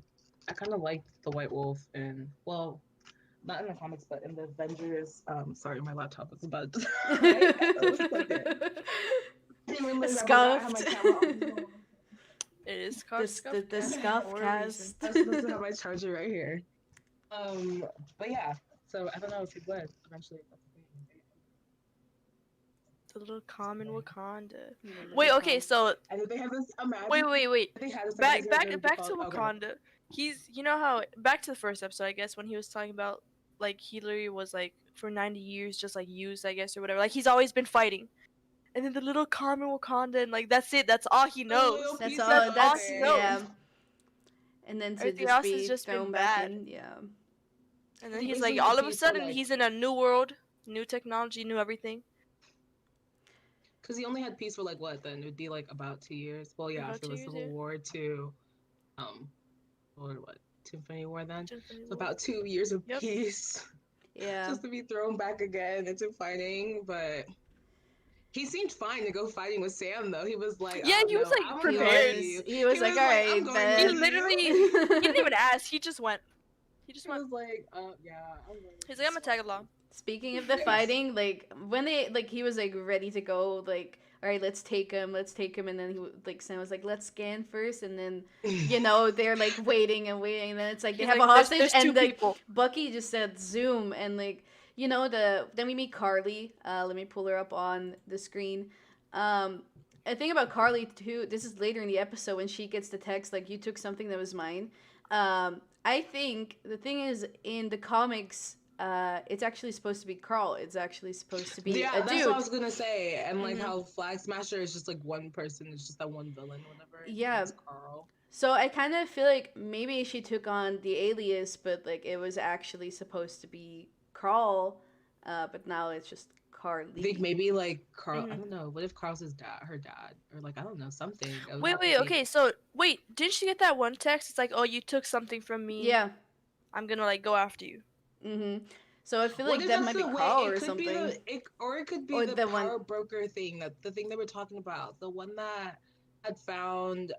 [SPEAKER 3] I kind of liked the White Wolf in not in the comics, but in the Avengers. Sorry, my laptop is about to
[SPEAKER 2] Scuffed.
[SPEAKER 4] It is called Scuff.
[SPEAKER 2] The
[SPEAKER 4] Cast
[SPEAKER 2] Scuff
[SPEAKER 4] for a
[SPEAKER 2] cast.
[SPEAKER 4] reason.
[SPEAKER 3] I was supposed to have my charger right here. But yeah, so I don't know if he would eventually.
[SPEAKER 4] The little common Wakanda.
[SPEAKER 2] The
[SPEAKER 4] Wait,
[SPEAKER 2] Wakanda.
[SPEAKER 4] okay, so
[SPEAKER 3] And if they have this, imagine.
[SPEAKER 4] wait.
[SPEAKER 3] They had this
[SPEAKER 4] Back
[SPEAKER 3] amazing
[SPEAKER 4] back
[SPEAKER 3] version
[SPEAKER 4] back to
[SPEAKER 3] called- okay.
[SPEAKER 4] Wakanda. He's how back to the first episode, I guess, when he was talking about like he literally was like for 90 years just like used, I guess, or whatever. Like he's always been fighting. And then the little common Wakanda, and like that's it. That's all he knows.
[SPEAKER 3] little
[SPEAKER 2] That's
[SPEAKER 3] piece
[SPEAKER 2] all.
[SPEAKER 3] of
[SPEAKER 2] That's
[SPEAKER 3] it.
[SPEAKER 2] yeah. And then to
[SPEAKER 4] Everything
[SPEAKER 2] just
[SPEAKER 4] else
[SPEAKER 2] be
[SPEAKER 4] has just been
[SPEAKER 2] thrown back
[SPEAKER 4] bad.
[SPEAKER 2] in, yeah.
[SPEAKER 4] And then
[SPEAKER 3] He
[SPEAKER 4] he's like,
[SPEAKER 3] basically
[SPEAKER 4] all of a
[SPEAKER 3] defeats the,
[SPEAKER 4] sudden,
[SPEAKER 3] like-
[SPEAKER 4] he's in a new world, new technology, new everything.
[SPEAKER 3] Because he only had peace for like what? Then it would be like about 2 years. Well, yeah,
[SPEAKER 4] About
[SPEAKER 3] from
[SPEAKER 4] 2
[SPEAKER 3] the
[SPEAKER 4] years,
[SPEAKER 3] Civil
[SPEAKER 4] yeah.
[SPEAKER 3] War to, or what? To Infinity War then.
[SPEAKER 4] To Infinity
[SPEAKER 3] So
[SPEAKER 4] War.
[SPEAKER 3] about 2 years of
[SPEAKER 4] Yep.
[SPEAKER 3] peace,
[SPEAKER 2] Yeah.
[SPEAKER 3] just to be thrown back again into fighting. But he seemed fine to go fighting with Sam though. He was like,
[SPEAKER 4] Yeah,
[SPEAKER 3] "Oh,
[SPEAKER 4] he was,
[SPEAKER 3] no,
[SPEAKER 4] like,
[SPEAKER 3] I'm going
[SPEAKER 2] He
[SPEAKER 3] with
[SPEAKER 4] prepared.
[SPEAKER 2] was,
[SPEAKER 3] you."
[SPEAKER 2] he was like,
[SPEAKER 3] was
[SPEAKER 2] all
[SPEAKER 3] like,
[SPEAKER 2] right,
[SPEAKER 3] "I'm going
[SPEAKER 2] then.
[SPEAKER 4] He
[SPEAKER 3] with
[SPEAKER 4] literally, he didn't even ask. He just went. He just
[SPEAKER 3] He
[SPEAKER 4] went.
[SPEAKER 3] was like, yeah. I'm gonna
[SPEAKER 4] He's like, I'm gonna tag along.
[SPEAKER 2] Speaking of the fighting, like when they like he was like ready to go, like all right, let's take him, and then like Sam was like, let's scan first, and then they're like waiting and waiting, and then it's like they
[SPEAKER 4] He's
[SPEAKER 2] have
[SPEAKER 4] like,
[SPEAKER 2] a hostage,
[SPEAKER 4] there's
[SPEAKER 2] and
[SPEAKER 4] two
[SPEAKER 2] like
[SPEAKER 4] people.
[SPEAKER 2] Bucky just said zoom, and like then we meet Carly. Let me pull her up on the screen. I think about Carly too. This is later in the episode when she gets the text like you took something that was mine. I think the thing is in the comics, it's actually supposed to be Carl. It's actually supposed to be a
[SPEAKER 3] that's
[SPEAKER 2] dude.
[SPEAKER 3] what I was gonna say. And like how Flag Smasher is just like one person, it's just that one villain, or whatever.
[SPEAKER 2] Yeah.
[SPEAKER 3] It's Carl.
[SPEAKER 2] So I kind of feel like maybe she took on the alias, but like it was actually supposed to be Carl, but now it's just Carly.
[SPEAKER 3] I think maybe like Carl. I don't know. What if Carl's her dad, or like I don't know something.
[SPEAKER 4] Wait. Okay. So wait, didn't she get that one text? It's like, oh, you took something from me.
[SPEAKER 2] Yeah.
[SPEAKER 4] I'm gonna like go after you.
[SPEAKER 2] So I feel like that might be Carl or something.
[SPEAKER 3] Or it could be the power broker thing, the thing they were talking about, the one that had found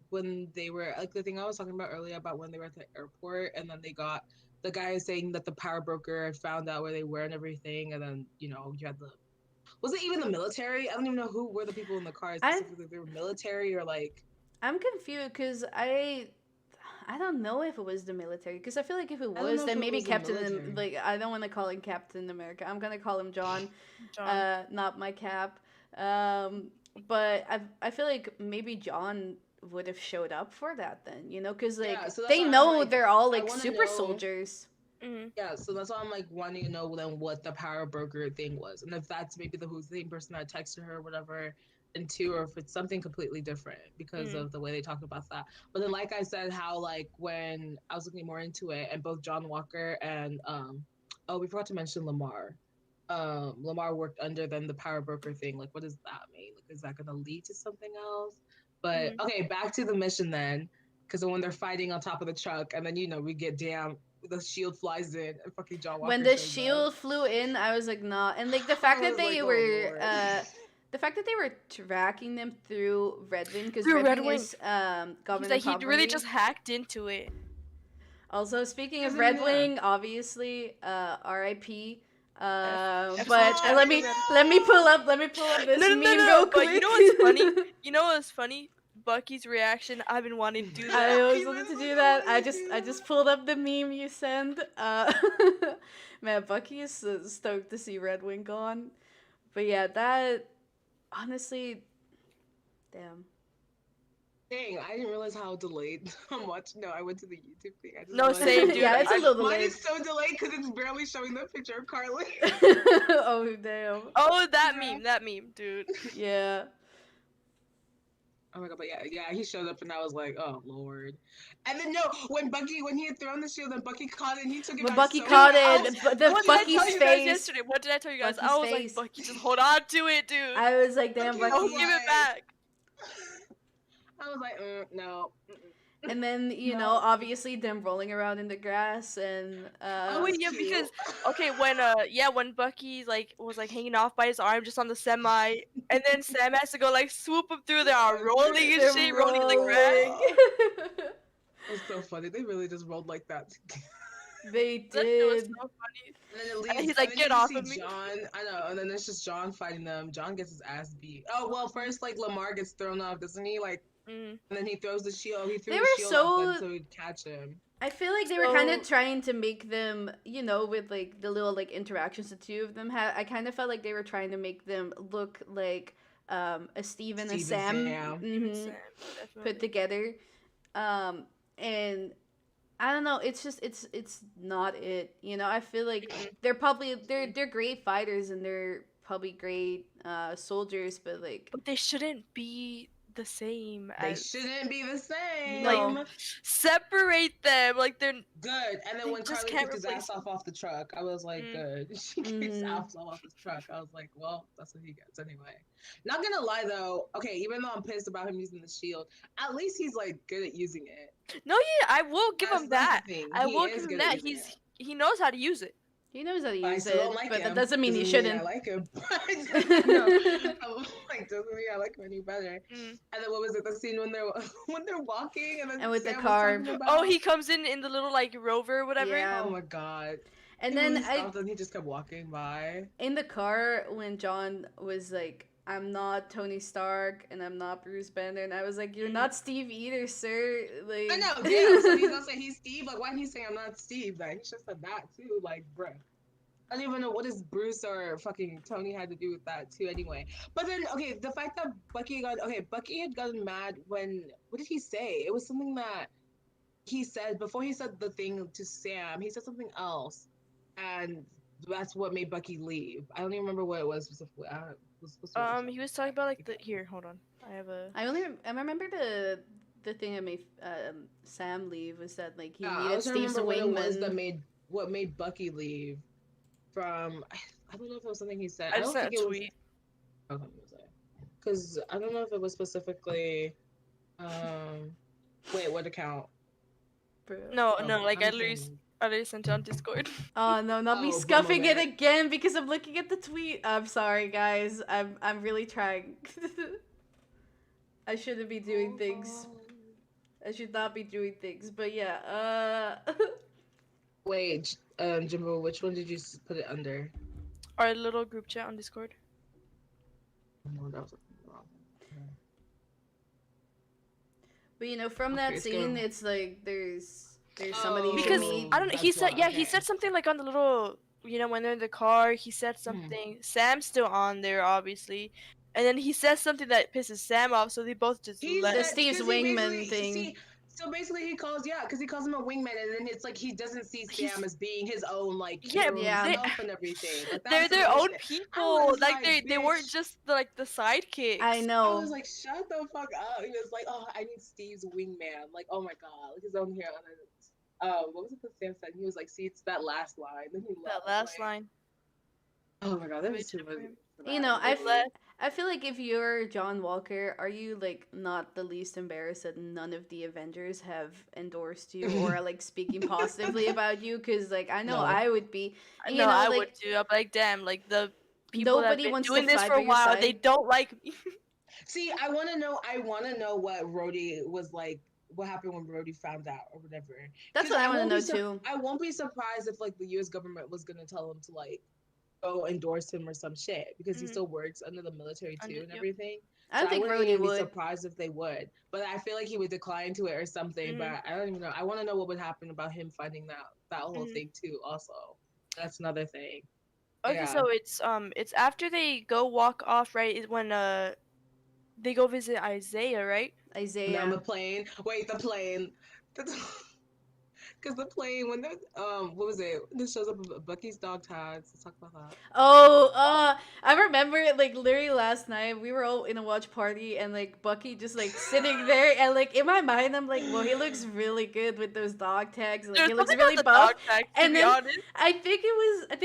[SPEAKER 3] when they were like the thing I was talking about earlier about when they were at the airport, and then they got the guy saying that the power broker had found out where they were and everything, and then you had was it even the military? I don't even know who were the people in the cars. Specifically, they were military or like.
[SPEAKER 2] I'm confused because I don't know if it was the military, because I feel like if it was, then maybe Captain, like I don't want to call him Captain America. I'm gonna call him John. Not my Cap. But I feel like maybe John would have showed up for that then, because like
[SPEAKER 3] so
[SPEAKER 2] they know they're all like super soldiers.
[SPEAKER 3] Yeah, so that's why I'm like wanting to know then what the power broker thing was, and if that's maybe the same person that texted her or whatever. And two, or if it's something completely different because of the way they talk about that. But then, like I said, how like when I was looking more into it, and both John Walker and we forgot to mention Lamar. Lamar worked under then the power broker thing. Like, what does that mean? Like, is that going to lead to something else? But okay, back to the mission then, because when they're fighting on top of the truck, and then we get the shield flies in, and fucking John Walker.
[SPEAKER 2] When the shield flew in, I was like, nah, and like the fact that they were. The fact that they were tracking them through Red Wing, because Red Wing is government
[SPEAKER 4] property. He really just hacked into it.
[SPEAKER 2] Also, speaking of Red Wing, obviously, R.I.P. But let me pull up this meme real quick.
[SPEAKER 4] But you know what's funny? You know what's funny? Bucky's reaction. I've been wanting to do that.
[SPEAKER 2] I always wanted to do that. I just pulled up the meme you sent. Man, Bucky is stoked to see Red Wing gone. But yeah, that. Honestly, damn.
[SPEAKER 3] Dang, I didn't realize how delayed I'm watching. No, I went to the YouTube thing.
[SPEAKER 4] Same, dude.
[SPEAKER 2] Yeah, it's a little delayed.
[SPEAKER 3] Mine is so delayed because it's barely showing the picture of Carly.
[SPEAKER 2] Oh, damn.
[SPEAKER 4] Oh, that meme, dude.
[SPEAKER 2] Yeah.
[SPEAKER 3] Oh my god, but yeah, he showed up and I was like, oh lord. And then when he had thrown the shield and Bucky caught it and he took it back.
[SPEAKER 2] Bucky caught it, Bucky's face.
[SPEAKER 4] Yesterday? What did I tell you guys? I was like, Bucky, just hold on to it, dude.
[SPEAKER 2] I was like, damn, Bucky.
[SPEAKER 4] Don't give it back.
[SPEAKER 3] I was like, no.
[SPEAKER 2] And then, obviously them rolling around in the grass and
[SPEAKER 4] because when Bucky was hanging off by his arm just on the semi, and then Sam has to go swoop him through there, rolling and shit, rolling in the grass.
[SPEAKER 3] It was so funny. They really just rolled like that.
[SPEAKER 2] They did.
[SPEAKER 4] It was so funny. And he's like, get off of me.
[SPEAKER 3] John, I know, and then it's just John fighting them. John gets his ass beat. Oh well, first Lamar gets thrown off, doesn't he? And then he throws the shield. He threw the shield off them so he'd catch him.
[SPEAKER 2] I feel like they were kind of trying to make them, with the little interactions the two of them had. I kind of felt like they were trying to make them look like a Steve and a Sam, put together. And I don't know. It's just it's not it. I feel like they're probably they're great fighters and they're probably great soldiers, but
[SPEAKER 4] they shouldn't be the same.
[SPEAKER 3] They shouldn't be the same.
[SPEAKER 2] No.
[SPEAKER 4] Separate them. They're
[SPEAKER 3] good. And then when Carly kicked his ass off the truck, I was like, good. She kicked his ass off the truck. I was like, well, that's what he gets anyway. Not gonna lie though. Okay, even though I'm pissed about him using the shield, at least he's good at using it.
[SPEAKER 4] No, yeah, I will give him that. I will give him that. He knows how to use it.
[SPEAKER 2] He knows how to
[SPEAKER 3] I
[SPEAKER 2] use
[SPEAKER 3] still
[SPEAKER 2] it,
[SPEAKER 3] don't like
[SPEAKER 2] but
[SPEAKER 3] him.
[SPEAKER 2] that doesn't mean he
[SPEAKER 3] I
[SPEAKER 2] shouldn't.
[SPEAKER 3] like him. No, I'm like doesn't mean I like him any better.
[SPEAKER 4] Mm.
[SPEAKER 3] And then what was it? The scene when they're walking and then
[SPEAKER 2] And with the
[SPEAKER 3] Sam
[SPEAKER 2] car.
[SPEAKER 3] was talking about.
[SPEAKER 4] Oh, he comes in the little like rover or whatever.
[SPEAKER 2] Yeah.
[SPEAKER 3] Oh my god.
[SPEAKER 2] And
[SPEAKER 3] He
[SPEAKER 2] then
[SPEAKER 3] really stopped and he just kept walking by.
[SPEAKER 2] in the car when John was like, "I'm not Tony Stark and I'm not Bruce Banner," and I was like, "You're not Steve either, sir." Like,
[SPEAKER 3] I know, yeah. So he's gonna say he's Steve. Like, why didn't he say I'm not Steve? Then he should have said that too. Like, bruh. I don't even know what does Bruce or fucking Tony had to do with that too. Anyway, but then okay, the fact that Bucky had gotten mad when what did he say? It was something that he said before he said the thing to Sam. He said something else, and that's what made Bucky leave. I don't even remember what it was specifically.
[SPEAKER 4] He was talking about like the here. Hold on, I have a.
[SPEAKER 2] I remember the thing that made Sam leave was that like he
[SPEAKER 3] I
[SPEAKER 2] needed
[SPEAKER 3] was trying to
[SPEAKER 2] Steve's
[SPEAKER 3] remember what it was that
[SPEAKER 2] wingman.
[SPEAKER 3] made Bucky leave from. I don't know if it was something he said.
[SPEAKER 4] I
[SPEAKER 3] I
[SPEAKER 4] just
[SPEAKER 3] don't
[SPEAKER 4] sent
[SPEAKER 3] think
[SPEAKER 4] a
[SPEAKER 3] it was.
[SPEAKER 4] tweet.
[SPEAKER 3] Okay, because I don't know if it was specifically. Wait, what account?
[SPEAKER 4] No,
[SPEAKER 3] Oh,
[SPEAKER 4] like I
[SPEAKER 3] I'm
[SPEAKER 4] literally,
[SPEAKER 3] saying-
[SPEAKER 4] I literally sent it on Discord.
[SPEAKER 2] Oh no, not me
[SPEAKER 3] Oh,
[SPEAKER 2] scuffing it
[SPEAKER 3] bummer.
[SPEAKER 2] again because I'm looking at the tweet. I'm sorry, guys. I'm really trying. I shouldn't be doing things. I should not be doing things. But yeah.
[SPEAKER 3] Wait, Jimbo, which one did you put it under?
[SPEAKER 4] Our little group chat on Discord.
[SPEAKER 3] No, that was wrong.
[SPEAKER 2] But you know, from
[SPEAKER 3] Okay,
[SPEAKER 2] that
[SPEAKER 3] it's
[SPEAKER 2] scene,
[SPEAKER 3] good.
[SPEAKER 2] it's like there's somebody you should
[SPEAKER 4] Because
[SPEAKER 2] meet.
[SPEAKER 4] I don't know. He
[SPEAKER 3] That's
[SPEAKER 4] said
[SPEAKER 3] why,
[SPEAKER 4] yeah. He
[SPEAKER 3] okay.
[SPEAKER 4] said something like on the little. You know when they're in the car, he said something. Sam's still on there, obviously, and then he says something that pisses Sam off. So they both just
[SPEAKER 3] He
[SPEAKER 4] left.
[SPEAKER 2] The
[SPEAKER 3] said,
[SPEAKER 2] Steve's
[SPEAKER 3] 'cause he
[SPEAKER 2] wingman
[SPEAKER 3] basically-
[SPEAKER 2] thing.
[SPEAKER 3] See, so basically he calls, because he calls him a wingman, and then it's like he doesn't see
[SPEAKER 4] He's-
[SPEAKER 3] Sam as being his own, like,
[SPEAKER 4] Yeah,
[SPEAKER 3] hero
[SPEAKER 2] yeah.
[SPEAKER 3] himself and everything. Like,
[SPEAKER 4] They're
[SPEAKER 3] that's
[SPEAKER 4] their
[SPEAKER 3] what
[SPEAKER 4] own
[SPEAKER 3] it is.
[SPEAKER 4] people.
[SPEAKER 3] was
[SPEAKER 4] Like
[SPEAKER 3] like,
[SPEAKER 4] they weren't
[SPEAKER 3] bitch.
[SPEAKER 4] just like the sidekicks.
[SPEAKER 2] I
[SPEAKER 3] I
[SPEAKER 2] know.
[SPEAKER 3] was like, shut the fuck up. He was like, oh, I need Steve's wingman. Like, oh my god, like his own hero. And then, what was it that Sam said? He was like, see, it's that last line. Then he left.
[SPEAKER 4] That last
[SPEAKER 3] like,
[SPEAKER 4] line.
[SPEAKER 3] Oh my god, that was
[SPEAKER 4] Wait,
[SPEAKER 3] too
[SPEAKER 4] for
[SPEAKER 3] much.
[SPEAKER 4] him.
[SPEAKER 2] You know,
[SPEAKER 4] They left.
[SPEAKER 2] I feel like if you're John Walker, are you like not the least embarrassed that none of the Avengers have endorsed you or are like speaking positively about you? Because like I know
[SPEAKER 3] No.
[SPEAKER 2] I would be. And, you
[SPEAKER 4] No,
[SPEAKER 2] know,
[SPEAKER 4] I
[SPEAKER 2] like,
[SPEAKER 4] would too. I'm like, damn, like the people that have
[SPEAKER 2] Nobody
[SPEAKER 4] been
[SPEAKER 2] wants to
[SPEAKER 4] doing this
[SPEAKER 2] fight
[SPEAKER 4] for
[SPEAKER 2] by
[SPEAKER 4] a
[SPEAKER 2] your
[SPEAKER 4] while,
[SPEAKER 2] side.
[SPEAKER 4] they don't like me.
[SPEAKER 3] See, I want to know what Rhodey was like. What happened when Rhodey found out or whatever?
[SPEAKER 2] That's
[SPEAKER 3] 'Cause
[SPEAKER 2] what I want to
[SPEAKER 3] won't
[SPEAKER 2] know
[SPEAKER 3] be
[SPEAKER 2] too.
[SPEAKER 3] I won't be surprised if like the U.S. government was gonna tell him to like go endorse him or some shit because he
[SPEAKER 4] Mhm.
[SPEAKER 3] still works under the military too and
[SPEAKER 4] Yep.
[SPEAKER 3] everything.
[SPEAKER 2] I don't think
[SPEAKER 3] wouldn't
[SPEAKER 2] Rhodey
[SPEAKER 3] even be
[SPEAKER 2] would.
[SPEAKER 3] surprised if they would, but I feel like he would decline to it or something.
[SPEAKER 4] Mhm.
[SPEAKER 3] But I don't even know. I want to know what would happen about him finding that whole
[SPEAKER 4] Mhm.
[SPEAKER 3] thing too. Also, that's another thing.
[SPEAKER 4] Okay,
[SPEAKER 3] Yeah.
[SPEAKER 4] so it's after they go walk off, right? Is when they go visit Isaiah, right?
[SPEAKER 3] Now
[SPEAKER 2] Isaiah.
[SPEAKER 3] the plane. Wait, the plane. Because the plane, when what was it? This shows up with Bucky's dog tags. Let's talk about that.
[SPEAKER 2] Oh, I remember it like literally last night. We were all in a watch party and like Bucky just like sitting there and like in my mind I'm like, well, he looks really good with those dog tags. Like
[SPEAKER 4] There's
[SPEAKER 2] he looks
[SPEAKER 4] something
[SPEAKER 2] really
[SPEAKER 4] about the
[SPEAKER 2] buff.
[SPEAKER 4] dog tags, to
[SPEAKER 2] And
[SPEAKER 4] be
[SPEAKER 2] then
[SPEAKER 4] honest.
[SPEAKER 2] I think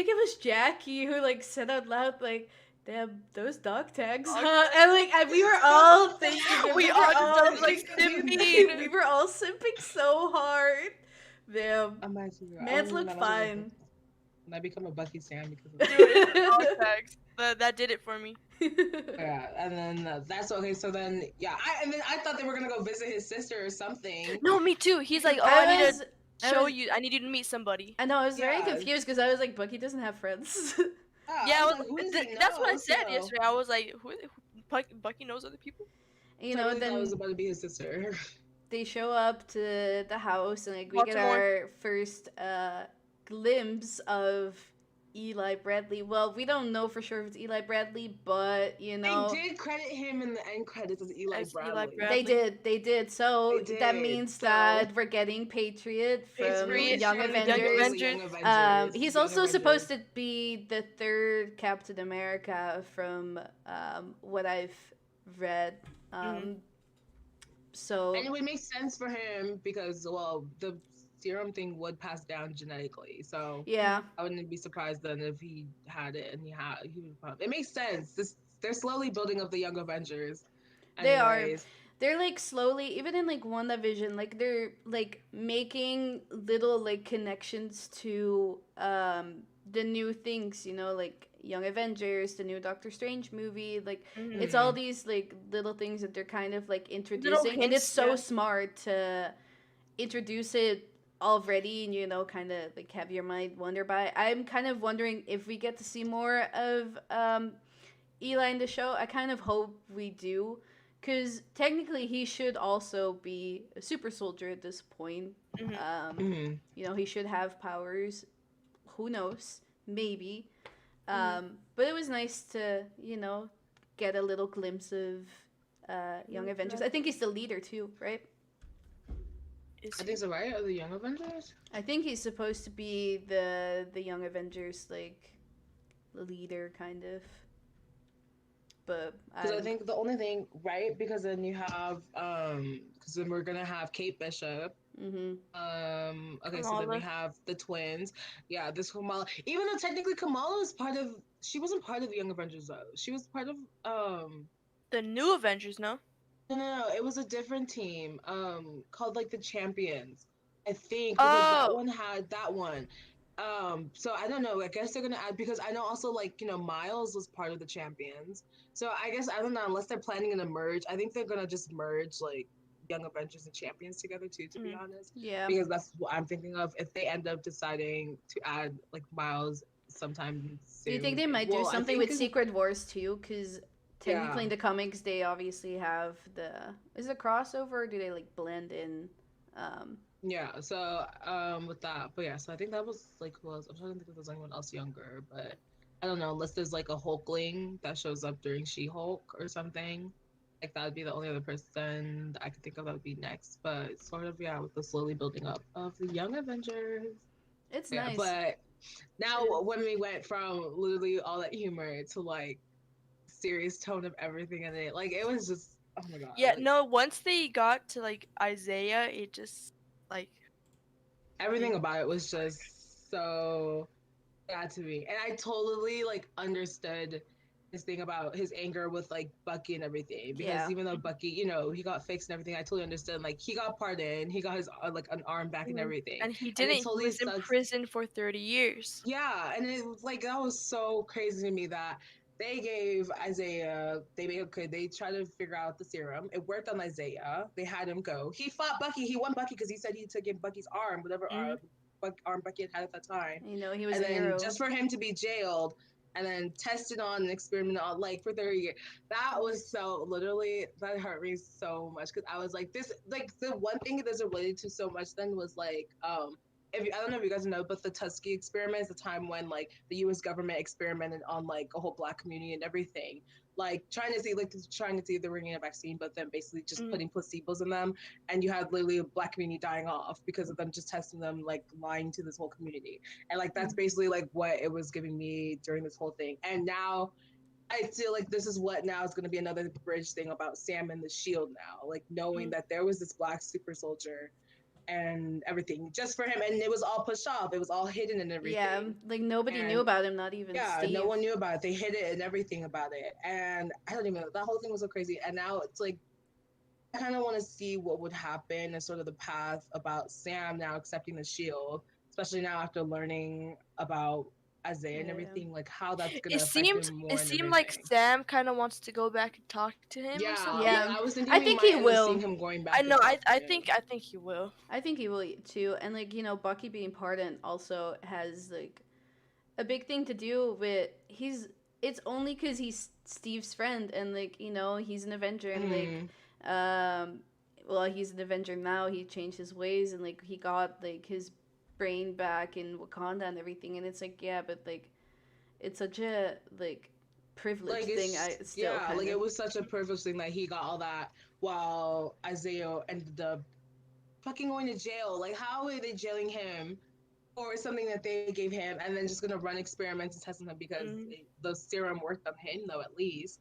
[SPEAKER 2] it was Jackie who like said out loud like, "Damn, those dog tags,
[SPEAKER 4] Dog
[SPEAKER 2] huh?" And like we were all thinking, it.
[SPEAKER 4] We
[SPEAKER 2] were
[SPEAKER 4] all just
[SPEAKER 2] all
[SPEAKER 4] started, like, simping.
[SPEAKER 2] we were all simping so hard. Damn,
[SPEAKER 3] I'm actually.
[SPEAKER 2] Mans look fine.
[SPEAKER 3] And I become a Bucky Sam because of
[SPEAKER 4] Dude,
[SPEAKER 3] that.
[SPEAKER 4] it's dog tags. That did it for me.
[SPEAKER 3] Yeah, and then that's okay. So then, yeah, I thought they were gonna go visit his sister or something.
[SPEAKER 4] No, me too. He's like, oh,
[SPEAKER 2] I
[SPEAKER 4] I need
[SPEAKER 2] was-
[SPEAKER 4] to
[SPEAKER 2] I
[SPEAKER 4] show
[SPEAKER 2] was-
[SPEAKER 4] you. I need you to meet somebody.
[SPEAKER 2] I know, I was very
[SPEAKER 3] Yeah.
[SPEAKER 2] confused because I was like, Bucky doesn't have friends.
[SPEAKER 4] Yeah,
[SPEAKER 3] I
[SPEAKER 4] I
[SPEAKER 3] was
[SPEAKER 4] was,
[SPEAKER 3] like, who does he
[SPEAKER 4] that's what I
[SPEAKER 3] know?
[SPEAKER 4] said
[SPEAKER 3] So,
[SPEAKER 4] yesterday. I was like, who Bucky knows other people?
[SPEAKER 2] You
[SPEAKER 3] I
[SPEAKER 2] know,
[SPEAKER 3] really thought it
[SPEAKER 2] then
[SPEAKER 3] was about to be his sister.
[SPEAKER 2] they show up to the house and like we get
[SPEAKER 4] Baltimore.
[SPEAKER 2] our first glimpse of Eli Bradley. Well, we don't know for sure if it's Eli Bradley, but you know
[SPEAKER 3] They did credit him in the end credits as Eli
[SPEAKER 4] As Eli
[SPEAKER 3] Bradley.
[SPEAKER 4] Bradley.
[SPEAKER 2] they did. So
[SPEAKER 3] They
[SPEAKER 2] that
[SPEAKER 3] did,
[SPEAKER 2] means
[SPEAKER 3] so-
[SPEAKER 2] that we're getting Patriot from
[SPEAKER 4] Patriot
[SPEAKER 2] Young
[SPEAKER 4] from
[SPEAKER 2] Avengers.
[SPEAKER 4] Young Avengers.
[SPEAKER 3] Young Avengers.
[SPEAKER 2] He's
[SPEAKER 3] Young
[SPEAKER 2] also
[SPEAKER 3] Avengers.
[SPEAKER 2] supposed to be the third Captain America from what I've read. So
[SPEAKER 3] And it would make sense for him because, well, the serum thing would pass down genetically. So
[SPEAKER 2] yeah,
[SPEAKER 3] I wouldn't be surprised then if he had it and he would probably. It makes sense. They're slowly building up the Young Avengers.
[SPEAKER 2] They are.
[SPEAKER 3] Anyways.
[SPEAKER 2] they're like slowly, even in like WandaVision, like they're like making little like connections to the new things, you know, like Young Avengers, the new Doctor Strange movie, like it's all
[SPEAKER 3] Mhm.
[SPEAKER 2] these like little things that they're kind of like
[SPEAKER 4] Little
[SPEAKER 2] introducing, and it's
[SPEAKER 4] hints,
[SPEAKER 2] so
[SPEAKER 4] yeah.
[SPEAKER 2] smart to introduce it already and, you know, kind of like have your mind wander by. I'm kind of wondering if we get to see more of Eli in the show. I kind of hope we do, because technically he should also be a super soldier at this point.
[SPEAKER 4] Mhm.
[SPEAKER 3] Mhm.
[SPEAKER 2] You know, he should have powers. Who knows? Maybe.
[SPEAKER 4] Mhm.
[SPEAKER 2] But it was nice to, you know, get a little glimpse of Young Avengers. I think he's the leader too, right?
[SPEAKER 4] Is
[SPEAKER 3] I
[SPEAKER 4] he?
[SPEAKER 3] think so, right? Are the Young Avengers?
[SPEAKER 2] I think he's supposed to be the Young Avengers like leader kind of. But
[SPEAKER 3] Because I
[SPEAKER 2] I'm
[SPEAKER 3] think the only thing, right? Because then you have, because then we're gonna have Kate Bishop.
[SPEAKER 2] mhm.
[SPEAKER 3] Okay, so then we
[SPEAKER 4] Kamala.
[SPEAKER 3] have the twins. Yeah, this Kamala. Even though technically Kamala was part of, she wasn't part of the Young Avengers though. She was part of,
[SPEAKER 4] The new Avengers, no?
[SPEAKER 3] no, it was a different team, called like the Champions, I think, because that
[SPEAKER 4] Oh,
[SPEAKER 3] one had that one. So I don't know. I guess they're gonna add, because I know also like Miles was part of the Champions. So I guess I don't know, unless they're planning to merge. I think they're gonna just merge like Young Avengers and Champions together too, to be
[SPEAKER 4] mm.
[SPEAKER 3] honest,
[SPEAKER 2] Yeah.
[SPEAKER 3] because that's what I'm thinking of. If they end up deciding to add like Miles sometime
[SPEAKER 2] Do you think
[SPEAKER 3] soon,
[SPEAKER 2] they might do
[SPEAKER 3] well, I
[SPEAKER 2] something
[SPEAKER 3] think
[SPEAKER 2] with Secret Wars too? Because
[SPEAKER 3] yeah.
[SPEAKER 2] technically in the comics they obviously have the, is it crossover, or do they like blend in? Um,
[SPEAKER 3] Yeah, so with that, but yeah, so I think that was like who else? I'm trying to think if there's anyone else younger, but I don't know, unless there's like a Hulkling that shows up during She-Hulk or something. Like that would be the only other person that I could think of that would be next. But sort of, yeah, with the slowly building up of the Young Avengers.
[SPEAKER 2] it's
[SPEAKER 3] Yeah,
[SPEAKER 2] nice.
[SPEAKER 3] but now
[SPEAKER 4] Yeah.
[SPEAKER 3] when we went from literally all that humor to like serious tone of everything in it, like it was just, oh my god,
[SPEAKER 4] Yeah,
[SPEAKER 3] like
[SPEAKER 4] no, once they got to like Isaiah, it just like
[SPEAKER 3] everything
[SPEAKER 4] it,
[SPEAKER 3] about it was just so bad to me. And I totally like understood his thing about his anger with like Bucky and everything, because
[SPEAKER 2] Yeah.
[SPEAKER 3] even though Bucky, he got fixed and everything, I totally understood. Like he got pardoned, he got his like an arm back and
[SPEAKER 4] Mhm.
[SPEAKER 3] everything,
[SPEAKER 4] And he
[SPEAKER 3] and it
[SPEAKER 4] didn't. He
[SPEAKER 3] totally
[SPEAKER 4] was in
[SPEAKER 3] sucks.
[SPEAKER 4] prison for 30 years.
[SPEAKER 3] Yeah, and it was like that was so crazy to me that they gave Isaiah. They tried to figure out the serum. It worked on Isaiah. They had him go. He fought Bucky. He won Bucky because he said he took in Bucky's arm, whatever
[SPEAKER 4] Hmm.
[SPEAKER 3] arm Bucky had at that time.
[SPEAKER 2] You know, he was
[SPEAKER 3] And
[SPEAKER 2] a
[SPEAKER 3] then
[SPEAKER 2] hero.
[SPEAKER 3] just for him to be jailed and then tested on and experimented on like for 30 years, that was so literally that hurt me so much, because I was like, this, like the one thing that's related to so much then was like if I don't know if you guys know, but the Tuskegee experiment is the time when like the U.S. government experimented on like a whole Black community and everything, like trying to see if they were getting a vaccine, but then basically just
[SPEAKER 4] Hmm.
[SPEAKER 3] putting placebos in them, and you had literally a Black community dying off because of them just testing them, like lying to this whole community, and like that's basically like what it was giving me during this whole thing, and now. I feel like this is what now is going to be another bridge thing about Sam and the Shield now, like knowing
[SPEAKER 4] Hmm.
[SPEAKER 3] that there was this Black super soldier and everything just for him, and it was all pushed off, it was all hidden and
[SPEAKER 2] Yeah,
[SPEAKER 3] everything,
[SPEAKER 2] like nobody knew
[SPEAKER 3] and
[SPEAKER 2] about him, not even
[SPEAKER 3] yeah, no
[SPEAKER 2] Steve.
[SPEAKER 3] one knew about it, they hid it and everything about it, and I don't even know, that whole thing was so crazy, and now it's like I kind of want to see what would happen and sort of the path about Sam now accepting the shield, especially now after learning about Isaiah and
[SPEAKER 2] Yeah.
[SPEAKER 3] everything, like how that's
[SPEAKER 4] It
[SPEAKER 3] gonna affect
[SPEAKER 4] seemed
[SPEAKER 3] him
[SPEAKER 4] it
[SPEAKER 3] more and
[SPEAKER 4] seemed like
[SPEAKER 3] everything.
[SPEAKER 4] Sam kind of wants to go back and talk to him or
[SPEAKER 3] Yeah,
[SPEAKER 4] something.
[SPEAKER 3] like
[SPEAKER 2] Yeah.
[SPEAKER 3] I was thinking
[SPEAKER 2] I
[SPEAKER 3] we
[SPEAKER 2] think
[SPEAKER 3] might
[SPEAKER 2] he
[SPEAKER 3] end up seeing
[SPEAKER 2] will.
[SPEAKER 3] him going
[SPEAKER 4] I
[SPEAKER 3] back and
[SPEAKER 4] know.
[SPEAKER 3] talking to him.
[SPEAKER 4] I think he will.
[SPEAKER 2] I think he will too. And like, you know, Bucky being pardoned also has like a big thing to do with it's only cuz he's Steve's friend, and like, you know, he's an Avenger, and like
[SPEAKER 3] Mm-hmm.
[SPEAKER 2] um well, he's an Avenger now. He changed his ways, and like he got like his brain back in Wakanda and everything, and it's like, yeah, but like it's such a like privileged
[SPEAKER 3] Like
[SPEAKER 2] thing. I
[SPEAKER 3] it's
[SPEAKER 2] still
[SPEAKER 3] yeah,
[SPEAKER 2] kind
[SPEAKER 3] like
[SPEAKER 2] of,
[SPEAKER 3] it was such a privilege thing that he got all that while Isaiah ended up fucking going to jail. Like how are they jailing him for something that they gave him, and then just gonna run experiments and test on him because
[SPEAKER 4] Mm.
[SPEAKER 3] the serum worked on him though at least.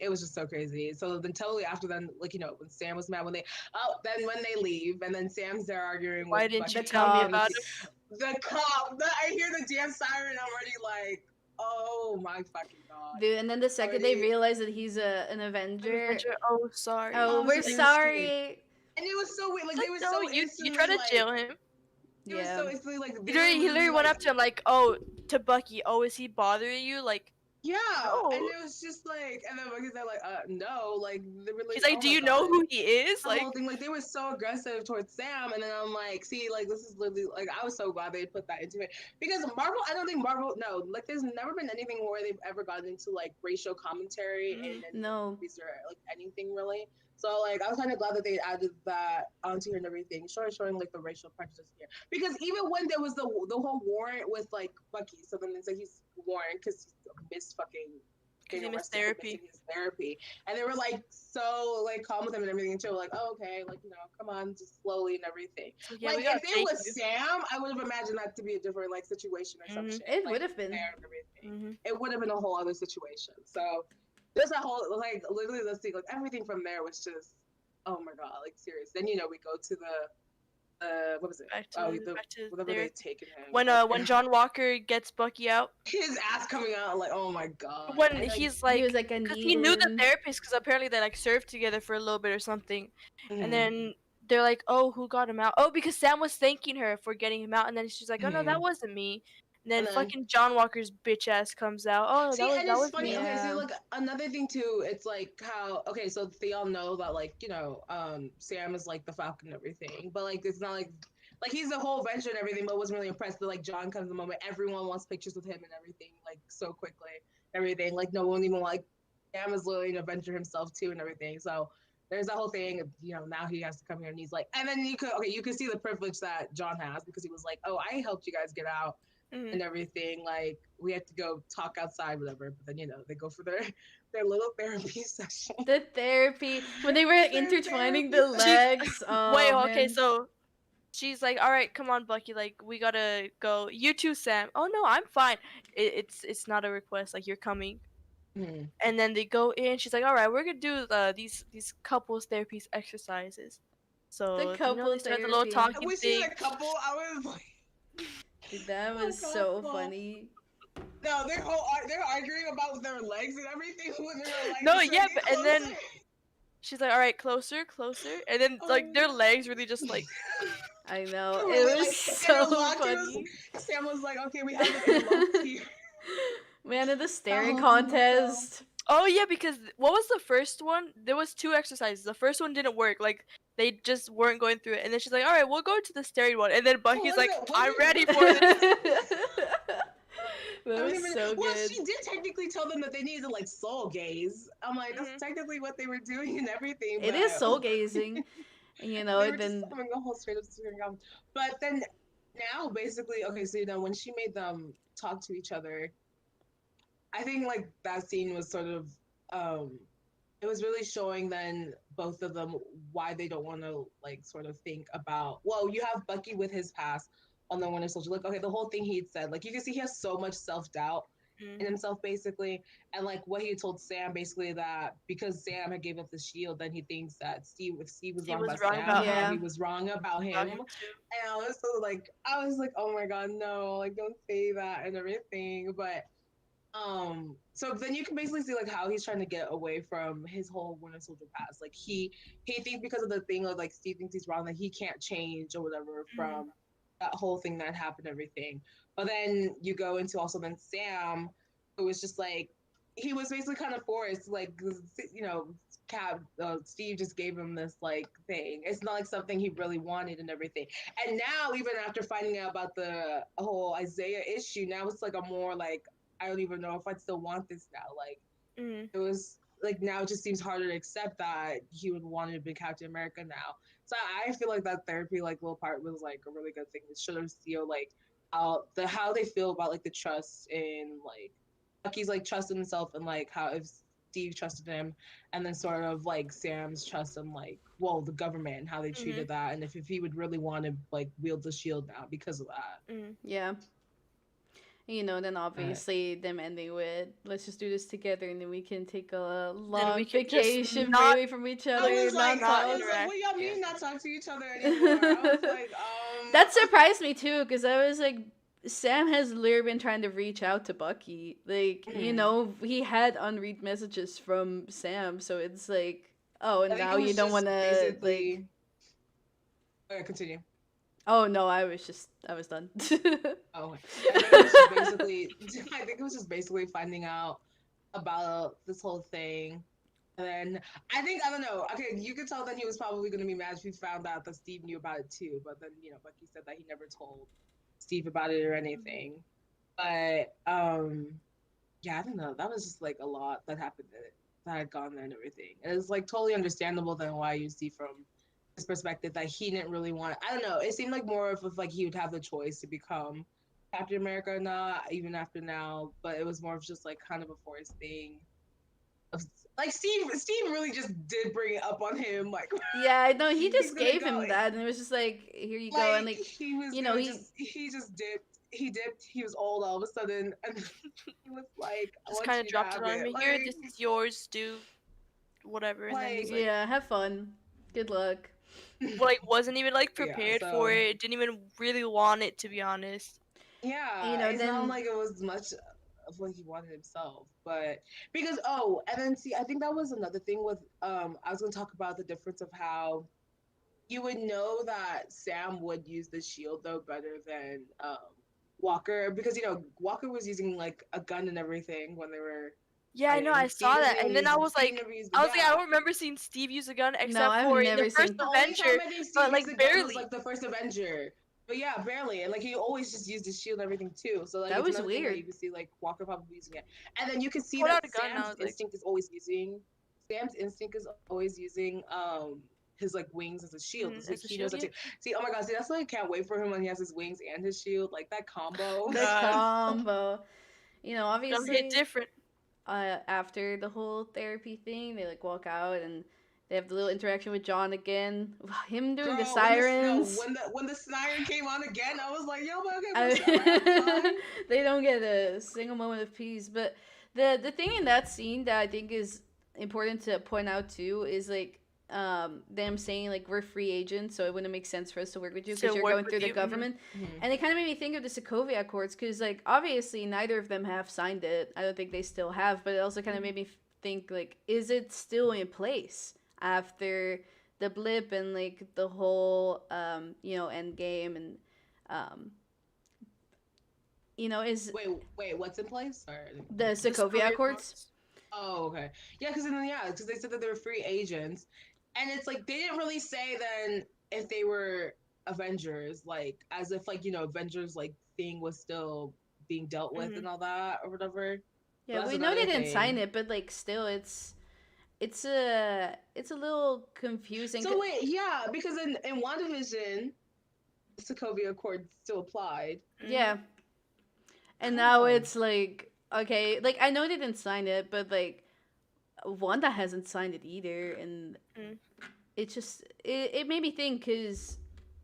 [SPEAKER 3] It was just so crazy. So then totally after then, like when Sam was mad then when they leave, and then Sam's there arguing with
[SPEAKER 4] Why didn't you
[SPEAKER 2] the
[SPEAKER 3] Bucky
[SPEAKER 4] tell me
[SPEAKER 3] and
[SPEAKER 2] cops.
[SPEAKER 4] about him?
[SPEAKER 3] the cop. I hear the damn siren. I'm already like, oh my fucking god.
[SPEAKER 2] Dude, and then the second they
[SPEAKER 3] Already,
[SPEAKER 2] realize that he's an
[SPEAKER 4] An
[SPEAKER 2] Avenger,
[SPEAKER 4] Avenger. Oh, sorry.
[SPEAKER 2] oh,
[SPEAKER 3] oh,
[SPEAKER 2] we're
[SPEAKER 3] so innocent.
[SPEAKER 2] sorry.
[SPEAKER 3] And it was so weird. Like
[SPEAKER 4] Like
[SPEAKER 3] they were
[SPEAKER 4] no,
[SPEAKER 3] so
[SPEAKER 4] you
[SPEAKER 3] instantly
[SPEAKER 4] tried to
[SPEAKER 3] like
[SPEAKER 4] jail him.
[SPEAKER 3] it was
[SPEAKER 2] Yeah.
[SPEAKER 3] so instantly like they were
[SPEAKER 4] He literally
[SPEAKER 3] literally
[SPEAKER 4] went
[SPEAKER 3] like
[SPEAKER 4] up to him like, oh, to Bucky, "Oh, is he bothering you?" Like,
[SPEAKER 3] Yeah,
[SPEAKER 4] no.
[SPEAKER 3] and it was just like, and then Bucky's like, no, like they were like,
[SPEAKER 4] He's like,
[SPEAKER 3] oh
[SPEAKER 4] "Do
[SPEAKER 3] my
[SPEAKER 4] you know
[SPEAKER 3] God.
[SPEAKER 4] who he is?"
[SPEAKER 3] The
[SPEAKER 4] Like,
[SPEAKER 3] whole thing, like they were so aggressive towards Sam, and then I'm like, see, like this is literally like I was so glad they put that into it because Marvel, I don't think Marvel, no, like there's never been anything where they've ever gotten into like racial commentary in any
[SPEAKER 2] No.
[SPEAKER 3] movies or like anything really. So like I was kind of glad that they added that onto here and everything, showing like the racial prejudice here because even when there was the whole warrant with like Bucky, so then it's like he's warrant because he missed fucking.
[SPEAKER 4] because he missed
[SPEAKER 3] Arrested for
[SPEAKER 4] therapy.
[SPEAKER 3] missing his therapy, and they were like so like calm with him and everything too. Like, oh, okay, like come on, just slowly and everything.
[SPEAKER 4] So, yeah,
[SPEAKER 3] like
[SPEAKER 4] we gotta
[SPEAKER 3] if it
[SPEAKER 4] take
[SPEAKER 3] was
[SPEAKER 4] you.
[SPEAKER 3] Sam, I would have imagined that to be a different like situation or some shit.
[SPEAKER 2] It
[SPEAKER 3] like,
[SPEAKER 2] would have been.
[SPEAKER 3] there and everything.
[SPEAKER 4] Mm-hmm.
[SPEAKER 3] It would have been a whole other situation. So there's a whole like literally the thing, like everything from there was just oh my god, like serious. Then we go to the what was it?
[SPEAKER 4] Back to
[SPEAKER 3] Whatever
[SPEAKER 4] there.
[SPEAKER 3] they taken him.
[SPEAKER 4] When John Walker gets Bucky out,
[SPEAKER 3] his ass coming out, like oh my god.
[SPEAKER 4] when
[SPEAKER 3] And,
[SPEAKER 4] he's
[SPEAKER 2] He was
[SPEAKER 4] like,
[SPEAKER 2] like, I
[SPEAKER 4] because
[SPEAKER 2] need
[SPEAKER 4] he knew the
[SPEAKER 2] him.
[SPEAKER 4] therapist, because apparently they like served together for a little bit or something, and
[SPEAKER 3] mhm.
[SPEAKER 4] then they're like, "Oh, who got him out?" Oh, because Sam was thanking her for getting him out, and then she's like, "Oh no, that wasn't me." And then
[SPEAKER 3] And then
[SPEAKER 4] fucking John Walker's bitch ass comes out. Oh,
[SPEAKER 3] see, and
[SPEAKER 4] that
[SPEAKER 3] it's
[SPEAKER 4] was
[SPEAKER 3] funny.
[SPEAKER 4] me.
[SPEAKER 3] Okay, see,
[SPEAKER 2] Yeah.
[SPEAKER 3] look, another thing too. It's like how okay, so they all know that like Sam is like the Falcon and everything, but like it's not like he's a whole venture and everything, but wasn't really impressed. But like John comes the moment everyone wants pictures with him and everything, like so quickly, everything. Like no one even like Sam is literally an adventure himself too and everything. So there's that whole thing. Now he has to come here and he's like, and then you could see the privilege that John has because he was like, oh, I helped you guys get out.
[SPEAKER 4] Mhm.
[SPEAKER 3] And everything, like we had to go talk outside, whatever. But then they go for their little therapy session.
[SPEAKER 2] The therapy when they were intertwining the
[SPEAKER 3] therapy session.
[SPEAKER 2] legs. Oh,
[SPEAKER 4] Wait,
[SPEAKER 2] man.
[SPEAKER 4] okay, so she's like, "All right, come on, Bucky. Like, we gotta go. You too, Sam." "Oh no, I'm fine. It's not a request. Like, you're coming."
[SPEAKER 3] Mhm.
[SPEAKER 4] And then they go in. She's like, "All right, we're gonna do these couples therapy exercises." So
[SPEAKER 2] couple
[SPEAKER 4] they start the little
[SPEAKER 2] therapy.
[SPEAKER 4] talking
[SPEAKER 3] We
[SPEAKER 4] thing.
[SPEAKER 3] see the couple. I was like,
[SPEAKER 2] Dude, that
[SPEAKER 3] oh,
[SPEAKER 2] was
[SPEAKER 3] God,
[SPEAKER 2] so
[SPEAKER 3] Paul.
[SPEAKER 2] funny.
[SPEAKER 3] No, they're arguing about their legs and everything when they're like,
[SPEAKER 4] No,
[SPEAKER 3] so
[SPEAKER 4] yeah,
[SPEAKER 3] get
[SPEAKER 4] but and then
[SPEAKER 3] closer.
[SPEAKER 4] she's like, "All right, closer, closer," and then like their legs really just like.
[SPEAKER 2] I know.
[SPEAKER 3] They were
[SPEAKER 2] It
[SPEAKER 3] really,
[SPEAKER 2] was
[SPEAKER 3] like,
[SPEAKER 2] so
[SPEAKER 3] interlocked.
[SPEAKER 2] funny.
[SPEAKER 3] Sam was like, okay, we have it interlocked here.
[SPEAKER 2] Man, in the staring
[SPEAKER 3] whole thing was so-
[SPEAKER 2] contest.
[SPEAKER 4] Oh yeah, because what was the first one? There was two exercises. The first one didn't work. Like they just weren't going through it. And then she's like, "All right, we'll go to the staring one." And then Bucky's like, "I'm ready for this."
[SPEAKER 2] That was so
[SPEAKER 3] well,
[SPEAKER 2] good.
[SPEAKER 3] she did technically tell them that they needed to like soul gaze. I'm like, that's technically what they were doing and everything.
[SPEAKER 2] It
[SPEAKER 3] but,
[SPEAKER 2] is soul gazing. And,
[SPEAKER 3] they were
[SPEAKER 2] then
[SPEAKER 3] just having a whole straight up staring down. But then now, basically, okay, so when she made them talk to each other, I think like that scene was sort of, it was really showing then both of them why they don't want to like sort of think about. Well, you have Bucky with his past on the Winter Soldier. Like, okay, the whole thing he'd said, like you can see he has so much self doubt in himself basically, and like what he told Sam basically that because Sam had gave up the shield, then he thinks that if Steve was wrong about Sam,
[SPEAKER 2] about him.
[SPEAKER 3] he was wrong about him. And I was like, oh my god, no, like don't say that and everything. But so then you can basically see like how he's trying to get away from his whole Winter Soldier past. Like he thinks because of the thing of like Steve thinks he's wrong, that he can't change or whatever from that whole thing that happened, everything. But then you go into also then Sam, who was just like he was basically kind of forced, like Steve just gave him this like thing. It's not like something he really wanted and everything. And now even after finding out about the whole Isaiah issue, now it's like a more like I don't even know if I'd still want this now. Like it was like now it just seems harder to accept that he would want to be Captain America now. So I feel like that therapy like little part was like a really good thing. It should have seen like how they feel about like the trust in like Bucky's like trust in himself and like how if Steve trusted him, and then sort of like Sam's trust in like the government and how they treated that, and if he would really want to like wield the shield now because of that.
[SPEAKER 2] Yeah. Then obviously them ending with let's just do this together and then we can take a long vacation away from each other.
[SPEAKER 3] I was like,
[SPEAKER 2] talk.
[SPEAKER 3] what y'all mean not talk to each other anymore? I was like,
[SPEAKER 2] That surprised me too, because I was like, Sam has literally been trying to reach out to Bucky. Like, he had unread messages from Sam, so it's like, oh, and now you don't want to like.
[SPEAKER 3] Continue.
[SPEAKER 2] Oh no, I was done.
[SPEAKER 3] Oh, I think it was just basically, I think it was just basically finding out about this whole thing. And then I don't know. Okay, you could tell that he was probably going to be mad if he found out that Steve knew about it too. But then, Bucky said that he never told Steve about it or anything. But yeah, I don't know. That was just like a lot that happened that had gone there and everything. And it's like totally understandable then why you see from his perspective that he didn't really want. I don't know. It seemed like more of if like he would have the choice to become Captain America or not, even after now. But it was more of just like kind of a forced thing. Of, like Steve really just did bring it up on him. Like
[SPEAKER 2] Yeah, I know. He
[SPEAKER 3] he's
[SPEAKER 2] just
[SPEAKER 3] gonna
[SPEAKER 2] gave
[SPEAKER 3] go.
[SPEAKER 2] him that, and it was just like, here you go, and
[SPEAKER 3] Like
[SPEAKER 2] like,
[SPEAKER 3] he was
[SPEAKER 2] you know,
[SPEAKER 3] gonna he just dipped. He dipped. He was old all of a sudden, and he was like, "I
[SPEAKER 4] Just
[SPEAKER 3] want
[SPEAKER 4] kind of
[SPEAKER 3] you to
[SPEAKER 4] dropped
[SPEAKER 3] have
[SPEAKER 4] it on
[SPEAKER 3] it."
[SPEAKER 4] me. Here, this is yours, do whatever. And then he's
[SPEAKER 3] Like,
[SPEAKER 4] like,
[SPEAKER 2] yeah, have fun, good luck.
[SPEAKER 4] like wasn't even like
[SPEAKER 3] yeah.
[SPEAKER 4] prepared for
[SPEAKER 3] So
[SPEAKER 4] it. Didn't even really want it, to be honest.
[SPEAKER 2] You
[SPEAKER 3] yeah,
[SPEAKER 2] know,
[SPEAKER 3] it's not
[SPEAKER 2] then
[SPEAKER 3] like it was much of what he wanted himself, but because and then see, I think that was another thing with I was gonna talk about the difference of how you would know that Sam would use the shield though better than Walker because Walker was using like a gun and everything when they were
[SPEAKER 4] Yeah, I know.
[SPEAKER 3] fighting.
[SPEAKER 4] I saw that, and then
[SPEAKER 3] Steve never used it.
[SPEAKER 4] I
[SPEAKER 3] Yeah.
[SPEAKER 4] don't remember seeing Steve use a gun
[SPEAKER 2] no,
[SPEAKER 4] except
[SPEAKER 2] I've
[SPEAKER 4] for in the
[SPEAKER 2] never
[SPEAKER 4] first
[SPEAKER 2] seen.
[SPEAKER 3] The only
[SPEAKER 4] Avenger,
[SPEAKER 3] time I think
[SPEAKER 4] but
[SPEAKER 3] Steve
[SPEAKER 4] like
[SPEAKER 3] used a gun was
[SPEAKER 4] barely.
[SPEAKER 3] like the first Avenger. But yeah, barely. And like he always just used his shield and everything too. So like
[SPEAKER 2] That
[SPEAKER 3] it's
[SPEAKER 2] was
[SPEAKER 3] another thing that
[SPEAKER 2] weird.
[SPEAKER 3] you can see like Walker probably using it. And then you can see
[SPEAKER 4] Pulled
[SPEAKER 3] that
[SPEAKER 4] out a gun, and I was like,
[SPEAKER 3] Sam's instinct is always using his like wings as a shield. It's like
[SPEAKER 4] as a
[SPEAKER 3] he knows
[SPEAKER 4] shield,
[SPEAKER 3] that
[SPEAKER 4] yeah.
[SPEAKER 3] too. See, oh my god, see that's why I can't wait for him when he has his wings and his shield. Like that combo.
[SPEAKER 2] The
[SPEAKER 4] God,
[SPEAKER 2] combo. You know,
[SPEAKER 4] gonna hit
[SPEAKER 2] obviously,
[SPEAKER 4] different.
[SPEAKER 2] after the whole therapy thing, they like walk out and they have the little interaction with John again. Him doing the
[SPEAKER 3] Girl,
[SPEAKER 2] sirens.
[SPEAKER 3] when the siren came on again, I was like, yo, but okay, but
[SPEAKER 2] I, they don't get a single moment of peace. But the thing in that scene that I think is important to point out too is like them saying like we're free agents, so it wouldn't make sense for us to work with you because
[SPEAKER 4] To
[SPEAKER 2] you're
[SPEAKER 4] work
[SPEAKER 2] going
[SPEAKER 4] with
[SPEAKER 2] through the
[SPEAKER 4] you,
[SPEAKER 2] government.
[SPEAKER 3] Mhm.
[SPEAKER 2] And it kind of made me think of the Sokovia Accords because like obviously neither of them have signed it. I don't think they still have, but it also kind of made me think like, is it still in place after the blip and like the whole end game and um is
[SPEAKER 3] Wait, what's in place? Sorry.
[SPEAKER 2] the
[SPEAKER 4] The
[SPEAKER 2] Sokovia
[SPEAKER 4] Sokovia
[SPEAKER 2] Accords.
[SPEAKER 4] Accords.
[SPEAKER 3] Oh, okay. Yeah, because they said that they were free agents, and it's like they didn't really say then if they were Avengers, like as if like Avengers like thing was still being dealt with and all that or whatever. So
[SPEAKER 2] Yeah,
[SPEAKER 3] that's
[SPEAKER 2] we know they
[SPEAKER 3] another
[SPEAKER 2] didn't sign
[SPEAKER 3] thing.
[SPEAKER 2] it, but like still, it's a little confusing.
[SPEAKER 3] So wait, yeah, because in WandaVision, the Sokovia Accord still applied.
[SPEAKER 2] Yeah, and now
[SPEAKER 3] Oh.
[SPEAKER 2] it's like okay, like I know they didn't sign it, but like Wanda hasn't signed it either, and
[SPEAKER 4] Mm.
[SPEAKER 2] it made me think because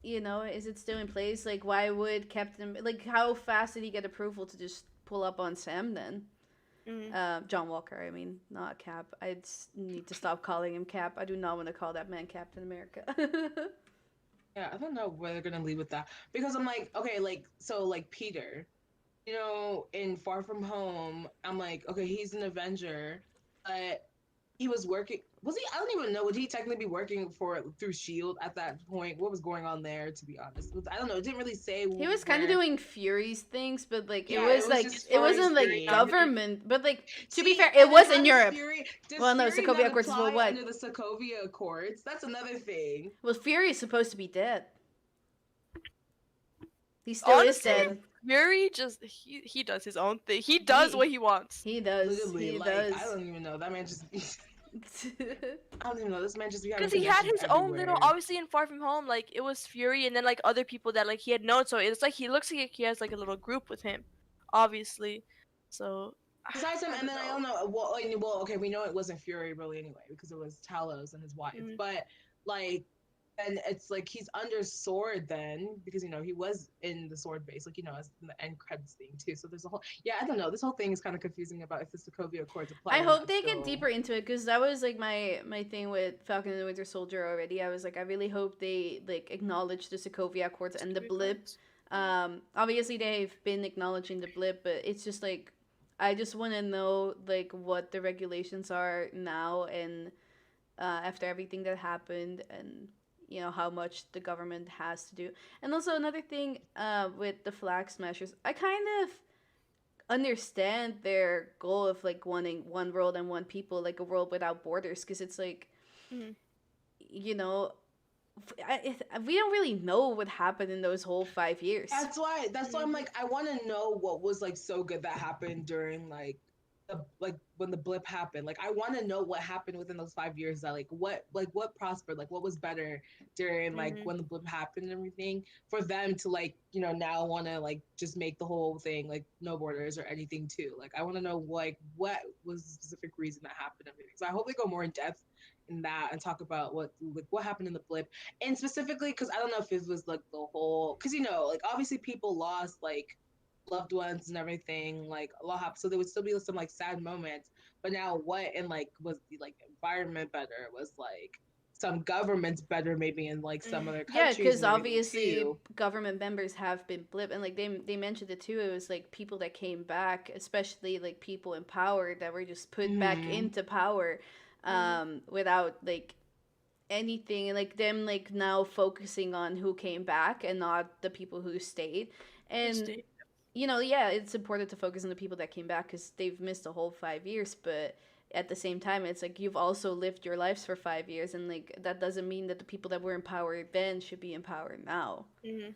[SPEAKER 2] is it still in place? Like, why would Captain like how fast did he get approval to just pull up on Sam then? John Walker, I mean, not Cap. I just need to stop calling him Cap. I do not want to call that man Captain America.
[SPEAKER 3] Yeah, I don't know where they're gonna lead with that because I'm like, okay, like so like Peter, in Far From Home, I'm like, okay, he's an Avenger, but he was working. Was he? I don't even know. Would he technically be working through Shield at that point? What was going on there? To be honest, I don't know. It didn't really say
[SPEAKER 2] He was kind of
[SPEAKER 3] where.
[SPEAKER 2] doing Fury's things, but like it
[SPEAKER 3] Yeah,
[SPEAKER 2] was
[SPEAKER 3] it was
[SPEAKER 2] like
[SPEAKER 3] just
[SPEAKER 2] it
[SPEAKER 3] Fury's
[SPEAKER 2] wasn't like
[SPEAKER 3] thing.
[SPEAKER 2] government, but like to be
[SPEAKER 3] See,
[SPEAKER 2] fair,
[SPEAKER 3] and
[SPEAKER 2] it
[SPEAKER 3] then
[SPEAKER 2] was
[SPEAKER 3] how
[SPEAKER 2] in
[SPEAKER 3] does
[SPEAKER 2] Europe.
[SPEAKER 3] Does
[SPEAKER 2] Well, no,
[SPEAKER 3] Fury
[SPEAKER 2] Sokovia
[SPEAKER 3] not
[SPEAKER 2] Accords is
[SPEAKER 3] apply
[SPEAKER 2] worldwide.
[SPEAKER 3] under the Sokovia Accords? That's another thing.
[SPEAKER 2] Well, Fury is supposed to be dead. He still is
[SPEAKER 4] Honestly,
[SPEAKER 2] dead.
[SPEAKER 4] Fury just he does his own thing. He does what he wants.
[SPEAKER 2] He does.
[SPEAKER 3] Literally,
[SPEAKER 2] He
[SPEAKER 3] like
[SPEAKER 2] does.
[SPEAKER 3] I don't even know. That man just. I don't even know. This man just be having
[SPEAKER 4] Because he had
[SPEAKER 3] connections
[SPEAKER 4] his own little,
[SPEAKER 3] everywhere.
[SPEAKER 4] obviously in Far From Home, like it was Fury and then like other people that like he had known. So it's like he looks like he has like a little group with him, obviously. So
[SPEAKER 3] Besides him,
[SPEAKER 4] I
[SPEAKER 3] and
[SPEAKER 4] don't
[SPEAKER 3] then I
[SPEAKER 4] know.
[SPEAKER 3] don't know. Well, okay, we know it wasn't Fury really anyway because it was Talos and his wife.
[SPEAKER 4] Mm.
[SPEAKER 3] But like, and it's like he's under Sword then because he was in the Sword base, like as in the end credits thing too. So there's a whole I don't know. This whole thing is kind of confusing about if the Sokovia Accords apply.
[SPEAKER 2] I
[SPEAKER 3] or
[SPEAKER 2] hope
[SPEAKER 3] not
[SPEAKER 2] they get
[SPEAKER 3] still.
[SPEAKER 2] deeper into it because that was like my thing with Falcon and the Winter Soldier already. I was like, I really hope they like acknowledge the Sokovia Accords and the blip. Obviously they've been acknowledging the blip, but it's just like I just want to know like what the regulations are now and after everything that happened and how much the government has to do. And also another thing, with the Flag Smashers, I kind of understand their goal of like wanting one world and one people, like a world without borders, because it's like,
[SPEAKER 4] Mhm.
[SPEAKER 2] you know, we don't really know what happened in those whole 5 years.
[SPEAKER 3] That's why I'm like, I want to know what was like so good that happened during like when the blip happened. Like I want to know what happened within those 5 years, that what prospered, like what was better during like
[SPEAKER 4] Mhm.
[SPEAKER 3] when the blip happened and everything, for them to like now want to like just make the whole thing like no borders or anything too. Like I want to know like what was the specific reason that happened and everything. So I hope they go more in depth in that and talk about what happened in the blip, and specifically because I don't know if it was like the whole, because like obviously people lost like loved ones and everything, like a lot happened, so there would still be some like sad moments. But now what, and like was the like environment better, was like some governments better maybe in like some other
[SPEAKER 2] Yeah,
[SPEAKER 3] countries
[SPEAKER 2] because
[SPEAKER 3] and everything
[SPEAKER 2] obviously
[SPEAKER 3] too.
[SPEAKER 2] government members have been blip, and like they mentioned it too. It was like people that came back, especially like people in power that were just put back
[SPEAKER 3] Mm-hmm.
[SPEAKER 2] into power, without like anything, and like them like now focusing on who came back and not the people who stayed. And yeah, it's important to focus on the people that came back because they've missed a whole 5 years, but at the same time, it's like you've also lived your lives for 5 years, and like that doesn't mean that the people that were in power then should be in power now.
[SPEAKER 4] Mhm.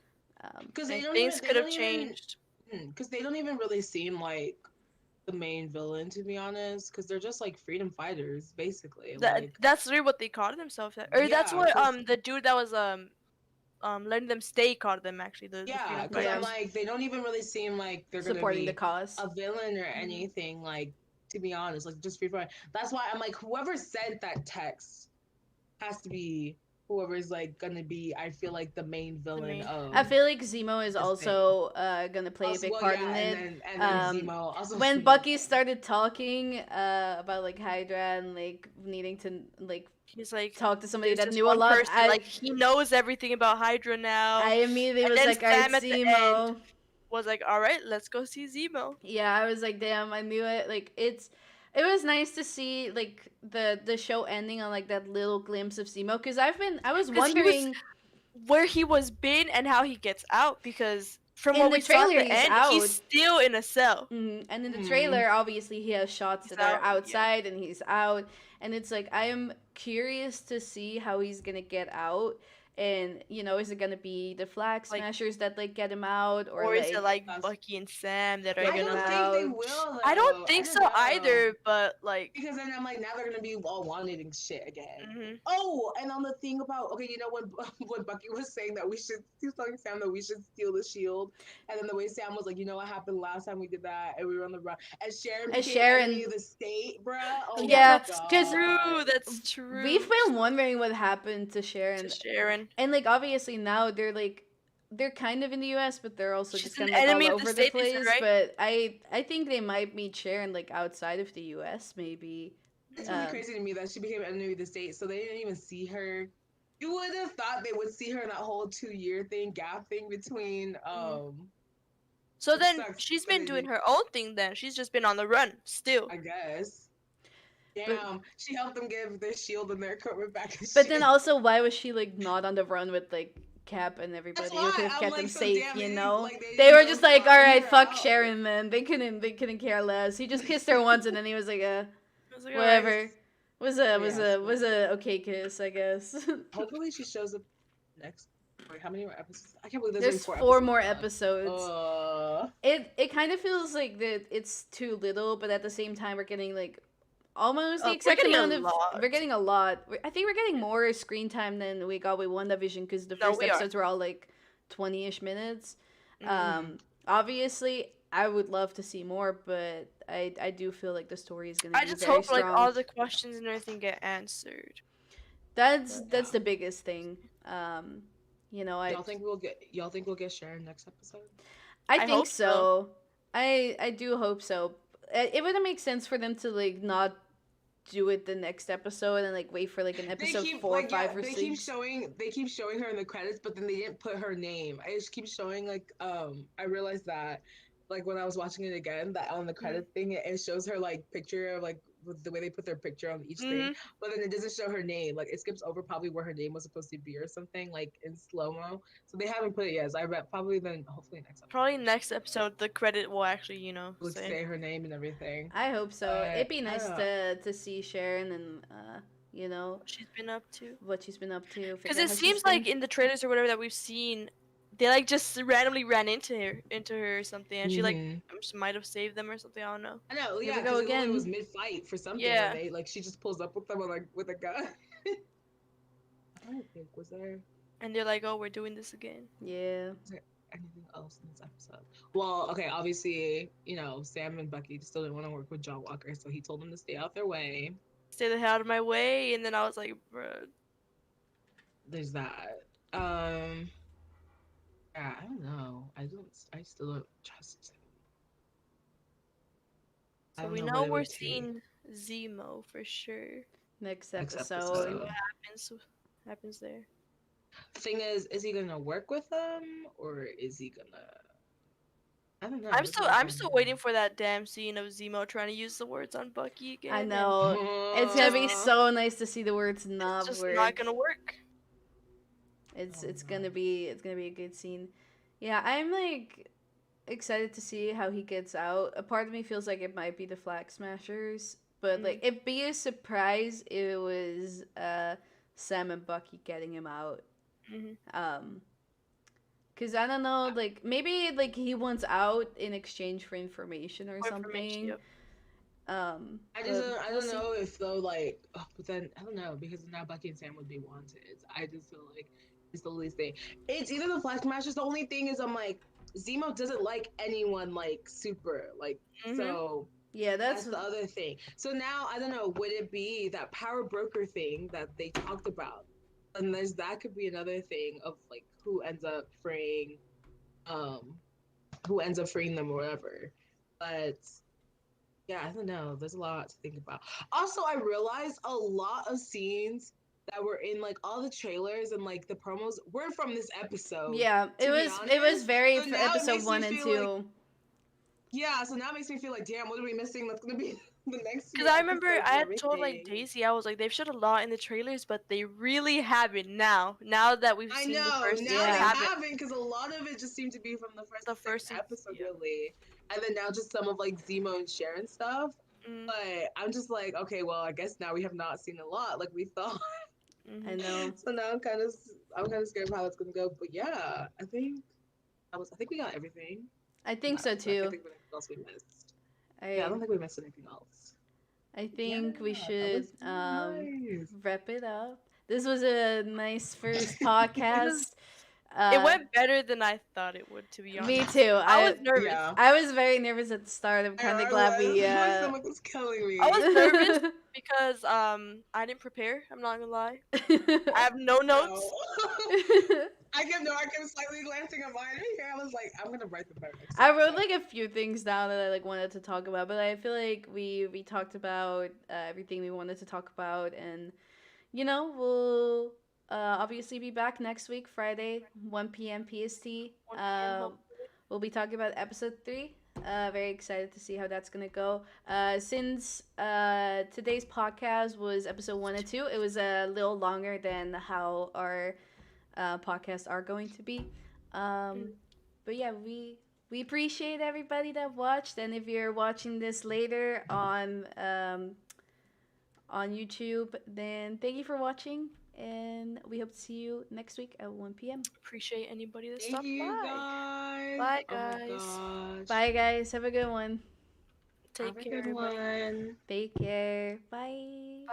[SPEAKER 3] Because
[SPEAKER 4] And things could have changed.
[SPEAKER 3] because they don't even really seem like the main villain, to be honest, because they're just like freedom fighters basically, like
[SPEAKER 4] That's really what they called themselves, or that's
[SPEAKER 3] yeah,
[SPEAKER 4] what
[SPEAKER 3] because
[SPEAKER 4] the dude that was letting them stay called them, actually, the
[SPEAKER 3] yeah,
[SPEAKER 4] freedom
[SPEAKER 3] because I'm
[SPEAKER 2] Yeah,
[SPEAKER 4] fighters.
[SPEAKER 3] like, they don't even really seem like they're gonna
[SPEAKER 2] supporting the
[SPEAKER 3] be
[SPEAKER 2] cause.
[SPEAKER 3] a villain or
[SPEAKER 4] Mhm.
[SPEAKER 3] anything. Like, to be honest, like just free fire. That's why I'm like, whoever sent that text has to be whoever's like gonna be, I feel like, the main
[SPEAKER 4] The
[SPEAKER 3] villain
[SPEAKER 4] main.
[SPEAKER 2] I
[SPEAKER 3] of
[SPEAKER 2] feel like Zemo is
[SPEAKER 3] this thing.
[SPEAKER 2] also gonna play a
[SPEAKER 3] Also,
[SPEAKER 2] big
[SPEAKER 3] well,
[SPEAKER 2] part in
[SPEAKER 3] yeah,
[SPEAKER 2] it.
[SPEAKER 3] and then Zemo also.
[SPEAKER 2] When Bucky started talking about like Hydra and like needing to like
[SPEAKER 4] He's like,
[SPEAKER 2] talk to somebody
[SPEAKER 4] there's
[SPEAKER 2] that
[SPEAKER 4] just
[SPEAKER 2] knew a
[SPEAKER 4] one
[SPEAKER 2] lot,
[SPEAKER 4] person, like he knows everything about Hydra now.
[SPEAKER 2] I immediately
[SPEAKER 4] And
[SPEAKER 2] was
[SPEAKER 4] then
[SPEAKER 2] like, all right,
[SPEAKER 4] Sam at the end
[SPEAKER 2] Zemo.
[SPEAKER 4] was like, all right, let's go see Zemo.
[SPEAKER 2] Yeah, I was like, damn, I knew it. Like it was nice to see like the show ending on like that little glimpse of Zemo, because I was
[SPEAKER 4] Because he was
[SPEAKER 2] wondering.
[SPEAKER 4] where he was been and how he gets out, because from
[SPEAKER 2] In
[SPEAKER 4] what
[SPEAKER 2] the
[SPEAKER 4] we saw at
[SPEAKER 2] trailer,
[SPEAKER 4] the
[SPEAKER 2] he's
[SPEAKER 4] end,
[SPEAKER 2] out.
[SPEAKER 4] he's still in a cell.
[SPEAKER 2] And in the
[SPEAKER 3] Mhm.
[SPEAKER 2] trailer, obviously, he has shots
[SPEAKER 4] He's
[SPEAKER 2] that are
[SPEAKER 4] out, yeah.
[SPEAKER 2] outside and he's out. And it's like, I am curious to see how he's going to get out. And, is it going to be the Flag
[SPEAKER 4] Like,
[SPEAKER 2] Smashers that, like, get him out? Or
[SPEAKER 4] or is it like
[SPEAKER 3] That's-
[SPEAKER 4] Bucky and Sam that are
[SPEAKER 2] get
[SPEAKER 3] I
[SPEAKER 2] him
[SPEAKER 4] gonna?
[SPEAKER 3] don't think they
[SPEAKER 2] out?
[SPEAKER 3] will.
[SPEAKER 4] I don't
[SPEAKER 3] Though.
[SPEAKER 4] think
[SPEAKER 3] I
[SPEAKER 4] so
[SPEAKER 3] don't know.
[SPEAKER 4] either, but like.
[SPEAKER 3] Because then I'm like, now they're gonna be all wanting shit again.
[SPEAKER 4] Mhm.
[SPEAKER 3] Oh, and on the thing about, okay, when when Bucky was saying that he was telling Sam that we should steal the shield, and then the way Sam was like, what happened last time we did that, and we were on the run, and Sharon
[SPEAKER 2] And
[SPEAKER 3] became enemy of the state, bruh. Oh
[SPEAKER 2] Yeah,
[SPEAKER 3] my
[SPEAKER 2] because
[SPEAKER 3] god.
[SPEAKER 4] That's true.
[SPEAKER 2] we've been wondering what happened to Sharon.
[SPEAKER 4] To Sharon.
[SPEAKER 2] And, like, obviously now they're kind of in the U.S., but they're also
[SPEAKER 4] She's
[SPEAKER 2] just
[SPEAKER 4] an
[SPEAKER 2] kind of like all
[SPEAKER 4] enemy of the
[SPEAKER 2] over the
[SPEAKER 4] state, they said,
[SPEAKER 2] place.
[SPEAKER 4] right?
[SPEAKER 2] But I think they might meet Sharon like outside of the U.S. maybe.
[SPEAKER 3] It's really crazy to me that she became enemy of the state, so they didn't even see her. You would have thought they would see her in that whole 2 year gap thing between
[SPEAKER 4] So
[SPEAKER 3] it
[SPEAKER 4] then
[SPEAKER 3] sucks
[SPEAKER 4] she's
[SPEAKER 3] that
[SPEAKER 4] been
[SPEAKER 3] they
[SPEAKER 4] doing
[SPEAKER 3] didn't-
[SPEAKER 4] her own thing. Then she's just been on the run still.
[SPEAKER 3] I guess.
[SPEAKER 2] But-
[SPEAKER 3] Damn, she helped them give their shield and their equipment back. And
[SPEAKER 2] But
[SPEAKER 3] shit.
[SPEAKER 2] then also, why was she like not on the run with like Cap and everybody
[SPEAKER 3] That's
[SPEAKER 2] who could
[SPEAKER 3] why
[SPEAKER 2] have
[SPEAKER 3] I'm
[SPEAKER 2] kept
[SPEAKER 3] like,
[SPEAKER 2] them
[SPEAKER 3] so
[SPEAKER 2] safe?
[SPEAKER 3] damn,
[SPEAKER 2] You
[SPEAKER 3] they
[SPEAKER 2] know,
[SPEAKER 3] didn't- like,
[SPEAKER 2] they were
[SPEAKER 3] didn't
[SPEAKER 2] just
[SPEAKER 3] go
[SPEAKER 2] like, all
[SPEAKER 3] flying
[SPEAKER 2] right,
[SPEAKER 3] her
[SPEAKER 2] fuck
[SPEAKER 3] out.
[SPEAKER 2] Sharon, man. They couldn't care less. He just kissed her once, and then he was like,
[SPEAKER 4] I was like,
[SPEAKER 2] whatever.
[SPEAKER 4] alright.
[SPEAKER 2] Was a okay kiss, I guess.
[SPEAKER 3] Hopefully she shows up next. Wait, how many more episodes? I can't believe
[SPEAKER 2] There's
[SPEAKER 3] only
[SPEAKER 2] four more
[SPEAKER 3] left.
[SPEAKER 2] episodes. It kind of feels like that it's too little, but at the same time, we're getting like almost the
[SPEAKER 4] We're
[SPEAKER 2] exact
[SPEAKER 4] getting a
[SPEAKER 2] amount of.
[SPEAKER 4] lot.
[SPEAKER 2] We're getting a lot. I think we're getting more screen time than we got with WandaVision, because the
[SPEAKER 4] No,
[SPEAKER 2] first
[SPEAKER 4] we are.
[SPEAKER 2] episodes were all like 20-ish minutes.
[SPEAKER 3] Mhm.
[SPEAKER 2] Obviously, I would love to see more, but I do feel like the story is gonna
[SPEAKER 4] I
[SPEAKER 2] be
[SPEAKER 4] just
[SPEAKER 2] very
[SPEAKER 4] hope
[SPEAKER 2] strong.
[SPEAKER 4] like all the questions and everything get answered.
[SPEAKER 2] That's
[SPEAKER 3] Yeah.
[SPEAKER 2] the biggest thing.
[SPEAKER 3] Y'all think we'll get Sharon next episode?
[SPEAKER 2] I
[SPEAKER 4] I
[SPEAKER 2] think
[SPEAKER 4] hope
[SPEAKER 2] so.
[SPEAKER 4] so.
[SPEAKER 2] I do hope so. It wouldn't make sense for them to like not do it the next episode and like wait for like an episode 4, 5, or 6.
[SPEAKER 3] They keep showing her in the credits, but then they didn't put her name. I just keep showing like I realized that like when I was watching it again, that on the credits thing it shows her like picture of like with the way they put their picture on each
[SPEAKER 4] Mhm.
[SPEAKER 3] thing, but then it doesn't show her name. Like it skips over probably where her name was supposed to be or something, like in slow mo. So they haven't put it yet. So I bet probably then hopefully next episode.
[SPEAKER 4] Probably next episode the credit will actually, you know,
[SPEAKER 3] Like say her name and everything.
[SPEAKER 2] I hope so.
[SPEAKER 3] But,
[SPEAKER 2] It'd be
[SPEAKER 3] I
[SPEAKER 2] nice
[SPEAKER 3] don't know.
[SPEAKER 2] to see Sharon and you know,
[SPEAKER 4] what she's been up to.
[SPEAKER 2] what she's been up to.
[SPEAKER 4] Because
[SPEAKER 2] figure out
[SPEAKER 4] it
[SPEAKER 2] how she's
[SPEAKER 4] seems
[SPEAKER 2] been.
[SPEAKER 4] like in the trailers or whatever that we've seen, they like just randomly ran into her or something, and she like
[SPEAKER 3] Mhm.
[SPEAKER 4] she might have saved them or something. I don't know.
[SPEAKER 3] I know,
[SPEAKER 2] Here
[SPEAKER 3] yeah,
[SPEAKER 2] we go
[SPEAKER 3] because it was
[SPEAKER 2] again.
[SPEAKER 3] mid fight for something,
[SPEAKER 4] Yeah.
[SPEAKER 3] and they like she just pulls up with them with a gun. I don't think was there
[SPEAKER 4] And they're like, "Oh, we're doing this again."
[SPEAKER 2] Yeah.
[SPEAKER 3] anything else in this episode. Well, okay, obviously, you know, Sam and Bucky still didn't want to work with John Walker, so he told them to stay out their way.
[SPEAKER 4] Stay the hell out of my way, and then I was like, "Bruh."
[SPEAKER 3] There's that. Yeah, I don't know. I still don't trust him. I
[SPEAKER 4] So
[SPEAKER 3] don't
[SPEAKER 4] we
[SPEAKER 3] know
[SPEAKER 4] know
[SPEAKER 3] what it
[SPEAKER 4] we're
[SPEAKER 3] would take.
[SPEAKER 4] seeing Zemo for sure.
[SPEAKER 2] Next
[SPEAKER 3] Next
[SPEAKER 2] episode.
[SPEAKER 4] See what happens there.
[SPEAKER 3] Thing is he gonna work with them or is he gonna? I don't know.
[SPEAKER 4] I'm
[SPEAKER 3] That's
[SPEAKER 4] still
[SPEAKER 3] what
[SPEAKER 4] I'm
[SPEAKER 3] trying
[SPEAKER 4] still
[SPEAKER 3] to
[SPEAKER 4] waiting for that damn scene of Zemo trying to use the words on Bucky again.
[SPEAKER 2] I
[SPEAKER 4] and
[SPEAKER 2] know. It's gonna be
[SPEAKER 3] Just-
[SPEAKER 2] so nice to see the words
[SPEAKER 4] It's
[SPEAKER 2] not
[SPEAKER 4] just
[SPEAKER 2] work.
[SPEAKER 4] not gonna work.
[SPEAKER 2] It's gonna be a good scene. Yeah, I'm like excited to see how he gets out. A part of me feels like it might be the Flag Smashers, but like it'd be a surprise if it was Sam and Bucky getting him out.
[SPEAKER 4] Mhm.
[SPEAKER 2] Cause I don't know, like maybe like he wants out in exchange for information or
[SPEAKER 4] More
[SPEAKER 2] something.
[SPEAKER 4] information, yep.
[SPEAKER 3] I don't know if though like but then I don't know because now Bucky and Sam would be wanted. I just feel like it's the least thing. It's either the Flag Smashers. The only thing is I'm like Zemo doesn't like anyone like super like so.
[SPEAKER 2] Yeah,
[SPEAKER 3] That's the other thing. So now I don't know. Would it be that power broker thing that they talked about? And that could be another thing of like who ends up freeing them or whatever. But yeah, I don't know. There's a lot to think about. Also, I realized a lot of scenes that were in like all the trailers and like the promos were from this episode.
[SPEAKER 2] Yeah, it was very
[SPEAKER 3] So now it
[SPEAKER 2] episode
[SPEAKER 3] makes me
[SPEAKER 2] 1 and
[SPEAKER 3] feel
[SPEAKER 2] 2.
[SPEAKER 3] like- yeah, so now it makes me feel like, damn, what are we missing? That's gonna be the next.
[SPEAKER 4] Because I remember
[SPEAKER 3] episodes
[SPEAKER 4] I
[SPEAKER 3] and
[SPEAKER 4] had told like
[SPEAKER 3] everything.
[SPEAKER 4] Daisy, I was like, they've showed a lot in the trailers, but they really haven't now. Now that we've
[SPEAKER 3] I
[SPEAKER 4] seen
[SPEAKER 3] know
[SPEAKER 4] the first,
[SPEAKER 3] now
[SPEAKER 4] they
[SPEAKER 3] they
[SPEAKER 4] haven't.
[SPEAKER 3] haven't because a lot of it just seemed to be from the first
[SPEAKER 4] season,
[SPEAKER 3] episode,
[SPEAKER 4] yeah.
[SPEAKER 3] really, and then now just some of like Zemo and Sharon stuff.
[SPEAKER 4] Mm.
[SPEAKER 3] But I'm just like, okay, well, I guess now we have not seen a lot like we thought.
[SPEAKER 4] Mm-hmm.
[SPEAKER 2] I know.
[SPEAKER 3] So now I'm kind of scared of how it's gonna go. But yeah, I think we got everything.
[SPEAKER 2] I think so
[SPEAKER 3] I
[SPEAKER 2] too.
[SPEAKER 3] think what else we missed. Yeah, I don't think we missed anything else.
[SPEAKER 2] I think we
[SPEAKER 3] Yeah, that
[SPEAKER 2] should
[SPEAKER 3] was nice.
[SPEAKER 2] wrap it up. This was a nice first podcast.
[SPEAKER 4] It went better than I thought it would, to be honest.
[SPEAKER 2] Me too.
[SPEAKER 4] I was nervous.
[SPEAKER 3] Yeah.
[SPEAKER 2] I was very nervous at the start. I'm kind of glad we.
[SPEAKER 3] My stomach was killing me.
[SPEAKER 4] I was nervous because I didn't prepare. I'm not gonna lie. I have no notes.
[SPEAKER 3] I kept slightly glancing at mine. I was like, I'm gonna write the better.
[SPEAKER 2] I wrote like a few things down that I like wanted to talk about, but I feel like we talked about everything we wanted to talk about, and you know we'll obviously be back next week, Friday, 1 p.m. PST. We'll be talking about episode 3. Very excited to see how that's gonna go. Since today's podcast was episode 1 and 2, it was a little longer than how our podcasts are going to be. But yeah, we appreciate everybody that watched, and if you're watching this later on YouTube, then thank you for watching, and we hope to see you next week at 1 p.m.
[SPEAKER 4] Appreciate anybody that
[SPEAKER 3] Thank
[SPEAKER 4] stopped
[SPEAKER 3] you
[SPEAKER 4] by.
[SPEAKER 3] guys.
[SPEAKER 4] Bye,
[SPEAKER 3] Oh my
[SPEAKER 4] guys.
[SPEAKER 3] gosh.
[SPEAKER 2] Bye guys, have a good one.
[SPEAKER 4] Take
[SPEAKER 3] Have a
[SPEAKER 4] care,
[SPEAKER 3] good
[SPEAKER 4] everybody.
[SPEAKER 3] one.
[SPEAKER 2] Take care. Bye.
[SPEAKER 4] Bye.